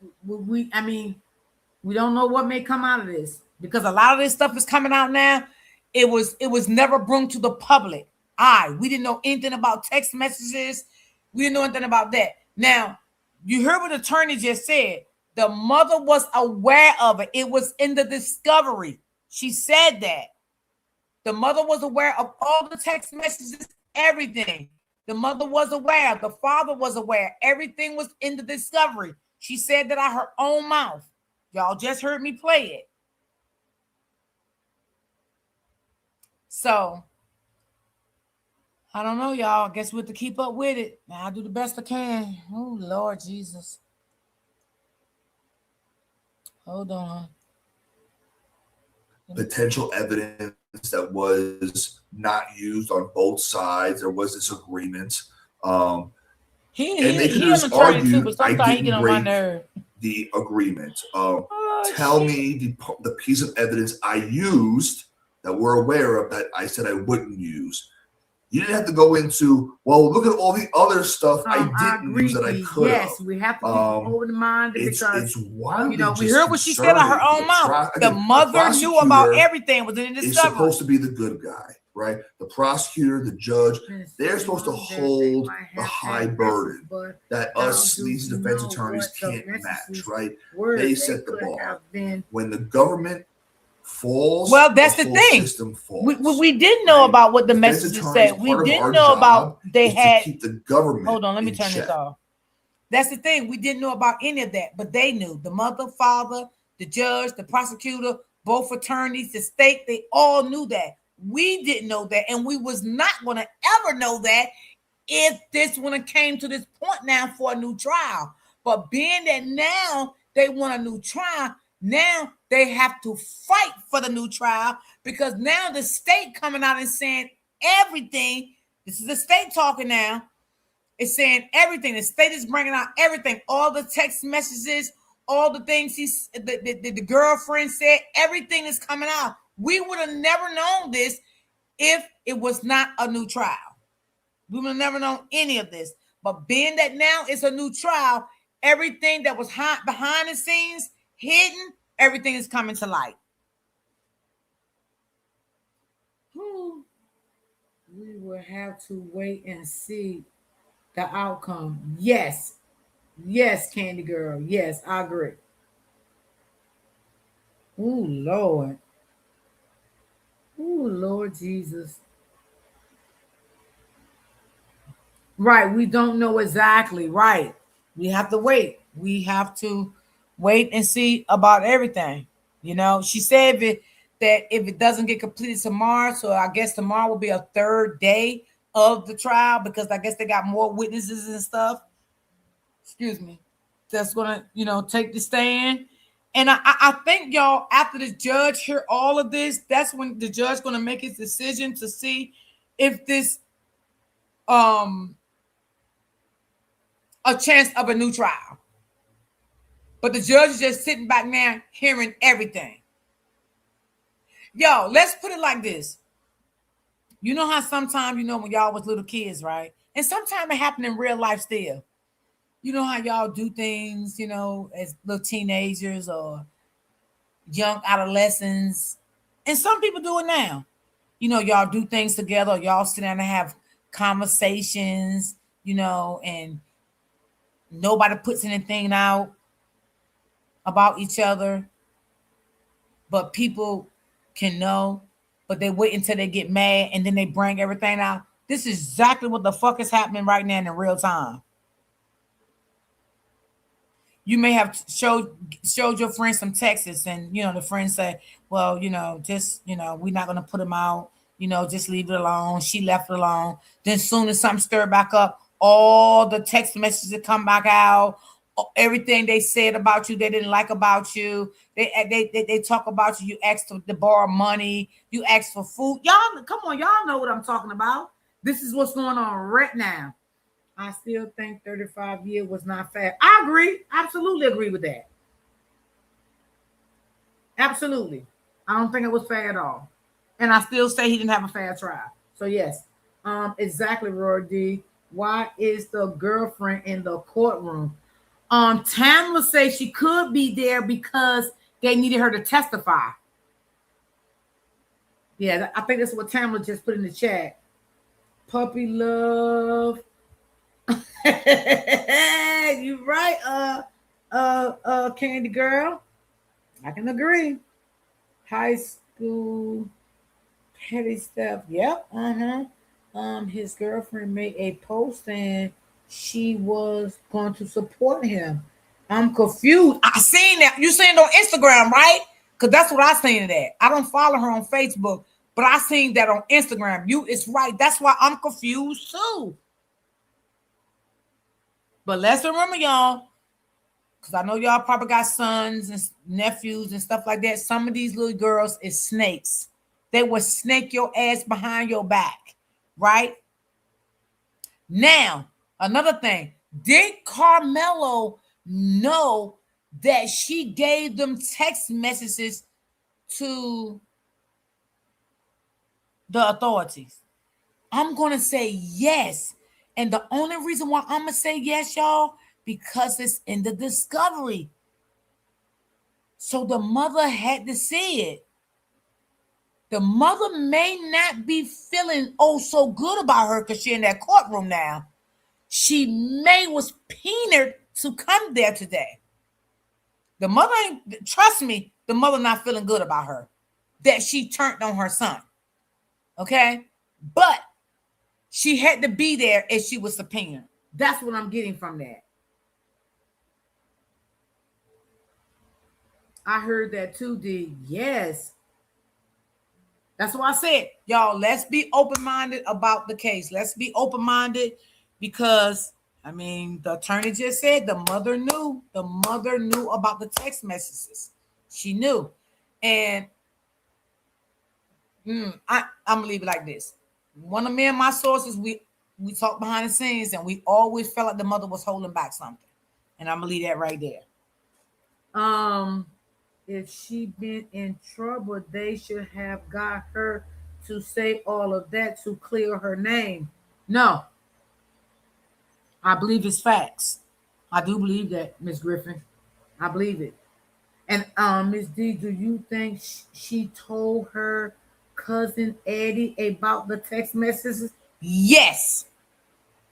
don't know what may come out of this because a lot of this stuff is coming out now. It was never brought to the public. We didn't know anything about text messages. We didn't know anything about that. Now, you heard what the attorney just said. The mother was aware of it. It was in the discovery. She said that. The mother was aware of all the text messages, everything. The mother was aware. The father was aware. Everything was in the discovery. She said that out her own mouth. Y'all just heard me play it. So I don't know, y'all. I guess we have to keep up with it. I'll do the best I can. Oh, Lord Jesus. Hold on. Potential evidence that was not used on both sides. There was disagreement. And they could he just trying to, argue, but I sometimes he get didn't on my break nerve. the agreement. Tell me the piece of evidence I used that we're aware of that I said I wouldn't use. You didn't have to go into, well, look at all the other stuff I didn't use that I could have. Yes, we have to keep open-minded because it's wildly we heard what she said out her own mouth. The mother knew about everything within the is supposed to be the good guy, right? The prosecutor, the judge, they're supposed to hold the high burden that us sleazy defense attorneys can't match, right? They set the bar. When the government falls, well, that's the whole thing. System falls. We didn't know about what the messages said. We didn't know about they had. To keep the government. Hold on, let me turn this off. That's the thing. We didn't know about any of that, but they knew. The mother, father, the judge, the prosecutor, both attorneys, the state, they all knew that. We didn't know that, and we was not going to ever know that if this one came to this point now for a new trial. But being that now they want a new trial, now they have to fight for the new trial because now the state coming out and saying everything. This is the state talking now. It's saying everything. The state is bringing out everything. All the text messages, all the things the girlfriend said, everything is coming out. We would have never known this if it was not a new trial. We would have never known any of this. But being that now it's a new trial, everything that was behind the scenes, hidden, everything is coming to light. We will have to wait and see the outcome. Yes. Yes, Candy Girl. Yes, I agree. Oh, Lord. Oh, Lord Jesus. Right. We don't know exactly. Right. We have to wait. We have to wait and see about everything. You know, she said that if it doesn't get completed tomorrow, so I guess tomorrow will be a third day of the trial because I guess they got more witnesses and stuff. Excuse me. That's gonna, take the stand. And I think y'all, after the judge hear all of this, that's when the judge gonna make his decision to see if this a chance of a new trial. But the judge is just sitting back now hearing everything. Yo, let's put it like this. You know how sometimes, when y'all was little kids, right? And sometimes it happened in real life still. You know how y'all do things, as little teenagers or young adolescents. And some people do it now. Y'all do things together. Y'all sit down and have conversations, and nobody puts anything out about each other. But people can know, but they wait until they get mad and then they bring everything out. This is exactly what the fuck is happening right now in real time. You may have showed your friend some texts and, the friend said, well, just, we're not going to put him out, just leave it alone. She left it alone. Then soon as something stirred back up, all the text messages that come back out, everything they said about you, they didn't like about you. They talk about you. You asked to borrow money. You asked for food. Y'all, come on. Y'all know what I'm talking about. This is what's going on right now. I still think 35 years was not fair. I agree. Absolutely agree with that. Absolutely. I don't think it was fair at all. And I still say he didn't have a fair trial. So yes. Exactly, Roy D. Why is the girlfriend in the courtroom? Tamla says she could be there because they needed her to testify. Yeah, I think that's what Tamla just put in the chat. Puppy love. You right, Candy Girl. I can agree. High school petty stuff. Yep. His girlfriend made a post and she was going to support him. I'm confused. I seen that. You seen it on Instagram, right? Because that's what I seen it at. I don't follow her on Facebook, But I seen that on Instagram. It's right. That's why I'm confused too. But let's remember, y'all, because I know y'all probably got sons and nephews and stuff like that. Some of these little girls is snakes. They will snake your ass behind your back, right? Now, another thing. Did Karmelo know that she gave them text messages to the authorities? I'm going to say yes. And the only reason why I'm going to say yes, y'all, because it's in the discovery. So the mother had to see it. The mother may not be feeling so good about her because she's in that courtroom now. She may was peaned to come there today. The mother ain't, trust me, the mother not feeling good about her, that she turned on her son. Okay? But she had to be there as she was subpoenaed. That's what I'm getting from that. I heard that too, D. Yes. That's what I said. Y'all, let's be open-minded about the case. Let's be open-minded because, I mean, the attorney just said the mother knew. The mother knew about the text messages. She knew. And I'm going to leave it like this. One of me and my sources, we talked behind the scenes, and we always felt like the mother was holding back something. And I'm going to leave that right there. If she been in trouble, they should have got her to say all of that to clear her name. No. I believe it's facts. I do believe that, Miss Griffin. I believe it. And Miss D, do you think she told her cousin Eddie about the text messages? Yes.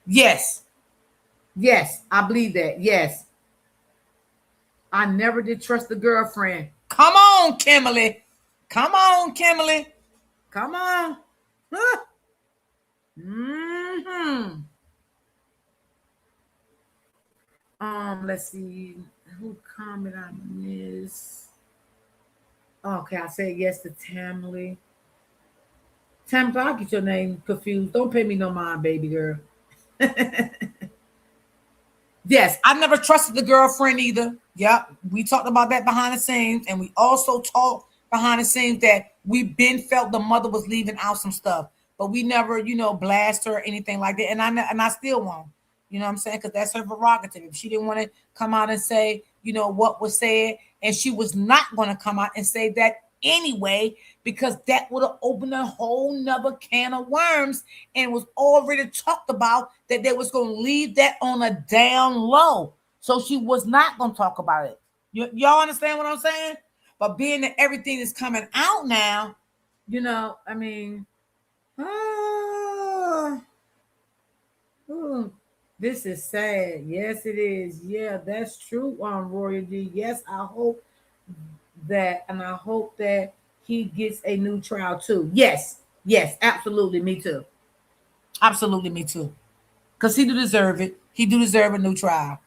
Yes. Yes. I believe that. Yes. I never did trust the girlfriend. Come on, Kimberly. Come on, Kimberly. Come on. Huh. Let's see. Who commented on this? Okay, I said yes to Tamily. Tamily, I'll get your name confused. Don't pay me no mind, baby girl. Yes, I never trusted the girlfriend either. Yep, we talked about that behind the scenes, and we also talked behind the scenes that we been felt the mother was leaving out some stuff, but we never, blast her or anything like that. And I still won't. You know what I'm saying? Because that's her prerogative. If she didn't want to come out and say, what was said, and she was not going to come out and say that anyway, because that would have opened a whole nother can of worms, and was already talked about that they was going to leave that on a down low. So she was not going to talk about it. Y'all understand what I'm saying? But being that everything is coming out now, I mean, this is sad. Yes, it is. Yeah, that's true, Royalty. Yes, I hope that he gets a new trial too. Yes, absolutely, me too. Absolutely, me too. Because he do deserve it. He do deserve a new trial.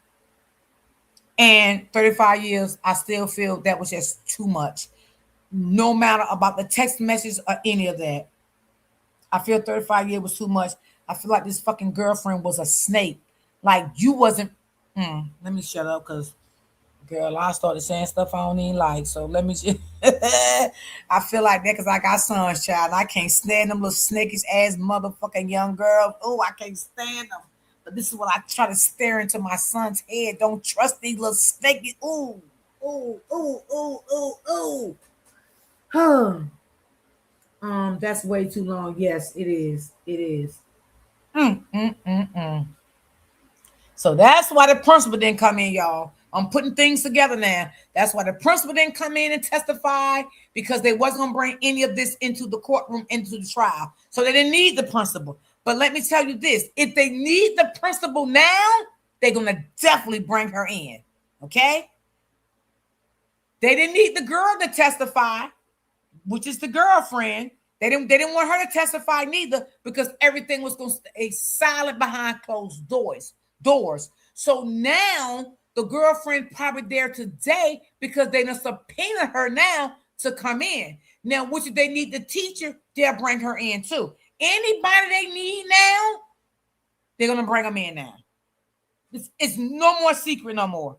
And 35 years, I still feel that was just too much. No matter about the text message or any of that. I feel 35 years was too much. I feel like this fucking girlfriend was a snake. Like you wasn't. Let me shut up because, girl, I started saying stuff I don't even like. So let me just. I feel like that because I got sons, child. And I can't stand them little snakish ass motherfucking young girls. Oh, I can't stand them. But this is what I try to stare into my son's head. Don't trust these little snaky. Ooh, ooh, ooh, ooh, ooh, ooh. That's way too long. Yes, it is. It is. So that's why the principal didn't come in, y'all. I'm putting things together now. That's why the principal didn't come in and testify, because they wasn't gonna bring any of this into the courtroom, into the trial. So they didn't need the principal. But let me tell you this: if they need the principal now, they're gonna definitely bring her in. Okay? They didn't need the girl to testify, which is the girlfriend. They didn't want her to testify neither, because everything was going to stay silent behind closed doors. So now the girlfriend probably there today because they done subpoena her now to come in. Now, which if they need the teacher, they'll bring her in too. Anybody they need now, they're gonna bring them in now. It's no more secret no more.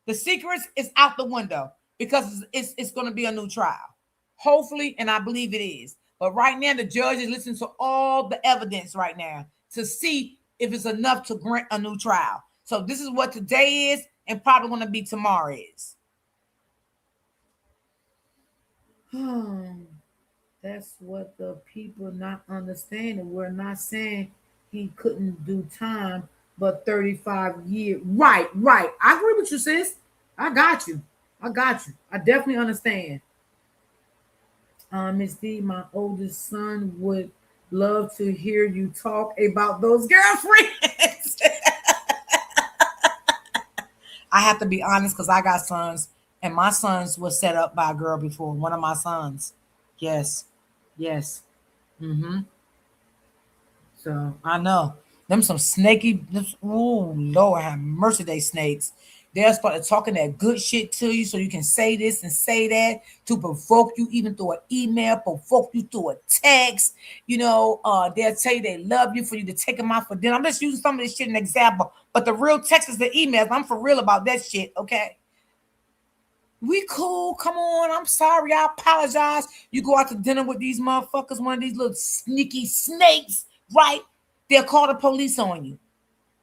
The secrets is out the window because it's going to be a new trial. Hopefully, and I believe it is. But right now, the judge is listening to all the evidence right now to see if it's enough to grant a new trial. So this is what today is, and probably going to be tomorrow is. That's what the people not understanding. We're not saying he couldn't do time, but 35 years. Right. I agree with you, sis. I got you. I definitely understand. Miss D, my oldest son would love to hear you talk about those girlfriends. I have to be honest because I got sons, and my sons was set up by a girl before. One of my sons. Yes. Mm-hmm. So I know them some snaky. Oh Lord, have mercy, they snakes. They'll start talking that good shit to you, so you can say this and say that to provoke you, even through an email, provoke you through a text. They'll tell you they love you for you to take them out for dinner. I'm just using some of this shit as an example, but the real text is the emails. I'm for real about that shit. Okay. We cool. Come on. I'm sorry. I apologize. You go out to dinner with these motherfuckers, one of these little sneaky snakes, right? They'll call the police on you,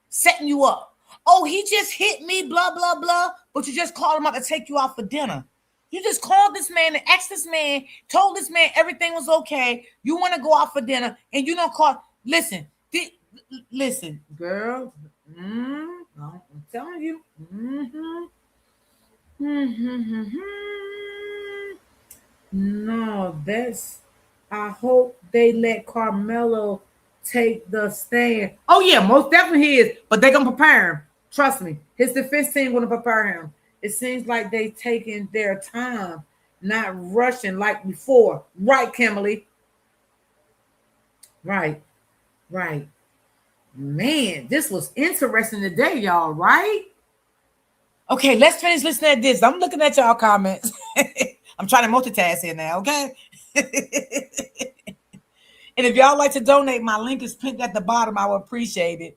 setting you up. Oh, he just hit me, blah, blah, blah. But you just called him out to take you out for dinner. You just called this man and asked this man, told this man everything was okay. You want to go out for dinner and you don't call. Listen, girl. I'm telling you. No, I hope they let Karmelo take the stand. Oh yeah, most definitely he is, but they're gonna prepare him. Trust me, his defense team gonna prepare him. It seems like they taking their time, not rushing like before. Right, Kimberly? Right. Man, this was interesting today, y'all, right? Okay, let's finish listening to this. I'm looking at y'all comments. I'm trying to multitask here now, okay? And if y'all like to donate, my link is pinned at the bottom. I would appreciate it.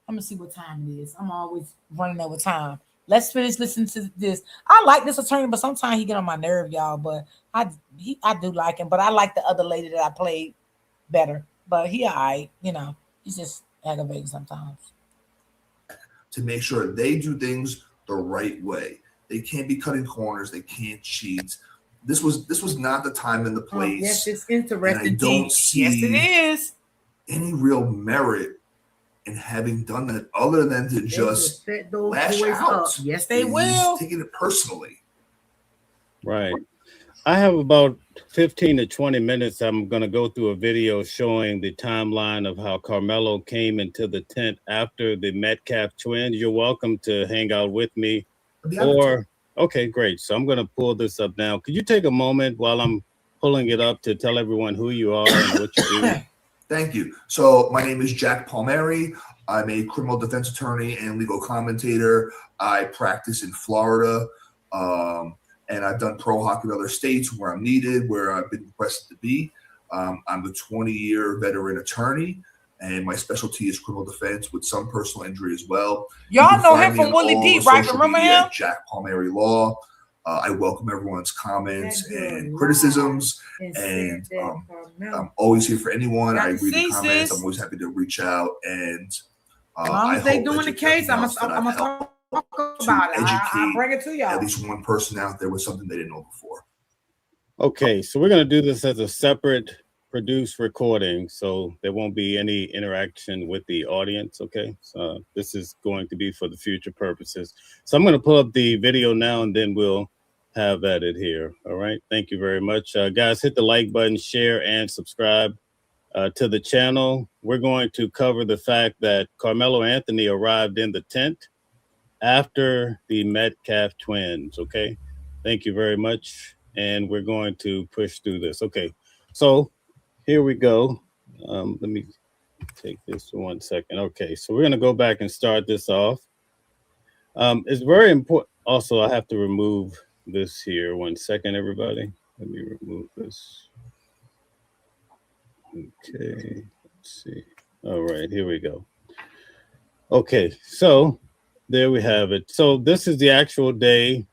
I'm gonna see what time it is. I'm always running over time. Let's finish listening to this. I like this attorney, but sometimes he get on my nerve, y'all. But I do like him. But I like the other lady that I played better. But he alright, he's just aggravating sometimes. To make sure they do things the right way. They can't be cutting corners. They can't cheat. This was not the time and the place. Yes, it's interesting. And I don't see yes, it is. any real merit in having done that other than to just lash out. Up. Yes, they will. Taking it personally. Right. I have about 15 to 20 minutes. I'm going to go through a video showing the timeline of how Karmelo came into the tent after the Metcalf twins. You're welcome to hang out with me. Okay, great. So I'm going to pull this up now. Could you take a moment while I'm pulling it up to tell everyone who you are and what you do? Thank you. So my name is Jack Palmieri. I'm a criminal defense attorney and legal commentator. I practice in Florida. And I've done pro hockey in other states where I'm needed, where I've been requested to be. I'm a 20-year veteran attorney, and my specialty is criminal defense with some personal injury as well. Y'all know him from Willie D, right? Remember him? Jack Palmieri Law. I welcome everyone's comments and criticisms, and I'm always here for anyone. I read the comments. I'm always happy to reach out, and as long as they doing the case, I'm gonna talk about it. I'll bring it to y'all. At least one person out there with something they didn't know before. Okay, so we're going to do this as a separate produced recording, so there won't be any interaction with the audience, okay? So this is going to be for the future purposes. So I'm going to pull up the video now, and then we'll have at it here, all right? Thank you very much. Guys, hit the like button, share, and subscribe to the channel. We're going to cover the fact that Karmelo Anthony arrived in the tent after the Metcalf twins, okay? Thank you very much. And we're going to push through this. Okay, so here we go. Let me take this for 1 second. Okay, so we're gonna go back and start this off. It's very important. Also, I have to remove this here. 1 second, everybody. Let me remove this. Okay, let's see. All right, here we go. Okay, so there we have it. So this is the actual day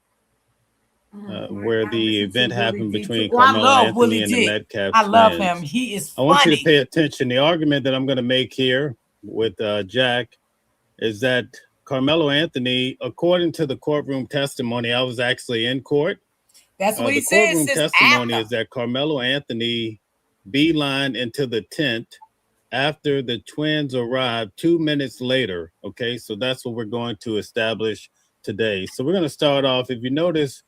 where the event happened between Carmelo Anthony and the Metcalf I love him. twins. He is I want you to funny. pay attention. The argument that I'm going to make here with Jack is that Carmelo Anthony, according to the courtroom testimony, I was actually in court. That's what he The said. courtroom Says testimony after. is that Carmelo Anthony beeline into the tent after the twins arrived 2 minutes later. Okay, so that's what we're going to establish today. So we're going to start off. If you notice,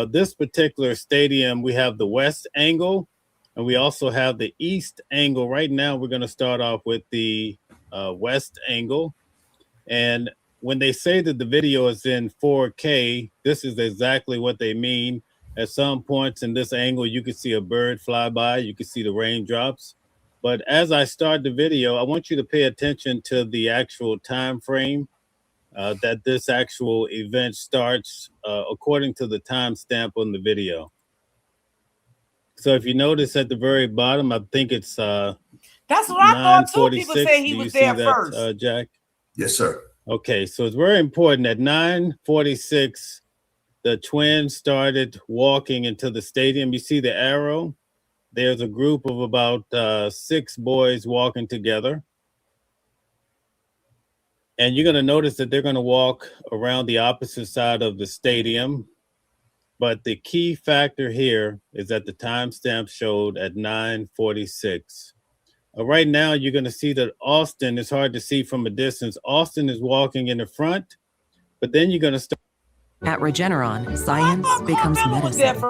this particular stadium, we have the west angle and we also have the east angle. Right now, we're going to start off with the west angle. And when they say that the video is in 4K, this is exactly what they mean. At some points in this angle, you can see a bird fly by, you can see the raindrops. But as I start the video, I want you to pay attention to the actual time frame that this actual event starts according to the timestamp on the video. So if you notice at the very bottom, I think it's that's what I thought too. People say he was there first. Jack? Yes, sir. Okay, so it's very important. At 9:46, the twins started walking into the stadium. You see the arrow? There's a group of about 6 boys walking together. And you're going to notice that they're going to walk around the opposite side of the stadium. But the key factor here is that the timestamp showed at 9:46. Right now, you're going to see that Austin is hard to see from a distance. Austin is walking in the front, but then you're going to start. At Regeneron, science becomes medicine,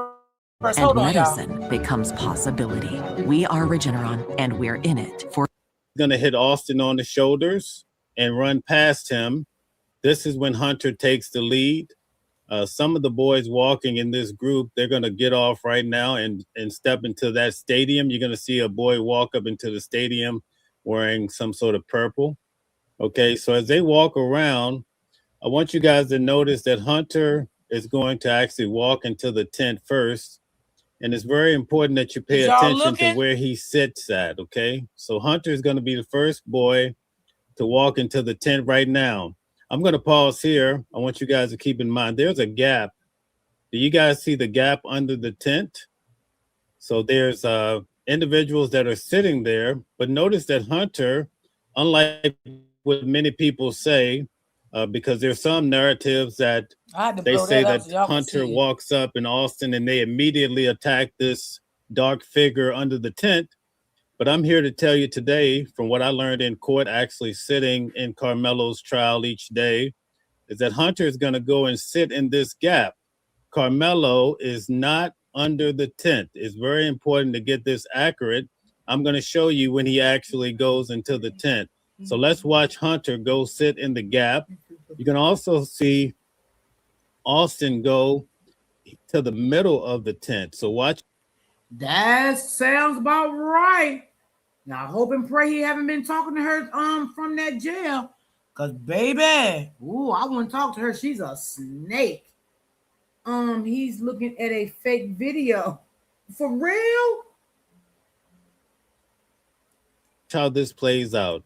and medicine becomes possibility. We are Regeneron, and we're in it for. Going to hit Austin on the shoulders and run past him. This is when Hunter takes the lead. Some of the boys walking in this group, they're going to get off right now and step into that stadium. You're going to see a boy walk up into the stadium wearing some sort of purple. Okay, so as they walk around, I want you guys to notice that Hunter is going to actually walk into the tent first. And it's very important that you pay attention to where he sits at, okay? So Hunter is going to be the first boy to walk into the tent right now. I'm going to pause here. I want you guys to keep in mind, there's a gap. Do you guys see the gap under the tent? So there's individuals that are sitting there, but notice that Hunter, unlike what many people say, because there's some narratives that they say that Hunter walks up in Austin and they immediately attack this dark figure under the tent. But I'm here to tell you today, from what I learned in court, actually sitting in Carmelo's trial each day, is that Hunter is going to go and sit in this gap. Carmelo is not under the tent. It's very important to get this accurate. I'm going to show you when he actually goes into the tent. So let's watch Hunter go sit in the gap. You can also see Austin go to the middle of the tent. So watch. That sounds about right. Now I hope and pray he haven't been talking to her from that jail. Cause baby, ooh, I wouldn't talk to her. She's a snake. He's looking at a fake video. For real? How this plays out.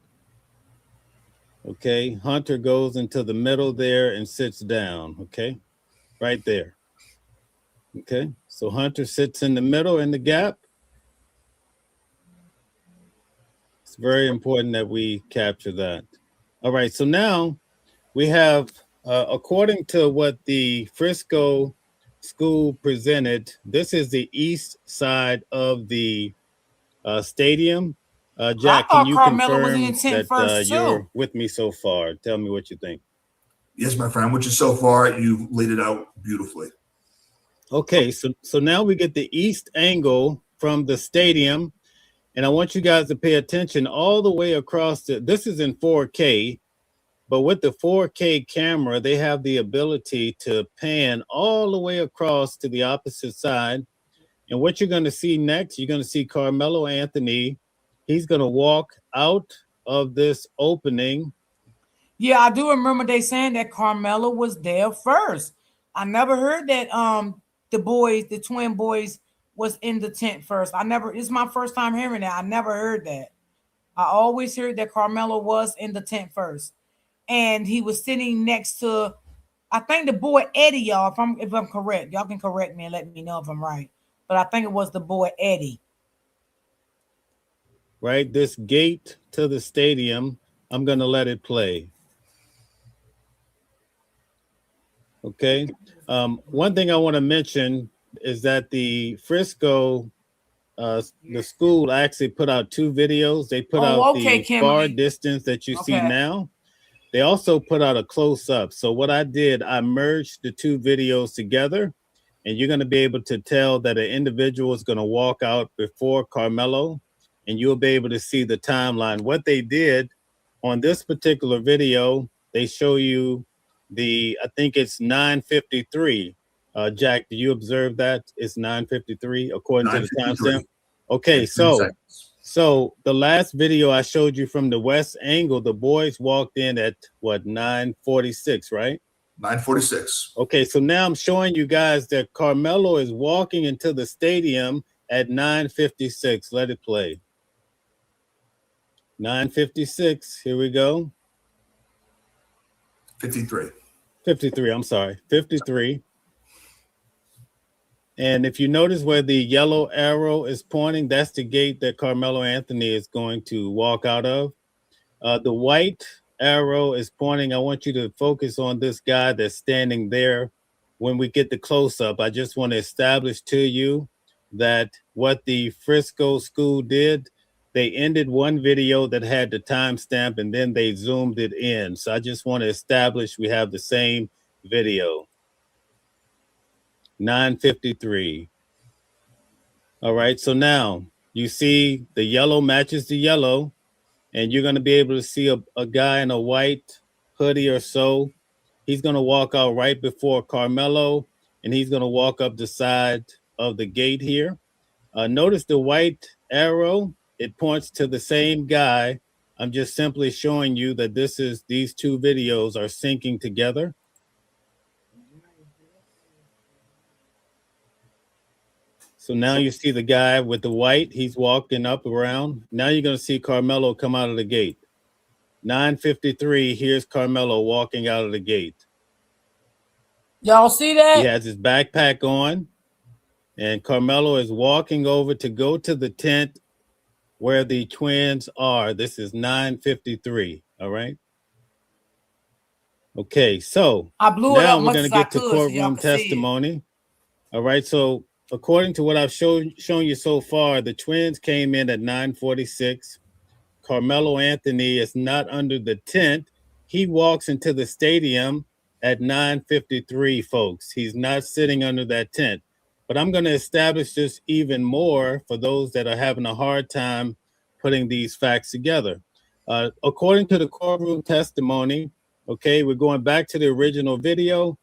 Okay, Hunter goes into the middle there and sits down. Okay, right there. Okay, so Hunter sits in the middle in the gap. It's very important that we capture that. All right, so now we have, according to what the Frisco school presented, this is the east side of the stadium. Jack, can you confirm that you're with me so far? Tell me what you think. Yes, my friend, which is so far, you've laid it out beautifully. Okay, so now we get the east angle from the stadium, and I want you guys to pay attention all the way across. This is in 4K, but with the 4K camera, they have the ability to pan all the way across to the opposite side. And what you're going to see next, you're going to see Carmelo Anthony. He's going to walk out of this opening. Yeah, I do remember they saying that Carmelo was there first. I never heard that the twin boys was in the tent first. I never. It's my first time hearing that. I never heard that. I always heard that Karmelo was in the tent first, and he was sitting next to, I think the boy Eddie, y'all. If I'm correct, y'all can correct me and let me know if I'm right. But I think it was the boy Eddie. Right, this gate to the stadium, I'm gonna let it play. Okay. One thing I want to mention is that the Frisco, the school actually put out 2 videos. They put out Oh, okay, the far Kimberly. distance that you see Okay. now. They also put out a close up. So what I did, I merged the 2 videos together, and you're going to be able to tell that an individual is going to walk out before Karmelo, and you'll be able to see the timeline. What they did on this particular video, they show you I think it's 9:53. Jack, do you observe that it's 9:53 according to the timestamp? Okay, so the last video I showed you from the west angle, the boys walked in at what, 9:46, right? 9:46. Okay, so now I'm showing you guys that Karmelo is walking into the stadium at 9:56. Let it play. 9:56. Here we go. 53. 53. I'm sorry. 53. And if you notice where the yellow arrow is pointing, that's the gate that Karmelo Anthony is going to walk out of. The white arrow is pointing. I want you to focus on this guy that's standing there. When we get the close up, I just want to establish to you that what the Frisco school did, they ended one video that had the timestamp and then they zoomed it in. So I just want to establish we have the same video. 9:53. All right. So now you see the yellow matches the yellow, and you're going to be able to see a guy in a white hoodie or so. He's going to walk out right before Karmelo, and he's going to walk up the side of the gate here. Notice the white arrow, it points to the same guy. I'm just simply showing you that these 2 videos are syncing together. So now you see the guy with the white, he's walking up around. Now you're going to see Karmelo come out of the gate. 9:53, here's Karmelo walking out of the gate. Y'all see that? He has his backpack on, and Karmelo is walking over to go to the tent where the twins are. This is 9:53, all right? Okay, so I blew it now up we're much going as to I get to could so y'all courtroom could see it. testimony. All right, so according to what I've shown you so far, the twins came in at 9:46. Karmelo Anthony is not under the tent. He walks into the stadium at 9:53, folks. He's not sitting under that tent. But I'm going to establish this even more for those that are having a hard time putting these facts together. According to the courtroom testimony, okay, we're going back to the original video.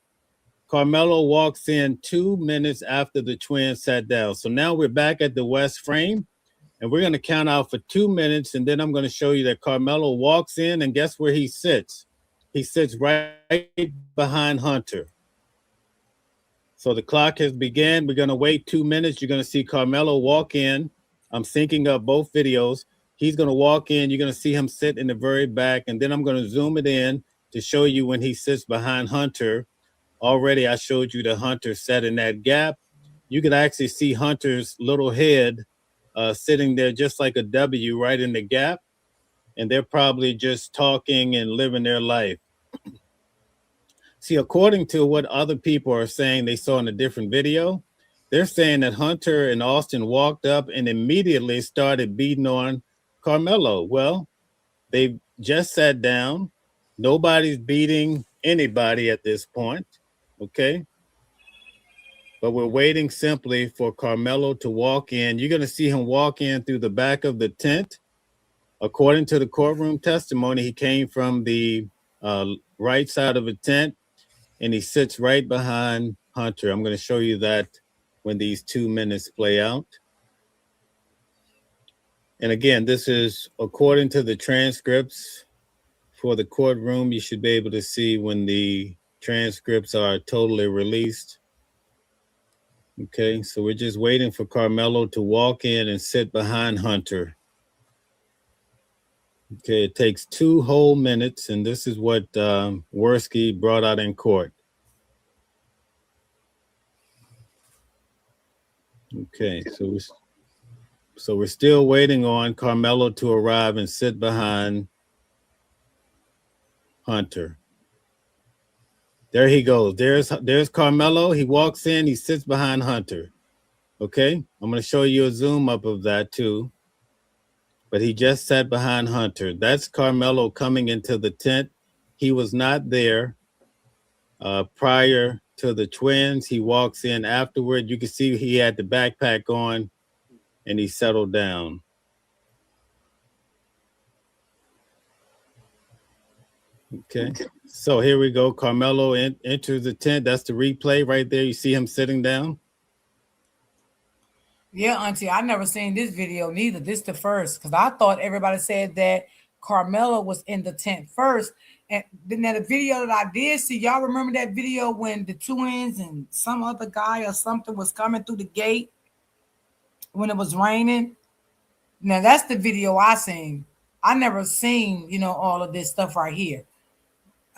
Karmelo walks in 2 minutes after the twins sat down. So now we're back at the west frame, and we're going to count out for 2 minutes, and then I'm going to show you that Karmelo walks in, and guess where he sits? He sits right behind Hunter. So the clock has begun. We're going to wait 2 minutes. You're going to see Karmelo walk in. I'm syncing up both videos. He's going to walk in. You're going to see him sit in the very back, and then I'm going to zoom it in to show you when he sits behind Hunter. Already I showed you the Hunter sat in that gap. You could actually see Hunter's little head sitting there just like a W right in the gap. And they're probably just talking and living their life. See, according to what other people are saying they saw in a different video, they're saying that Hunter and Austin walked up and immediately started beating on Karmelo. Well, they just sat down. Nobody's beating anybody at this point. Okay. But we're waiting simply for Karmelo to walk in. You're going to see him walk in through the back of the tent. According to the courtroom testimony, he came from the right side of the tent, and he sits right behind Hunter. I'm going to show you that when these 2 minutes play out. And again, this is according to the transcripts for the courtroom. You should be able to see when the transcripts are totally released. Okay, so we're just waiting for Karmelo to walk in and sit behind Hunter. Okay, it takes 2 whole minutes, and this is what Worski brought out in court. Okay, so we're still waiting on Karmelo to arrive and sit behind Hunter. There he goes. There's Karmelo. He walks in. He sits behind Hunter. Okay, I'm going to show you a zoom up of that too. But he just sat behind Hunter. That's Karmelo coming into the tent. He was not there prior to the twins. He walks in afterward. You can see he had the backpack on and he settled down. Okay, so here we go. Karmelo enters the tent. That's the replay right there. You see him sitting down. Yeah, Auntie, I never seen this video neither. This the first, because I thought everybody said that Karmelo was in the tent first. And then the video that I did see, y'all remember that video when the twins and some other guy or something was coming through the gate when it was raining? Now that's the video I seen. I never seen, all of this stuff right here.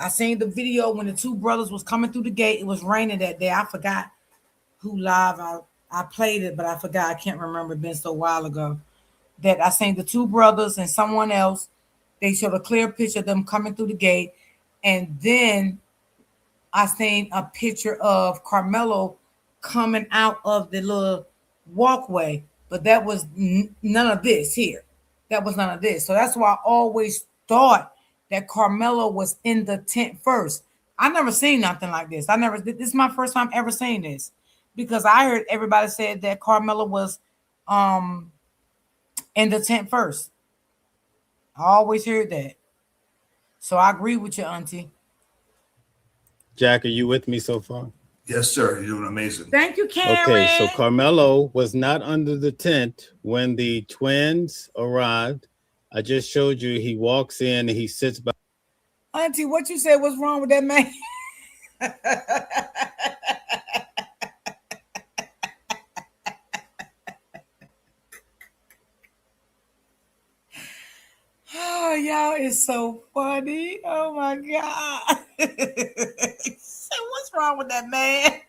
I seen the video when the two brothers was coming through the gate. It was raining that day. I forgot who live. I played it, but I forgot. I can't remember. It's been so while ago. That I seen the two brothers and someone else. They showed a clear picture of them coming through the gate. And then I seen a picture of Karmelo coming out of the little walkway. But that was none of this here. That was none of this. So that's why I always thought that Karmelo was in the tent first. I never seen nothing like this. This is my first time ever seeing this. Because I heard everybody said that Karmelo was in the tent first. I always heard that. So I agree with you, Auntie. Jack, are you with me so far? Yes, sir. You're doing amazing. Thank you, Karen. Okay, so Karmelo was not under the tent when the twins arrived. I just showed you he walks in and he sits by. Auntie, what you said was wrong with that man? Oh, y'all is so funny. Oh my God. So what's wrong with that man?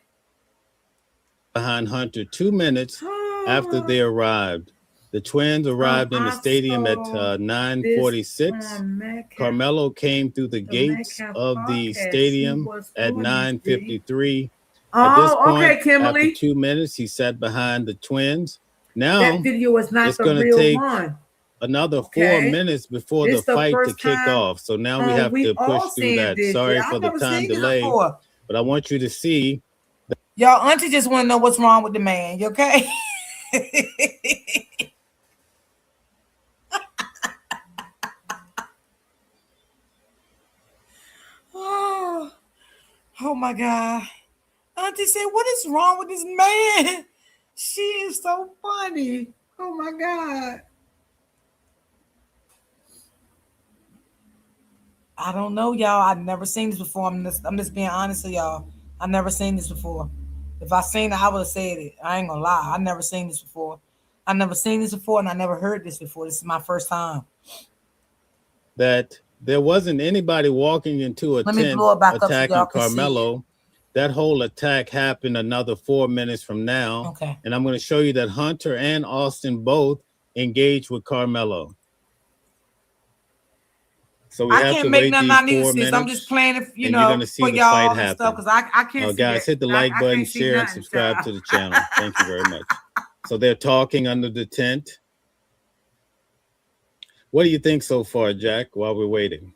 Behind Hunter 2 minutes after they arrived. The twins arrived in the stadium at 9:46. Karmelo came through the gates of the stadium at 9:53. At this point, after 2 minutes, he sat behind the twins. Now that video is not it's the going to real take one. Another 4 minutes before the fight to kick off. So now we have to push through that. Sorry for the time delay, but I want you to see. Y'all, Auntie just want to know what's wrong with the man. You okay? Oh my God. Auntie said, what is wrong with this man? She is so funny. Oh my God. I don't know, y'all. I've never seen this before. I'm just being honest with y'all. I've never seen this before. If I seen it, I would have said it. I ain't gonna lie. I've never seen this before. I've never seen this before, and I never heard this before. This is my first time. That there wasn't anybody walking into a tent attacking Karmelo. That whole attack happened another 4 minutes from now. Okay. And I'm going to show you that Hunter and Austin both engaged with Karmelo. So we have to wait these 4 minutes. I'm just playing it, you're going to see the fight happen. Because I can't see guys, hit the like button, share, and subscribe to the channel. Thank you very much. So they're talking under the tent. What do you think so far, Jack, while we're waiting?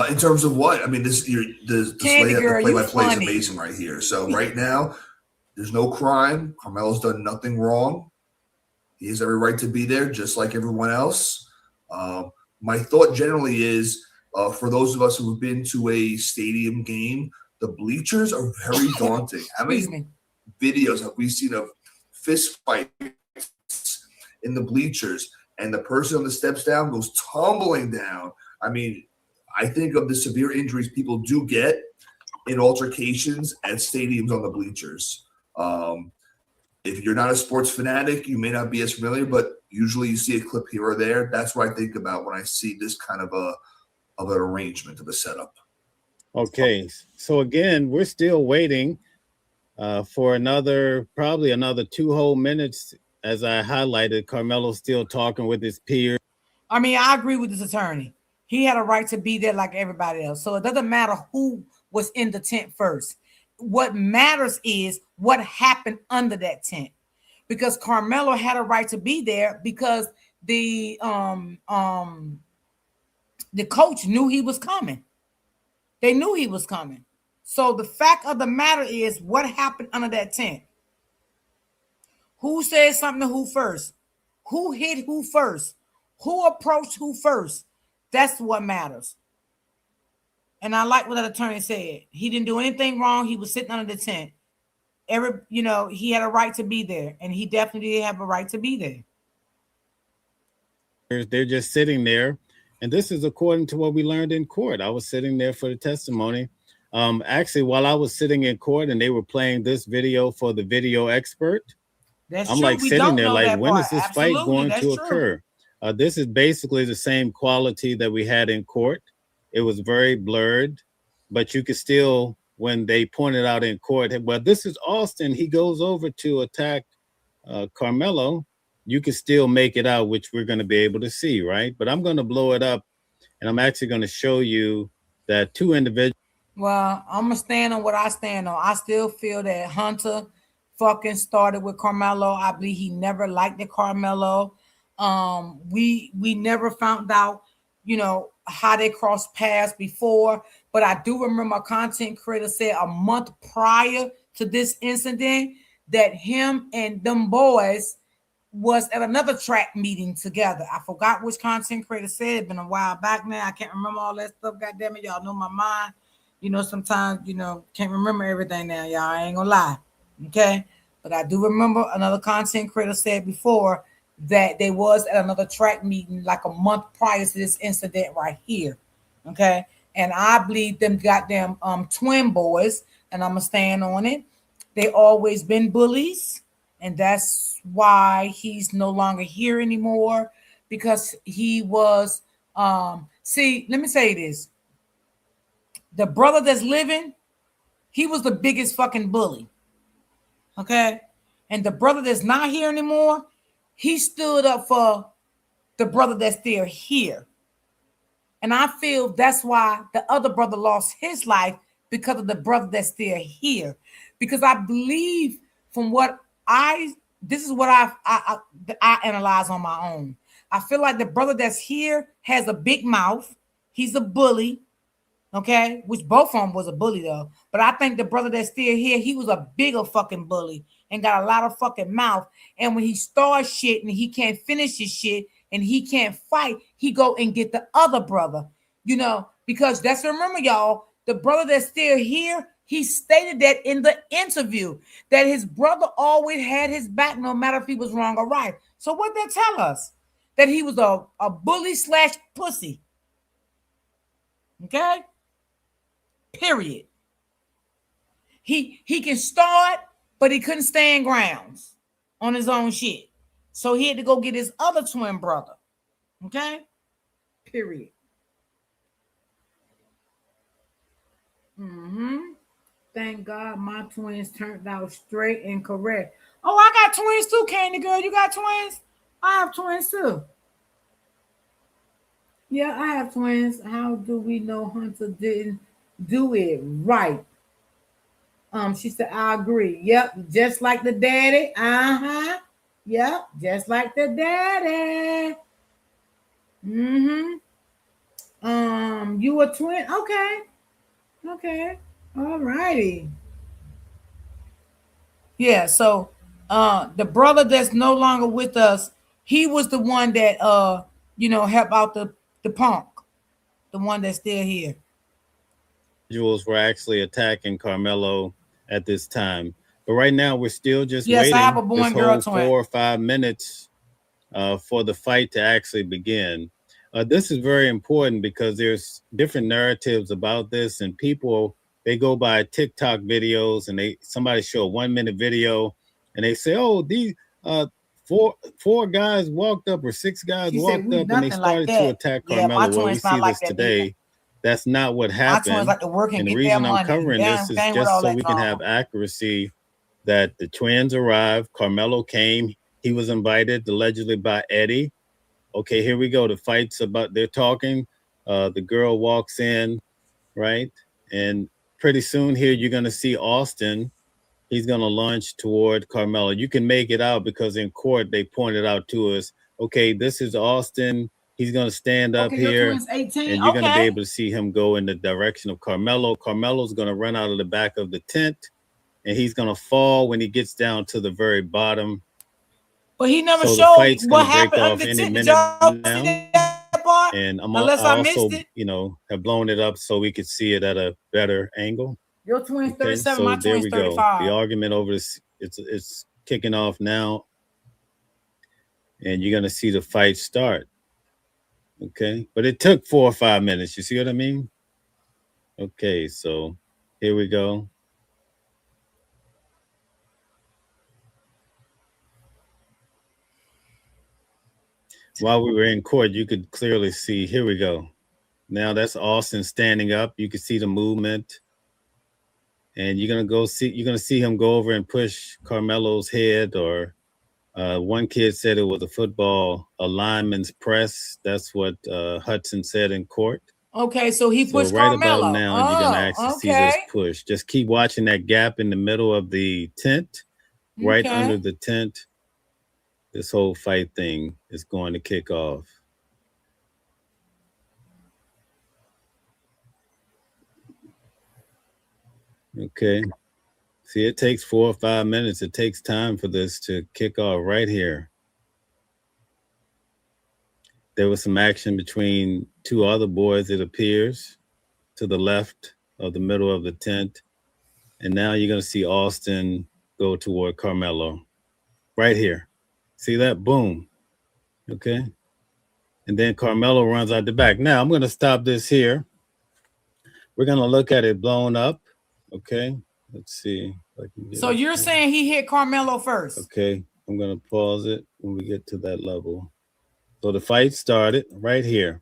In terms of what? I mean, the play-by-play is amazing right here. So right now, there's no crime. Carmelo's done nothing wrong. He has every right to be there, just like everyone else. My thought generally is, for those of us who have been to a stadium game, the bleachers are very daunting. How many videos have we seen of fist fights in the bleachers, and the person on the steps down goes tumbling down? I mean, I think of the severe injuries people do get in altercations at stadiums on the bleachers. If you're not a sports fanatic, you may not be as familiar, but usually you see a clip here or there. That's what I think about when I see this kind of an arrangement, of a setup. Okay, so again, we're still waiting for probably another 2 whole minutes. As I highlighted, Karmelo's still talking with his peers. I mean, I agree with this attorney. He had a right to be there like everybody else. So it doesn't matter who was in the tent first. What matters is what happened under that tent. Because Karmelo had a right to be there because the coach knew he was coming. They knew he was coming. So the fact of the matter is what happened under that tent. Who said something to who first? Who hit who first? Who approached who first? That's what matters. And I like what that attorney said. He didn't do anything wrong. He was sitting under the tent. He had a right to be there, and he definitely did have a right to be there. They're just sitting there, and this is according to what we learned in court. I was sitting there for the testimony. Actually, while I was sitting in court and they were playing this video for the video expert, I'm like sitting there like, when is this fight going to occur? This is basically the same quality that we had in court. It was very blurred, but you could still, when they pointed out in court, well, this is Austin. He goes over to attack Karmelo. You can still make it out, which we're going to be able to see, right? But I'm going to blow it up, and I'm actually going to show you that 2 individuals. Well, I'm going to stand on what I stand on. I still feel that Hunter fucking started with Karmelo. I believe he never liked the Karmelo. We never found out, how they crossed paths before. But I do remember a content creator said a month prior to this incident that him and them boys was at another track meeting together. I forgot which content creator said it. Been a while back now. I can't remember all that stuff. God damn it, y'all know my mind. Sometimes, can't remember everything now, y'all. I ain't gonna lie. Okay. But I do remember another content creator said before that they was at another track meeting like a month prior to this incident right here. Okay. And I believe them goddamn twin boys, and I'm gonna stand on it. They always been bullies, and that's why he's no longer here anymore, because he was see, let me say this. The brother that's living, he was the biggest fucking bully. Okay. And the brother that's not here anymore, he stood up for the brother that's still here. And I feel that's why the other brother lost his life, because of the brother that's still here. Because I believe from what this is what I analyze on my own. I feel like the brother that's here has a big mouth. He's a bully. Okay, which both of them was a bully though. But I think the brother that's still here, he was a bigger fucking bully and got a lot of fucking mouth. And when he starts shit and he can't finish his shit and he can't fight, he go and get the other brother. Because that's, remember y'all, the brother that's still here, he stated that in the interview that his brother always had his back, no matter if he was wrong or right. So what that tell us? That he was a bully / pussy. Okay. Period. He can start, but he couldn't stand grounds on his own shit. So he had to go get his other twin brother. Okay? Period. Thank God my twins turned out straight and correct. Oh, I got twins too, Candy Girl. You got twins? I have twins too. Yeah, I have twins. How do we know Hunter didn't do it right? She said, I agree. Yep, just like the daddy. Yep, just like the daddy. You a twin? Okay. All righty. Yeah, so the brother that's no longer with us, he was the one that helped out the punk, the one that's still here. Individuals were actually attacking Karmelo at this time, but right now we're still just waiting. I have a boy and girl twin. 4 or 5 minutes for the fight to actually begin. This is very important because there's different narratives about this, and people, they go by TikTok videos and somebody show a 1 minute video and they say, oh, these four guys walked up or six guys walked up and they started to attack Karmelo. Well, we see this today. That's not what happened. Like to work and the get reason their I'm money. covering this is just so we can have accuracy that the twins arrived. Karmelo came. He was invited allegedly by Eddie. Okay, here we go. The fight's about, they're talking. The girl walks in, right? And pretty soon here, you're going to see Austin. He's going to launch toward Karmelo. You can make it out because in court, they pointed out to us, okay, this is Austin. He's going to stand up here, 18. and you're going to be able to see him go in the direction of Karmelo. Carmelo's going to run out of the back of the tent, and he's going to fall when he gets down to the very bottom. But he never so showed the fight's what gonna break happened off under the any tent. minute now. And Unless I missed also, it. you know, have blown it up so we could see it at a better angle. Your twins 37, so my there twins we go. 35. The argument over this, it's kicking off now. And you're gonna see the fight start. Okay, but it took 4 or 5 minutes. You see what I mean? Okay, so here we go. While we were in court, you could clearly see, here we go. Now that's Austin standing up. You can see the movement. And you're gonna see him go over and push Karmelo's head, or one kid said it was a lineman's press. That's what Hudson said in court. Okay, so he pushed right Karmelo. about now, you're gonna actually see this push. Just keep watching that gap in the middle of the tent, right under the tent. This whole fight thing is going to kick off. Okay. See, it takes 4 or 5 minutes. It takes time for this to kick off right here. There was some action between two other boys, it appears, to the left of the middle of the tent. And now you're going to see Austin go toward Karmelo. Right here. See that? Boom. Okay. And then Karmelo runs out the back. Now I'm going to stop this here. We're going to look at it blown up. Okay. Let's see. So you're saying he hit Karmelo first? Okay. I'm going to pause it when we get to that level. So the fight started right here.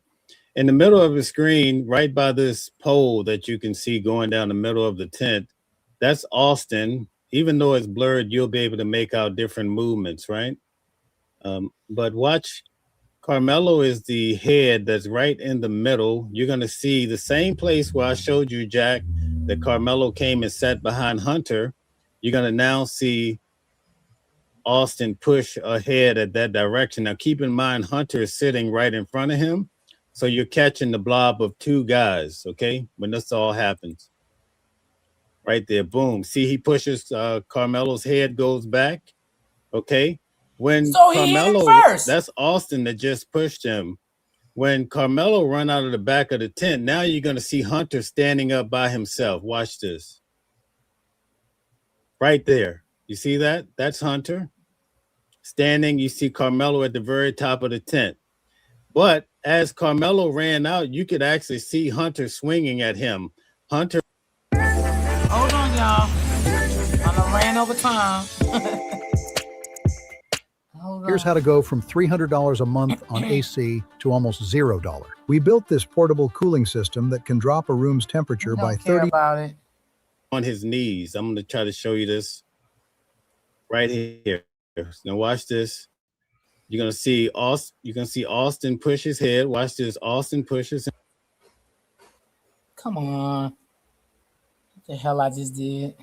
In the middle of the screen, right by this pole that you can see going down the middle of the tent, that's Austin. Even though it's blurred, you'll be able to make out different movements, right? But watch, Karmelo is the head that's right in the middle. You're going to see the same place where I showed you, Jack, that Karmelo came and sat behind Hunter. You're going to now see Austin push ahead at that direction. Now, keep in mind, Hunter is sitting right in front of him. So you're catching the blob of two guys, okay? When this all happens. Right there, boom. See, he pushes, Karmelo's head goes back, okay? When so Karmelo, that's Austin that just pushed him. When Karmelo run out of the back of the tent, now you're going to see Hunter standing up by himself. Watch this. Right there. You see that? That's Hunter. Standing, you see Karmelo at the very top of the tent. But as Karmelo ran out, you could actually see Hunter swinging at him. Hunter. Hold on, y'all. I ran over time. Here's how to go from $300 a month on AC to almost $0. We built this portable cooling system that can drop a room's temperature by 30 about it. On his knees. I'm going to try to show you this right here. Now watch this. You're going to see Austin push his head. Watch this. Austin pushes. Come on. What the hell I just did?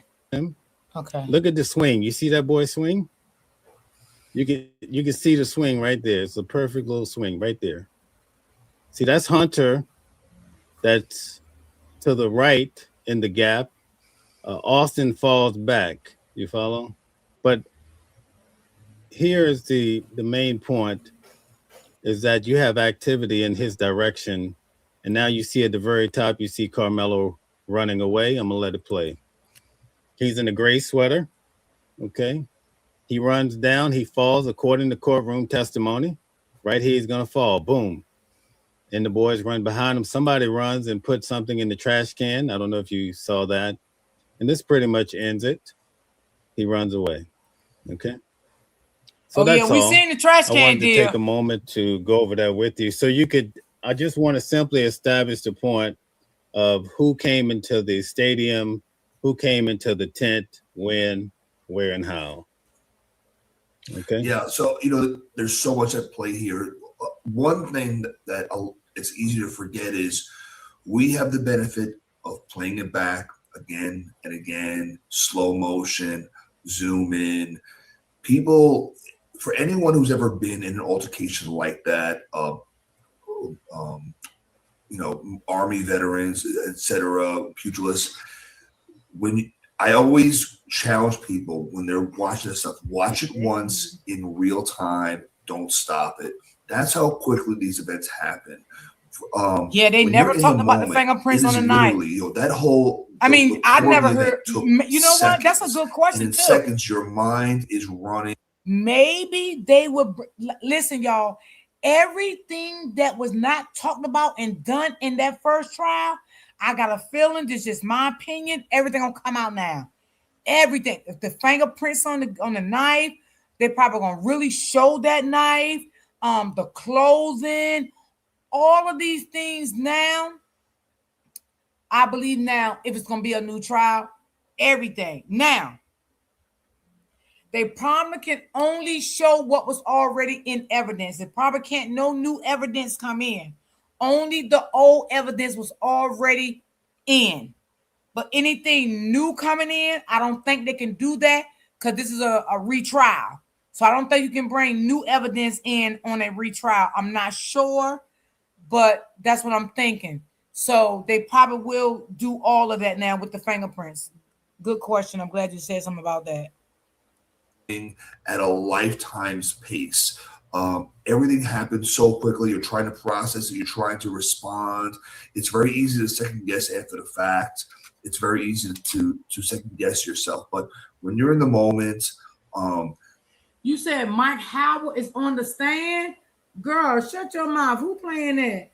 Okay. Look at the swing. You see that boy swing? You can see the swing right there. It's a perfect little swing right there. See, that's Hunter. That's to the right in the gap. Austin falls back. You follow? But here is the main point is that you have activity in his direction. And now you see at the very top, you see Karmelo running away. I'm going to let it play. He's in a gray sweater. Okay. He runs down. He falls according to courtroom testimony. Right here, he's going to fall. Boom. and the boys run behind him. Somebody runs and puts something in the trash can. I don't know if you saw that. And this pretty much ends it. He runs away. Okay. So that's we all. seen the trash I can wanted to deal. take a moment to go over that with you. So I just want to simply establish the point of who came into the stadium, who came into the tent, when, where, and how. Okay. Yeah. So, there's so much at play here. One thing that it's easy to forget is we have the benefit of playing it back again and again, slow motion, zoom in. People, for anyone who's ever been in an altercation like that, Army veterans, etc., pugilists, I always challenge people when they're watching this stuff, watch it once in real time. Don't stop it. That's how quickly these events happen. They never talked about the fingerprints on the knife. That whole. I never heard. You know what? That's a good question and in too. Seconds, your mind is running. Maybe they would listen, y'all. Everything that was not talked about and done in that first trial, I got a feeling, this is just my opinion, everything gonna come out now. Everything. If the fingerprints on the knife, they're probably gonna really show that knife, the clothing, all of these things now. I believe now, if it's gonna be a new trial, everything. Now, they probably can only show what was already in evidence. They probably can't, no new evidence come in. Only the old evidence was already in. But anything new coming in, I don't think they can do that because this is a retrial. So I don't think you can bring new evidence in on a retrial. I'm not sure, but that's what I'm thinking. So they probably will do all of that now with the fingerprints. Good question. I'm glad you said something about that. At a lifetime's pace. Everything happens so quickly. You're trying to process it. You're trying to respond. It's very easy to second guess after the fact. It's very easy to second guess yourself. But when you're in the moment, you said Mike Howard is on the stand. Girl, shut your mouth. Who playing that?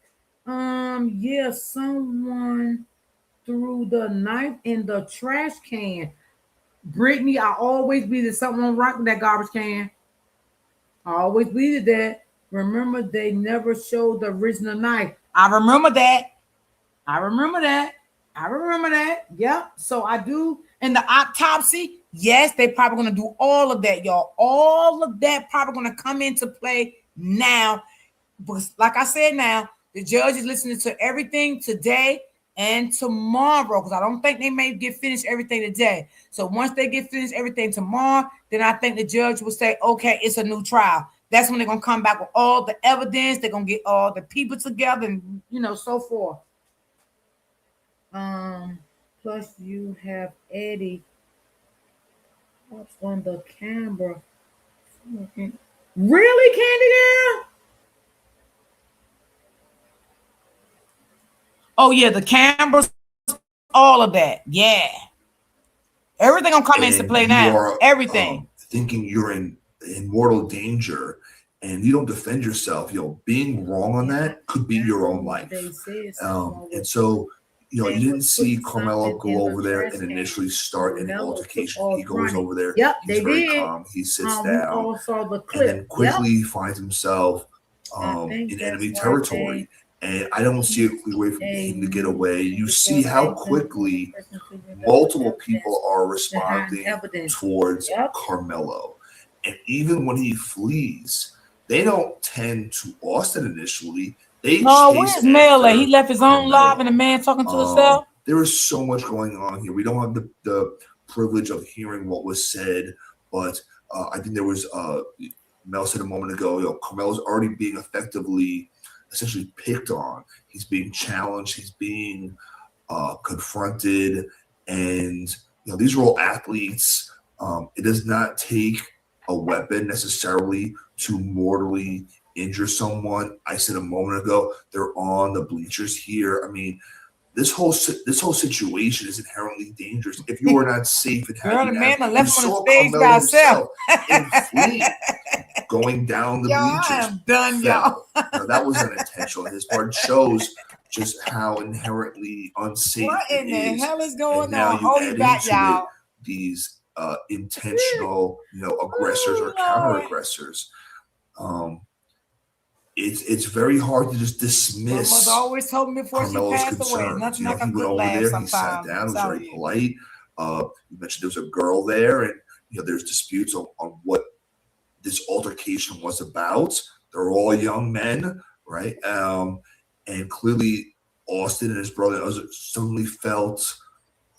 Someone threw the knife in the trash can. Brittany, I always believed something wrong with that garbage can. I always believed that. Remember, they never showed the original knife. I remember that. Yep. So I do. And the autopsy, yes, they probably going to do all of that, y'all. All of that probably going to come into play now. Because like I said now, the judge is listening to everything today and tomorrow, because I don't think they may get finished everything today. So once they get finished everything tomorrow, then I think the judge will say, okay, it's a new trial. That's when they're going to come back with all the evidence. They're going to get all the people together and, so forth. Plus you have Eddie up on the camera. Really, Candy Girl? Oh yeah, the cameras, all of that. Yeah. Everything gonna come into play now. Everything. Thinking you're in mortal danger and you don't defend yourself, being wrong on that could be your own life. And so, you didn't see Karmelo go over there and initially start an altercation. He goes over there. Yep, he's very calm. He sits down and then quickly finds himself in enemy territory. And I don't see a clear way for him to get away. You see how quickly multiple people are responding towards Karmelo. And even when he flees, they don't tend to Austin initially. Where's Mel? He left his own live and a man talking to himself. There is so much going on here. We don't have the privilege of hearing what was said, but I think there was Mel said a moment ago, Carmelo's already being essentially picked on. He's being challenged. He's being confronted. And, these are all athletes. It does not take a weapon necessarily to mortally injure someone. I said a moment ago, they're on the bleachers here. I mean, this whole situation is inherently dangerous if you are not safe and Girl, the man you left on saw the stage by Karmelo himself. in fleet going down the bleachers. I am done, fell. y'all. Now, that was unintentional on his part. It shows just how inherently unsafe What in the hell is going and now on? you Oh, add you back, into y'all. it these intentional, aggressors or counter-aggressors. It's very hard to just dismiss. Mother always told me before Carmelo's she passed concerns. away. Nothing You know, like a he good went over laugh there, sometimes. he sat down, was very polite. You mentioned there was a girl there, and there's disputes on what this altercation was about. They're all young men, right? And clearly Austin and his brother suddenly felt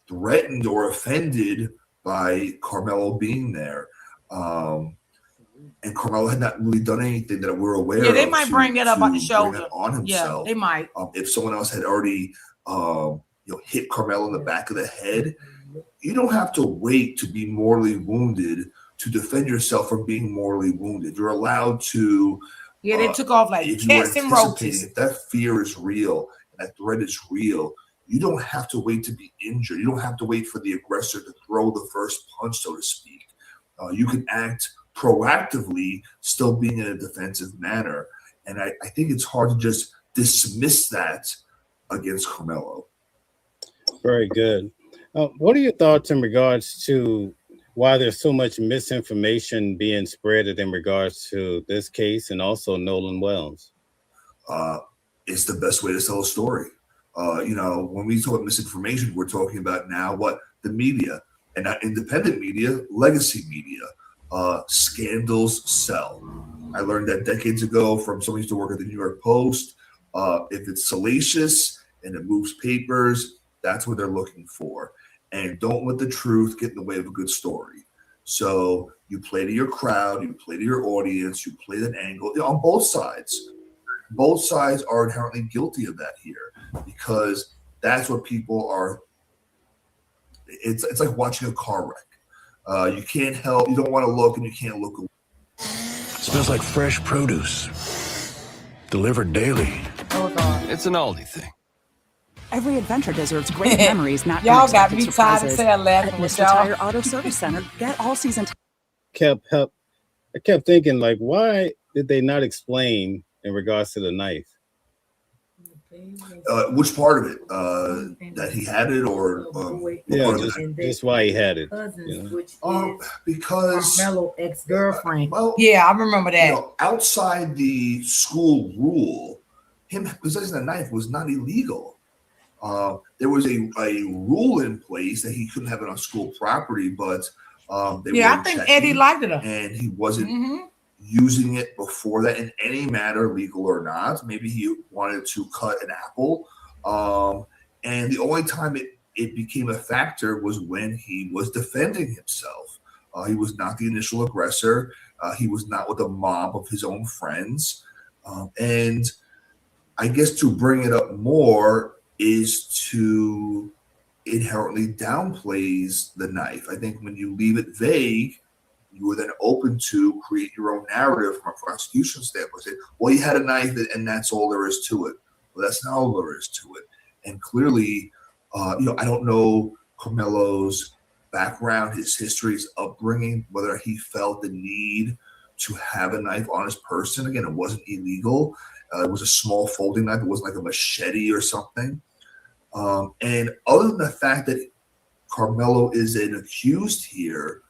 threatened or offended by Karmelo being there. And Karmelo had not really done anything that we're aware of. Yeah, they might bring it up on the shoulder. On himself. Yeah, they might. If someone else had already hit Karmelo in the back of the head, you don't have to wait to be mortally wounded to defend yourself from being mortally wounded. You're allowed to. Yeah, they took off like cats and roaches. If that fear is real and that threat is real, you don't have to wait to be injured. You don't have to wait for the aggressor to throw the first punch, so to speak. You can act proactively, still being in a defensive manner. And I think it's hard to just dismiss that against Karmelo. Very good. What are your thoughts in regards to why there's so much misinformation being spread in regards to this case and also Nolan Wells? It's the best way to tell a story. When we talk about misinformation, we're talking about now the media, and not independent media, legacy media. Scandals sell. I learned that decades ago from someone who used to work at the New York Post. If it's salacious and it moves papers, that's what they're looking for. And don't let the truth get in the way of a good story. So you play to your crowd, you play to your audience, you play that angle on both sides. Both sides are inherently guilty of that here because that's what people are. It's like watching a car wreck. You can't help. You don't want to look, and you can't look away. Smells like fresh produce. Delivered daily. It's an Aldi thing. Every adventure deserves great memories, not y'all got unexpected me tired of surprises. saying laughing At with Mr. y'all. Tire Auto Service Center, get all season. I kept thinking, like, why did they not explain in regards to the knife? Which part of it? That he had it, or just why he had it. Because Karmelo ex-girlfriend. Yeah, I remember that. Outside the school rule, him possessing a knife was not illegal. There was a rule in place that he couldn't have it on school property, but I think Eddie liked it, and he wasn't using it before that in any manner, legal or not. Maybe he wanted to cut an apple, and the only time it became a factor was when he was defending himself. He was not the initial aggressor. He was not with a mob of his own friends, and I guess to bring it up more is to inherently downplays the knife. I think when you leave it vague, you are then open to create your own narrative from a prosecution standpoint. Say, well, he had a knife and that's all there is to it. Well, that's not all there is to it. And clearly, I don't know Karmelo's background, his history, his upbringing, whether he felt the need to have a knife on his person. Again, it wasn't illegal. It was a small folding knife. It wasn't like a machete or something. And other than the fact that Karmelo is an accused here,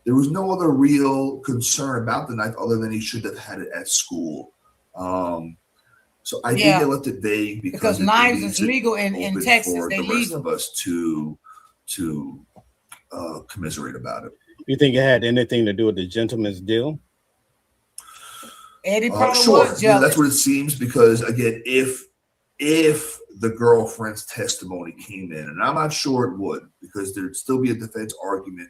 there was no other real concern about the knife other than he should have had it at school. So I think they left it vague because knives is legal in Texas. For they the legal. rest of us to commiserate about it. You think it had anything to do with the gentleman's deal? Eddie probably Sure, was jealous. that's what it seems. Because again, if the girlfriend's testimony came in, and I'm not sure it would, because there'd still be a defense argument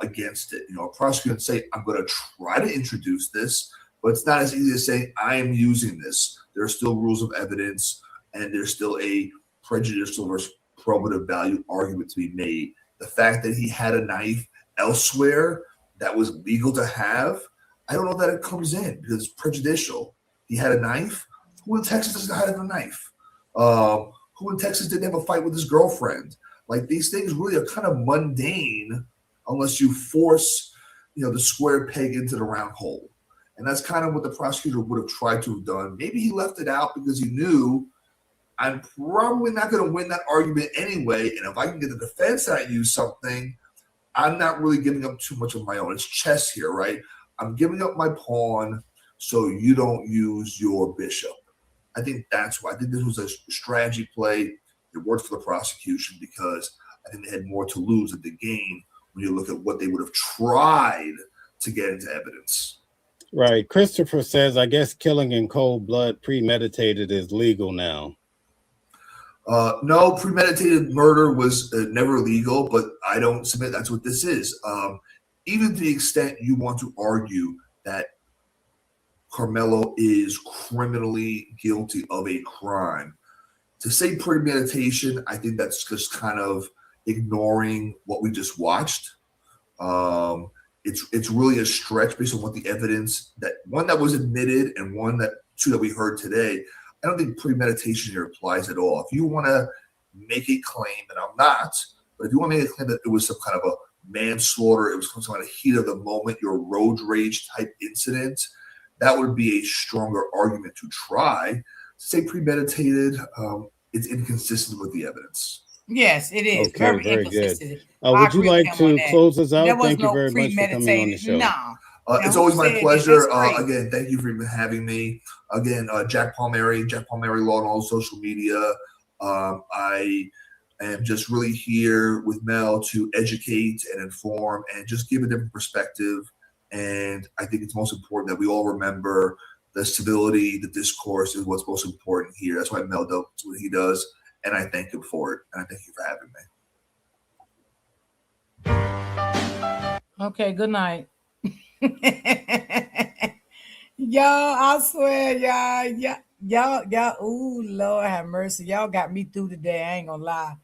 against it. A prosecutor would say, I'm going to try to introduce this, but it's not as easy as saying, I am using this. There are still rules of evidence, and there's still a prejudicial versus probative value argument to be made. The fact that he had a knife elsewhere that was legal to have, I don't know that it comes in because it's prejudicial. He had a knife. Who in Texas doesn't have a knife? who in Texas didn't have a fight with his girlfriend. Like, these things really are kind of mundane unless you force, the square peg into the round hole. And that's kind of what the prosecutor would have tried to have done. Maybe he left it out because he knew I'm probably not going to win that argument anyway. And if I can get the defense that I use something, I'm not really giving up too much of my own. It's chess here, right? I'm giving up my pawn so you don't use your bishop. I think that's why. I think this was a strategy play. It worked for the prosecution because I think they had more to lose than to gain when you look at what they would have tried to get into evidence. Right. Christopher says, I guess killing in cold blood, premeditated, is legal now. No, premeditated murder was never legal, but I don't submit that's what this is. Even to the extent you want to argue that Karmelo is criminally guilty of a crime, to say premeditation, I think that's just kind of ignoring what we just watched. It's really a stretch based on what the evidence that was admitted and two that we heard today. I don't think premeditation here applies at all. If you want to make a claim, and I'm not, but if you want to make a claim that it was some kind of a manslaughter, it was some kind of heat of the moment, your road rage type incident, that would be a stronger argument to try. To say premeditated, it's inconsistent with the evidence. Yes, it is. Okay, very good. Would you like to close us out? Thank you very much for coming on the show. It's always my pleasure. Again, thank you for even having me. Again, Jack Palmieri Law on all social media. I am just really here with Mel to educate and inform and just give a different perspective. And I think it's most important that we all remember the civility, the discourse is what's most important here. That's why Mel does what he does. And I thank him for it. And I thank you for having me. Okay, good night. Y'all, I swear, y'all, ooh, Lord have mercy. Y'all got me through today. I ain't gonna lie.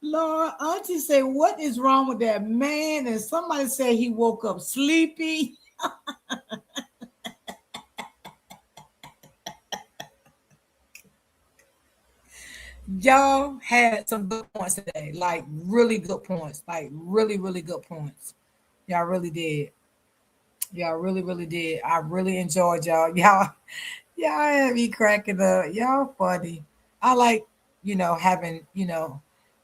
Lord, Auntie say, what is wrong with that man? And somebody said he woke up sleepy. Y'all had some good points today, like really good points, like really, really good points. Y'all really did. Y'all really, really did. I really enjoyed y'all. Y'all had me cracking up. Y'all funny. I like, having,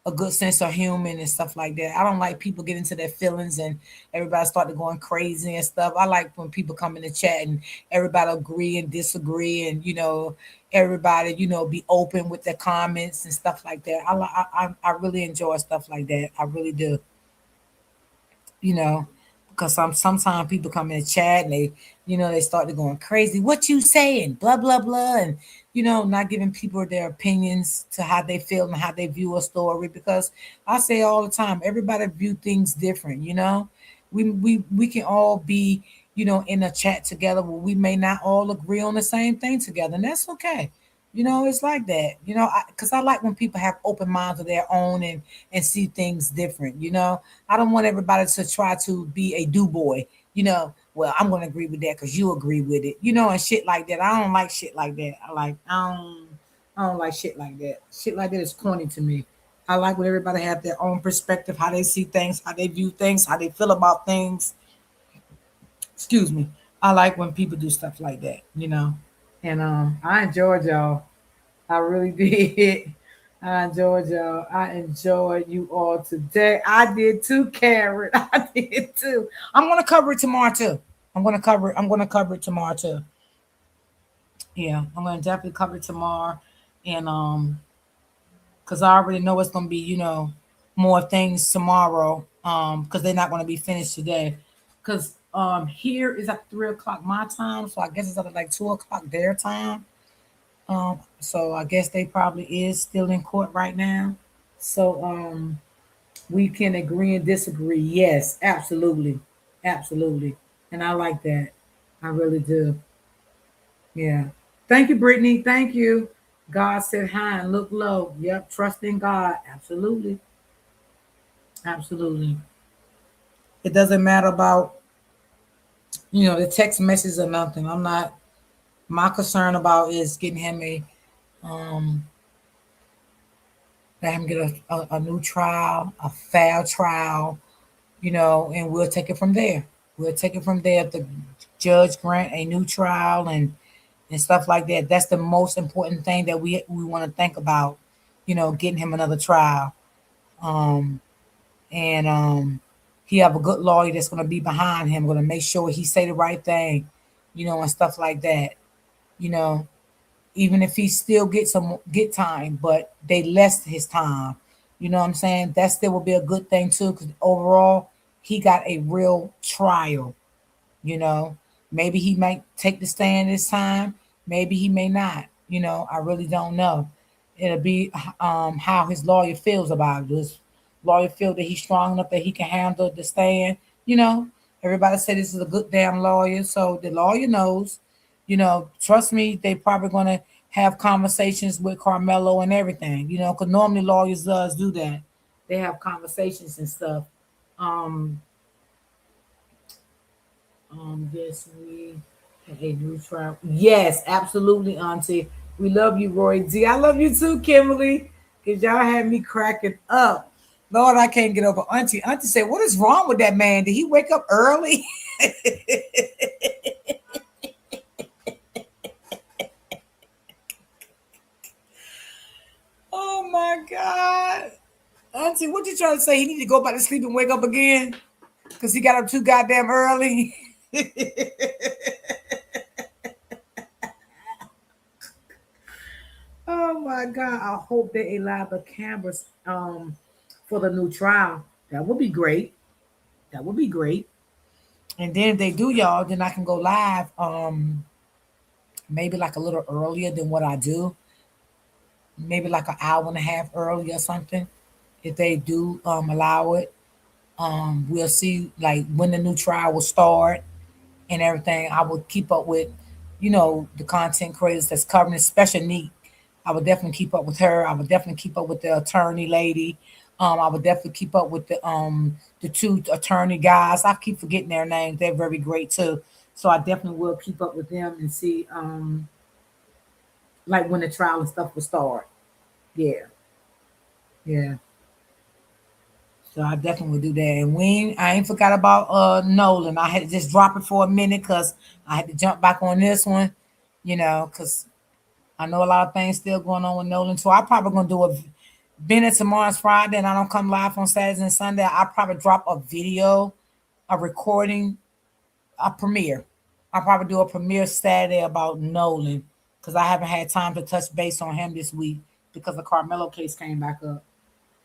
a good sense of humor and stuff like that. I don't like people get into their feelings and everybody start going crazy and stuff. I like when people come in the chat and everybody agree and disagree and, everybody, be open with their comments and stuff like that. I really enjoy stuff like that. I really do. Because sometimes people come in the chat and they start going crazy. What you saying? Blah, blah, blah. And, not giving people their opinions to how they feel and how they view a story. Because I say all the time, everybody view things different, We can all be, in a chat together where we may not all agree on the same thing together. And that's okay. It's like that, because I like when people have open minds of their own and see things different, I don't want everybody to try to be a do-boy, well, I'm going to agree with that because you agree with it, and shit like that. I don't like shit like that. I don't like shit like that. Shit like that is corny to me. I like when everybody have their own perspective, how they see things, how they view things, how they feel about things. Excuse me. I like when people do stuff like that, and I enjoyed y'all. I really did. I enjoyed y'all. I enjoyed you all today. I did too, Karen. I did too. I'm gonna cover it tomorrow too. I'm gonna cover it tomorrow too. Yeah, I'm gonna definitely cover it tomorrow, and because I already know it's gonna be more things tomorrow. Because they're not gonna be finished today. Because here is at 3:00 my time, so I guess it's at like 2:00 their time. So I guess they probably is still in court right now. So we can agree and disagree. Yes, absolutely. Absolutely. And I like that. I really do. Yeah. Thank you, Brittany. Thank you. God said high and look low. Yep. Trust in God. Absolutely. Absolutely. It doesn't matter about The text message or nothing. I'm not. My concern about is getting him um, let him get a new trial, a fair trial, and we'll take it from there. We'll take it from there. If the judge grant a new trial and stuff like that, that's the most important thing that we want to think about. Getting him another trial. Um, and he have a good lawyer that's going to be behind him, going to make sure he say the right thing, and stuff like that. You know, even if he still get time, but they less his time. You know what I'm saying? That still will be a good thing too, because overall he got a real trial. You know, maybe he might take the stand this time, maybe he may not. I really don't know. It'll be how his lawyer feels about it. Does lawyer feel that he's strong enough that he can handle the stand? You know, everybody said this is a good damn lawyer, so the lawyer knows. Trust me, they probably gonna have conversations with Karmelo and everything. Because normally lawyers does do that. They have conversations and stuff. Um, yes, we have a new trial. Yes, absolutely, Auntie. We love you, Roy D. I love you too, Kimberly. Cause y'all had me cracking up. Lord, I can't get over Auntie. Auntie said, "What is wrong with that man? Did he wake up early?" Oh my God, Auntie, what you trying to say? He need to go back to sleep and wake up again? Cause he got up too goddamn early. Oh my God! I hope they allow the cameras for the new trial. That would be great. That would be great. And then if they do, y'all, then I can go live. Maybe like a little earlier than what I do. Maybe like an hour and a half early or something. If they do allow it, we'll see like when the new trial will start and everything. I will keep up with, the content creators that's covering special needs. I would definitely keep up with her. I would definitely keep up with the attorney lady. I would definitely keep up with the two attorney guys. I keep forgetting their names. They're very great too. So I definitely will keep up with them and see like when the trial and stuff will start. Yeah. Yeah. So I definitely will do that. And I ain't forgot about Nolan. I had to just drop it for a minute because I had to jump back on this one, because I know a lot of things still going on with Nolan. So I probably gonna do being that tomorrow's Friday and I don't come live on Saturdays and Sunday, I probably drop a video, a recording, a premiere. I'll probably do a premiere Saturday about Nolan because I haven't had time to touch base on him this week because the Carmelo case came back up,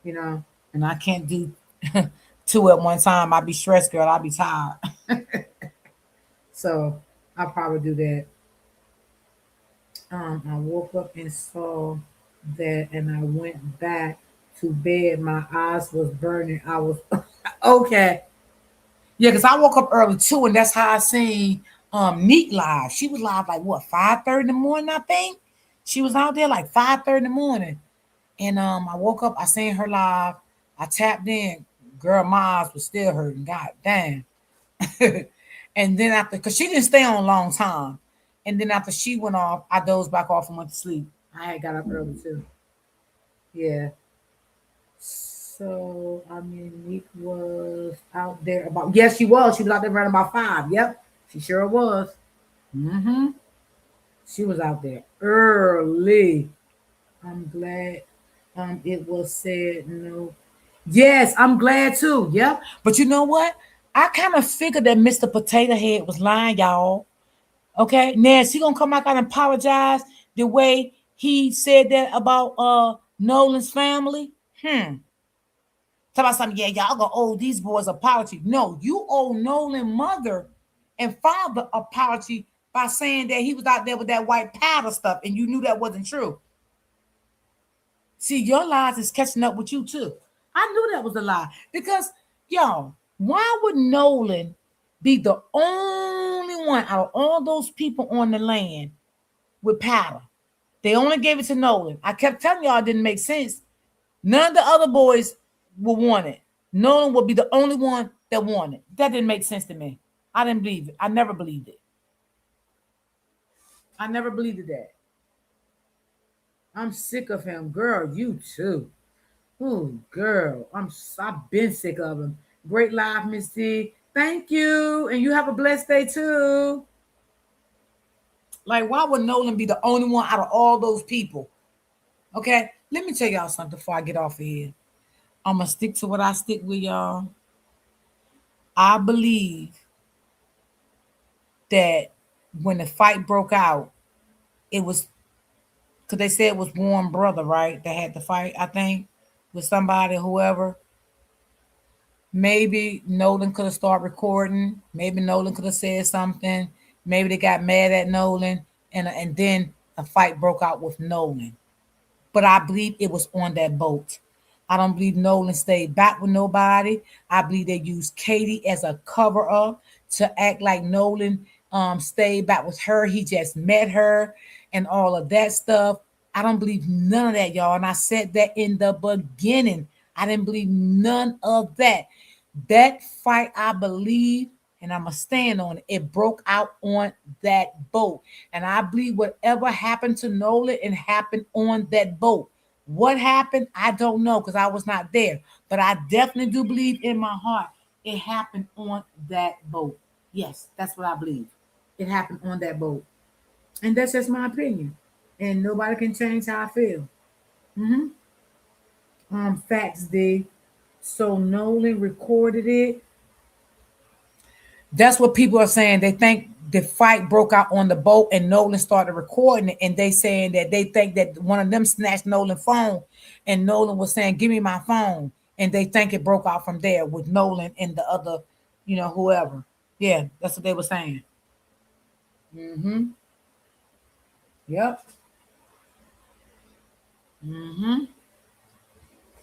and I can't do two at one time. I'd be stressed, girl. I'd be tired. So I'll probably do that. I woke up and saw that, and I went back to bed. My eyes was burning. I was okay. Yeah, because I woke up early too, and that's how I seen Neat live. She was live like what 5:30 in the morning, I think. She was out there like 5:30 in the morning. And I woke up, I seen her live. I tapped in. Girl, my eyes was still hurting. God damn. And then after, because she didn't stay on a long time. And then after she went off, I dozed back off and went to sleep. I had got up early too. Yeah. So I mean, Nick was out there about. Yes, she was. She was out there around about 5. Yep, she sure was. Mm-hmm. She was out there early. I'm glad. It was said no. Yes, I'm glad too. Yep. But you know what? I kind of figured that Mr. Potato Head was lying, y'all. Okay. Now is he gonna come out and apologize the way he said that about Nolan's family? Talk about something, yeah, y'all gonna owe these boys apology. No, you owe Nolan mother and father apology by saying that he was out there with that white powder stuff and you knew that wasn't true. See, your lies is catching up with you too. I knew that was a lie because, y'all, why would Nolan be the only one out of all those people on the land with powder? They only gave it to Nolan. I kept telling y'all it didn't make sense. None of the other boys will want it. Nolan would be the only one that wanted it. That didn't make sense to me. I didn't believe it. I never believed it. I never believed that. I'm sick of him, girl. You too. Oh, girl, I've been sick of him. Great live, Miss D. Thank you, and you have a blessed day too. Like, why would Nolan be the only one out of all those people? Okay, let me tell y'all something before I get off of here. I'm gonna stick to what I stick with, y'all. I believe that when the fight broke out, it was because they said it was Warren brother, right? That had the fight, I think, with somebody, whoever. Maybe Nolan could have started recording. Maybe Nolan could have said something. Maybe they got mad at Nolan, and then a fight broke out with Nolan. But I believe it was on that boat. I don't believe Nolan stayed back with nobody. I believe they used Katie as a cover up to act like Nolan stayed back with her. He just met her and all of that stuff. I don't believe none of that, y'all. And I said that in the beginning. I didn't believe none of that. That fight, I believe, and I'm going to stand on it, it broke out on that boat. And I believe whatever happened to Nolan, it happened on that boat. What happened, I don't know because I was not there. But I definitely do believe in my heart it happened on that boat. Yes, that's what I believe. It happened on that boat. And that's just my opinion. And nobody can change how I feel. Mm-hmm. Facts, D. So Nolan recorded it. That's what people are saying. They think the fight broke out on the boat and Nolan started recording it. And they saying that they think that one of them snatched Nolan's phone and Nolan was saying, give me my phone. And they think it broke out from there with Nolan and the other, whoever. Yeah, that's what they were saying. Mm-hmm. Yep. Mm-hmm.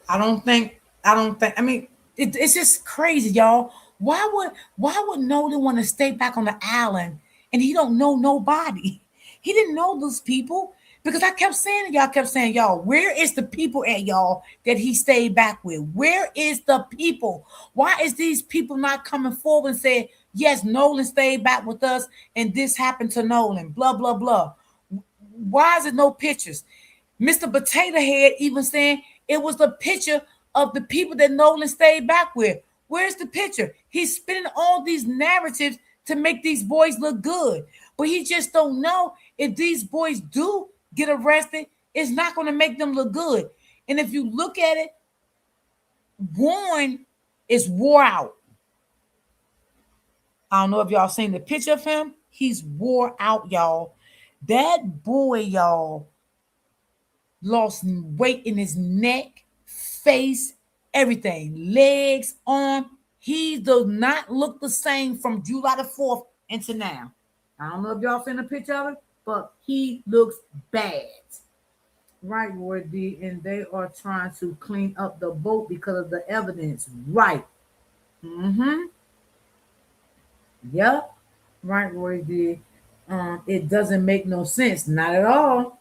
I don't think, I mean, it's just crazy, y'all. Why would Nolan want to stay back on the island and he don't know nobody? He didn't know those people because I kept saying it, y'all kept saying, y'all, where is the people at, y'all, that he stayed back with? Where is the people? Why is these people not coming forward and saying, yes, Nolan stayed back with us and this happened to Nolan, blah, blah, blah. Why is it no pictures? Mr. Potato Head even saying it was the picture of the people that Nolan stayed back with. Where's the picture? He's spinning all these narratives to make these boys look good. But he just don't know if these boys do get arrested, it's not going to make them look good. And if you look at it, Warren is wore out. I don't know if y'all seen the picture of him. He's wore out, y'all. That boy, y'all, lost weight in his neck, face, everything, legs, arm. He does not look the same from July the 4th into now. I don't know if y'all seen a picture of it, but he looks bad. Right, Roy D. And they are trying to clean up the boat because of the evidence. Right. Mm-hmm. Yep. Right, Roy D. It doesn't make no sense. Not at all.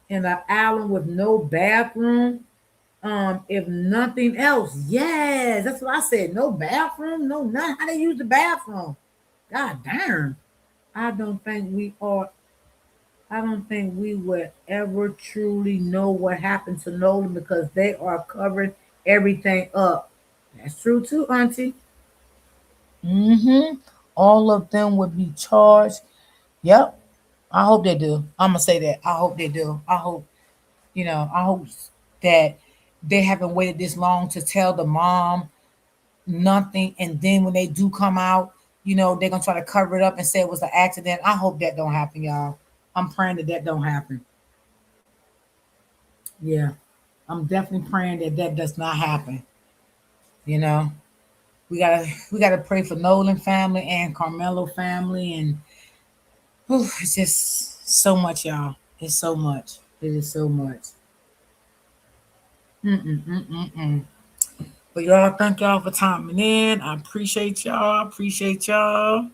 In an island with no bathroom. If nothing else, yes, that's what I said. No bathroom, no nothing. How they use the bathroom? God damn. I don't think we are. I don't think we would ever truly know what happened to Nolan because they are covering everything up. That's true too, Auntie. Mm-hmm. All of them would be charged. Yep. I hope they do. I'm gonna say that. I hope they do. I hope that they haven't waited this long to tell the mom nothing. And then when they do come out, they're going to try to cover it up and say it was an accident. I hope that don't happen, y'all. I'm praying that that don't happen. Yeah. I'm definitely praying that that does not happen. You know, we gotta pray for Nolan family and Karmelo family. And whew, it's just so much, y'all. It's so much. It is so much. Mm-mm-mm-mm-mm. But y'all, thank y'all for timing in. I appreciate y'all. Appreciate y'all.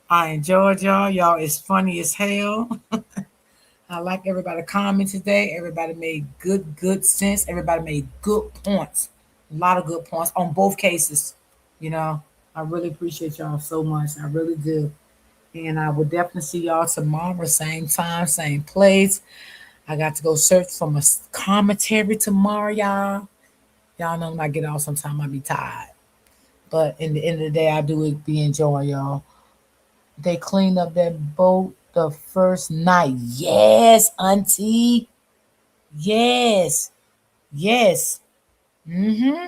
I enjoyed y'all. Y'all is funny as hell. I like everybody comment today. Everybody made good sense. Everybody made good points. A lot of good points on both cases. You know. I really appreciate y'all so much. I really do. And I will definitely see y'all tomorrow, same time, same place. I got to go search for my commentary tomorrow, y'all. Y'all know when I get off, sometime I be tired. But in the end of the day, I do it be enjoying y'all. They cleaned up that boat the first night. Yes, auntie. Yes. Yes. Mm-hmm.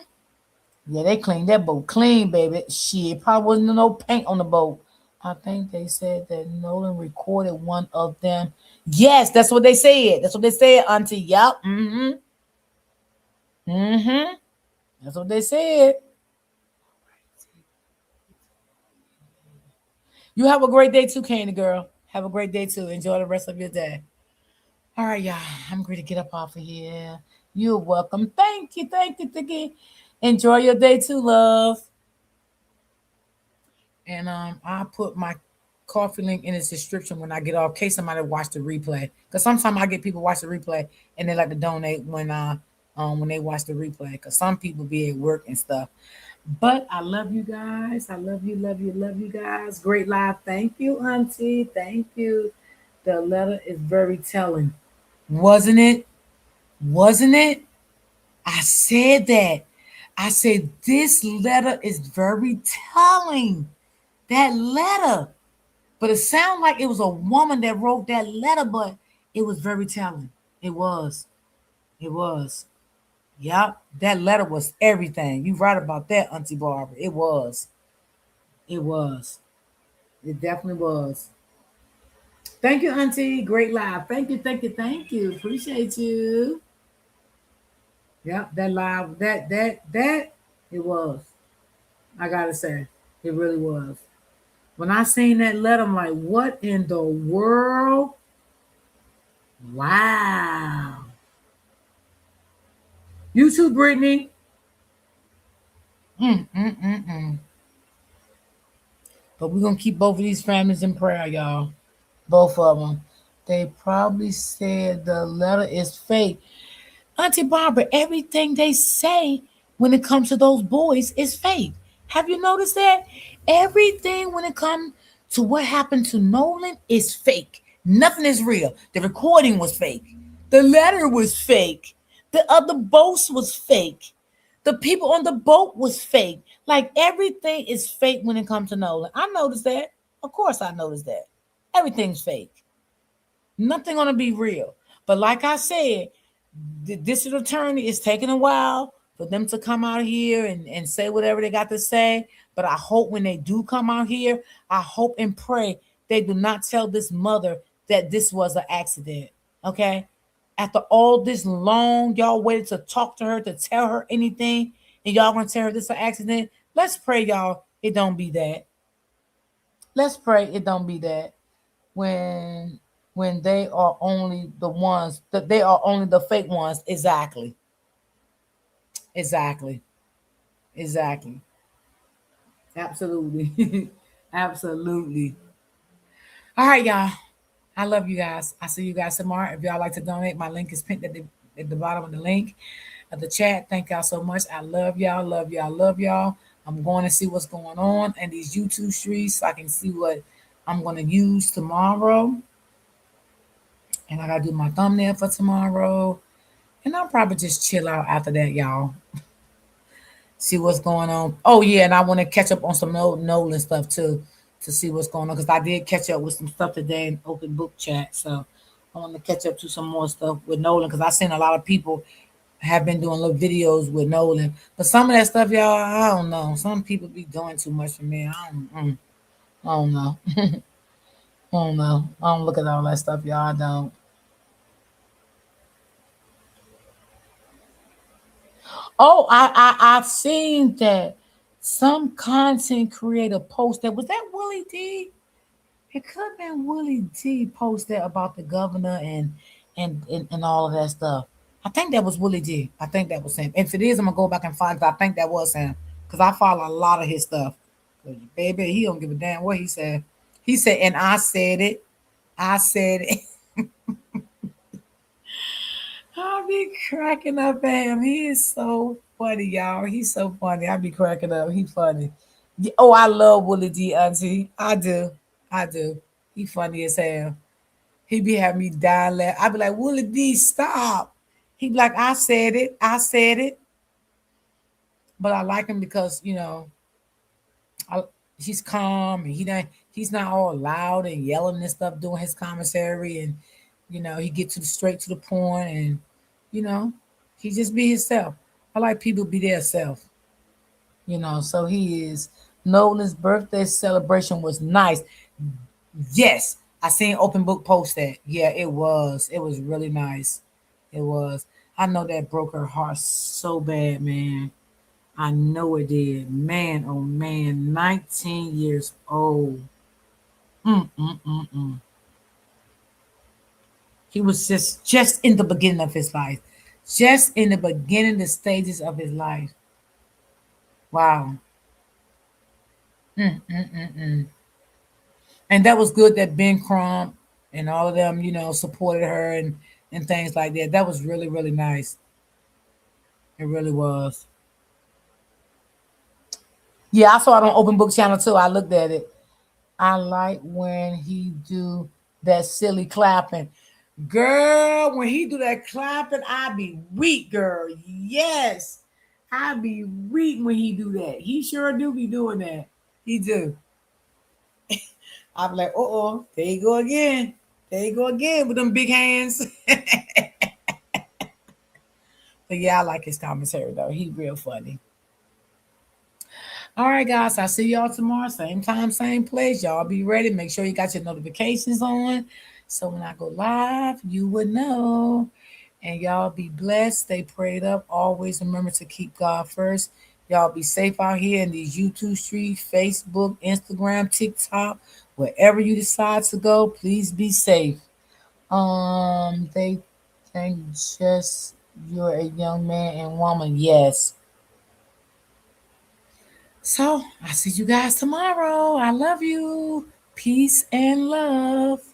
Yeah, they cleaned that boat clean, baby. Shit, probably wasn't no paint on the boat. I think they said that Nolan recorded one of them. Yes, that's what they said. That's what they said, auntie. Yup. Mm-hmm. Mm-hmm. That's what they said. You have a great day too, Candy girl. Have a great day too. Enjoy the rest of your day. All right, y'all. I'm going to get up off of here. You're welcome. Thank you. Thank you. Thank you. Enjoy your day too, love. And I'll put my coffee link in the description when I get off, in case somebody watch the replay. Because sometimes I get people watch the replay and they like to donate when they watch the replay. Because some people be at work and stuff. But I love you guys. I love you, love you, love you guys. Great live. Thank you, Auntie. Thank you. The letter is very telling. Wasn't it? Wasn't it? I said that. I said this letter is very telling. That letter. But it sounded like it was a woman that wrote that letter, but it was very telling. It was. It was. Yep. That letter was everything. You right about that, Auntie Barbara. It was. It was. It definitely was. Thank you, Auntie. Great live. Thank you, thank you, thank you. Appreciate you. Yep, that live, that, it was. I gotta say, it really was. When I seen that letter, I'm like, what in the world? Wow. You too, Brittany. Mm. But we're gonna keep both of these families in prayer, y'all. Both of them. They probably said the letter is fake. Auntie Barbara, everything they say when it comes to those boys is fake. Have you noticed that? Everything when it comes to what happened to Nolan is fake. Nothing is real. The recording was fake. The letter was fake. The other boats was fake. The people on the boat was fake. Like everything is fake when it comes to Nolan. I noticed that. Of course I noticed that. Everything's fake. Nothing gonna be real. But like I said, the district attorney is taking a while for them to come out here and say whatever they got to say. But I hope when they do come out here, I hope and pray they do not tell this mother that this was an accident. Okay. After all this long, y'all waited to talk to her, to tell her anything, and y'all gonna tell her this is an accident. Let's pray, y'all, it don't be that. Let's pray it don't be that. When they are only the ones that they are only the fake ones. Exactly. Exactly. Exactly. Absolutely. Absolutely. All right, y'all. I love you guys. I see you guys tomorrow. If y'all like to donate, my link is pinned at the bottom of the link of the chat. Thank y'all so much. I love y'all, love y'all, love y'all. I'm going to see what's going on in these YouTube streets so I can see what I'm going to use tomorrow. And I got to do my thumbnail for tomorrow. And I'll probably just chill out after that, y'all. See what's going on. Oh, yeah, and I want to catch up on some Nolan stuff too to see what's going on because I did catch up with some stuff today in open book chat. So I want to catch up to some more stuff with Nolan because I've seen a lot of people have been doing little videos with Nolan. But some of that stuff, y'all, I don't know. Some people be doing too much for me. I don't know. I don't know. I don't look at all that stuff, y'all. I don't. Oh, I've seen that some content creator posted. Was that Willie D? It could have been Willie D posted about the governor and all of that stuff. I think that was Willie D. I think that was him. If it is, I'm gonna go back and find. I think that was him because I follow a lot of his stuff. 'Cause, baby, he don't give a damn what he said. He said, and I said it. I said it. I'll be cracking up at him. He is so funny, y'all. He's so funny. I'll be cracking up. He's funny. Oh, I love Willie D, auntie. I do. I do. He funny as hell. He be having me die laugh. I be like, Willie D, stop. He be like, I said it. I said it. But I like him because, I, he's calm and he's not all loud and yelling and stuff doing his commissary, and he get to the straight to the point, and you know he just be himself. I like people be their self. So he is. Nolan's birthday celebration was nice. Yes, I seen open book post that. Yeah, it was really nice. It was. I know that broke her heart so bad, man. I know it did. Man, oh man, 19 years old. Mm. He was just in the beginning of his life. Just in the beginning, the stages of his life. Wow. Mm. And that was good that Ben Crump and all of them, supported her and things like that. That was really, really nice. It really was. Yeah, I saw it on Open Book Channel too. I looked at it. I like when he do that silly clapping. Girl, when he do that clapping, I be weak, girl. Yes. I be weak when he do that. He sure do be doing that. He do. I be like, uh-oh, there you go again. There you go again with them big hands. But yeah, I like his commentary though. He real funny. All right, guys. I'll see y'all tomorrow. Same time, same place. Y'all be ready. Make sure you got your notifications on. So when I go live, you would know. And y'all be blessed. Stay prayed up. Always remember to keep God first. Y'all be safe out here in these YouTube streets, Facebook, Instagram, TikTok, wherever you decide to go. Please be safe. They think just you're a young man and woman. Yes. So I'll see you guys tomorrow. I love you. Peace and love.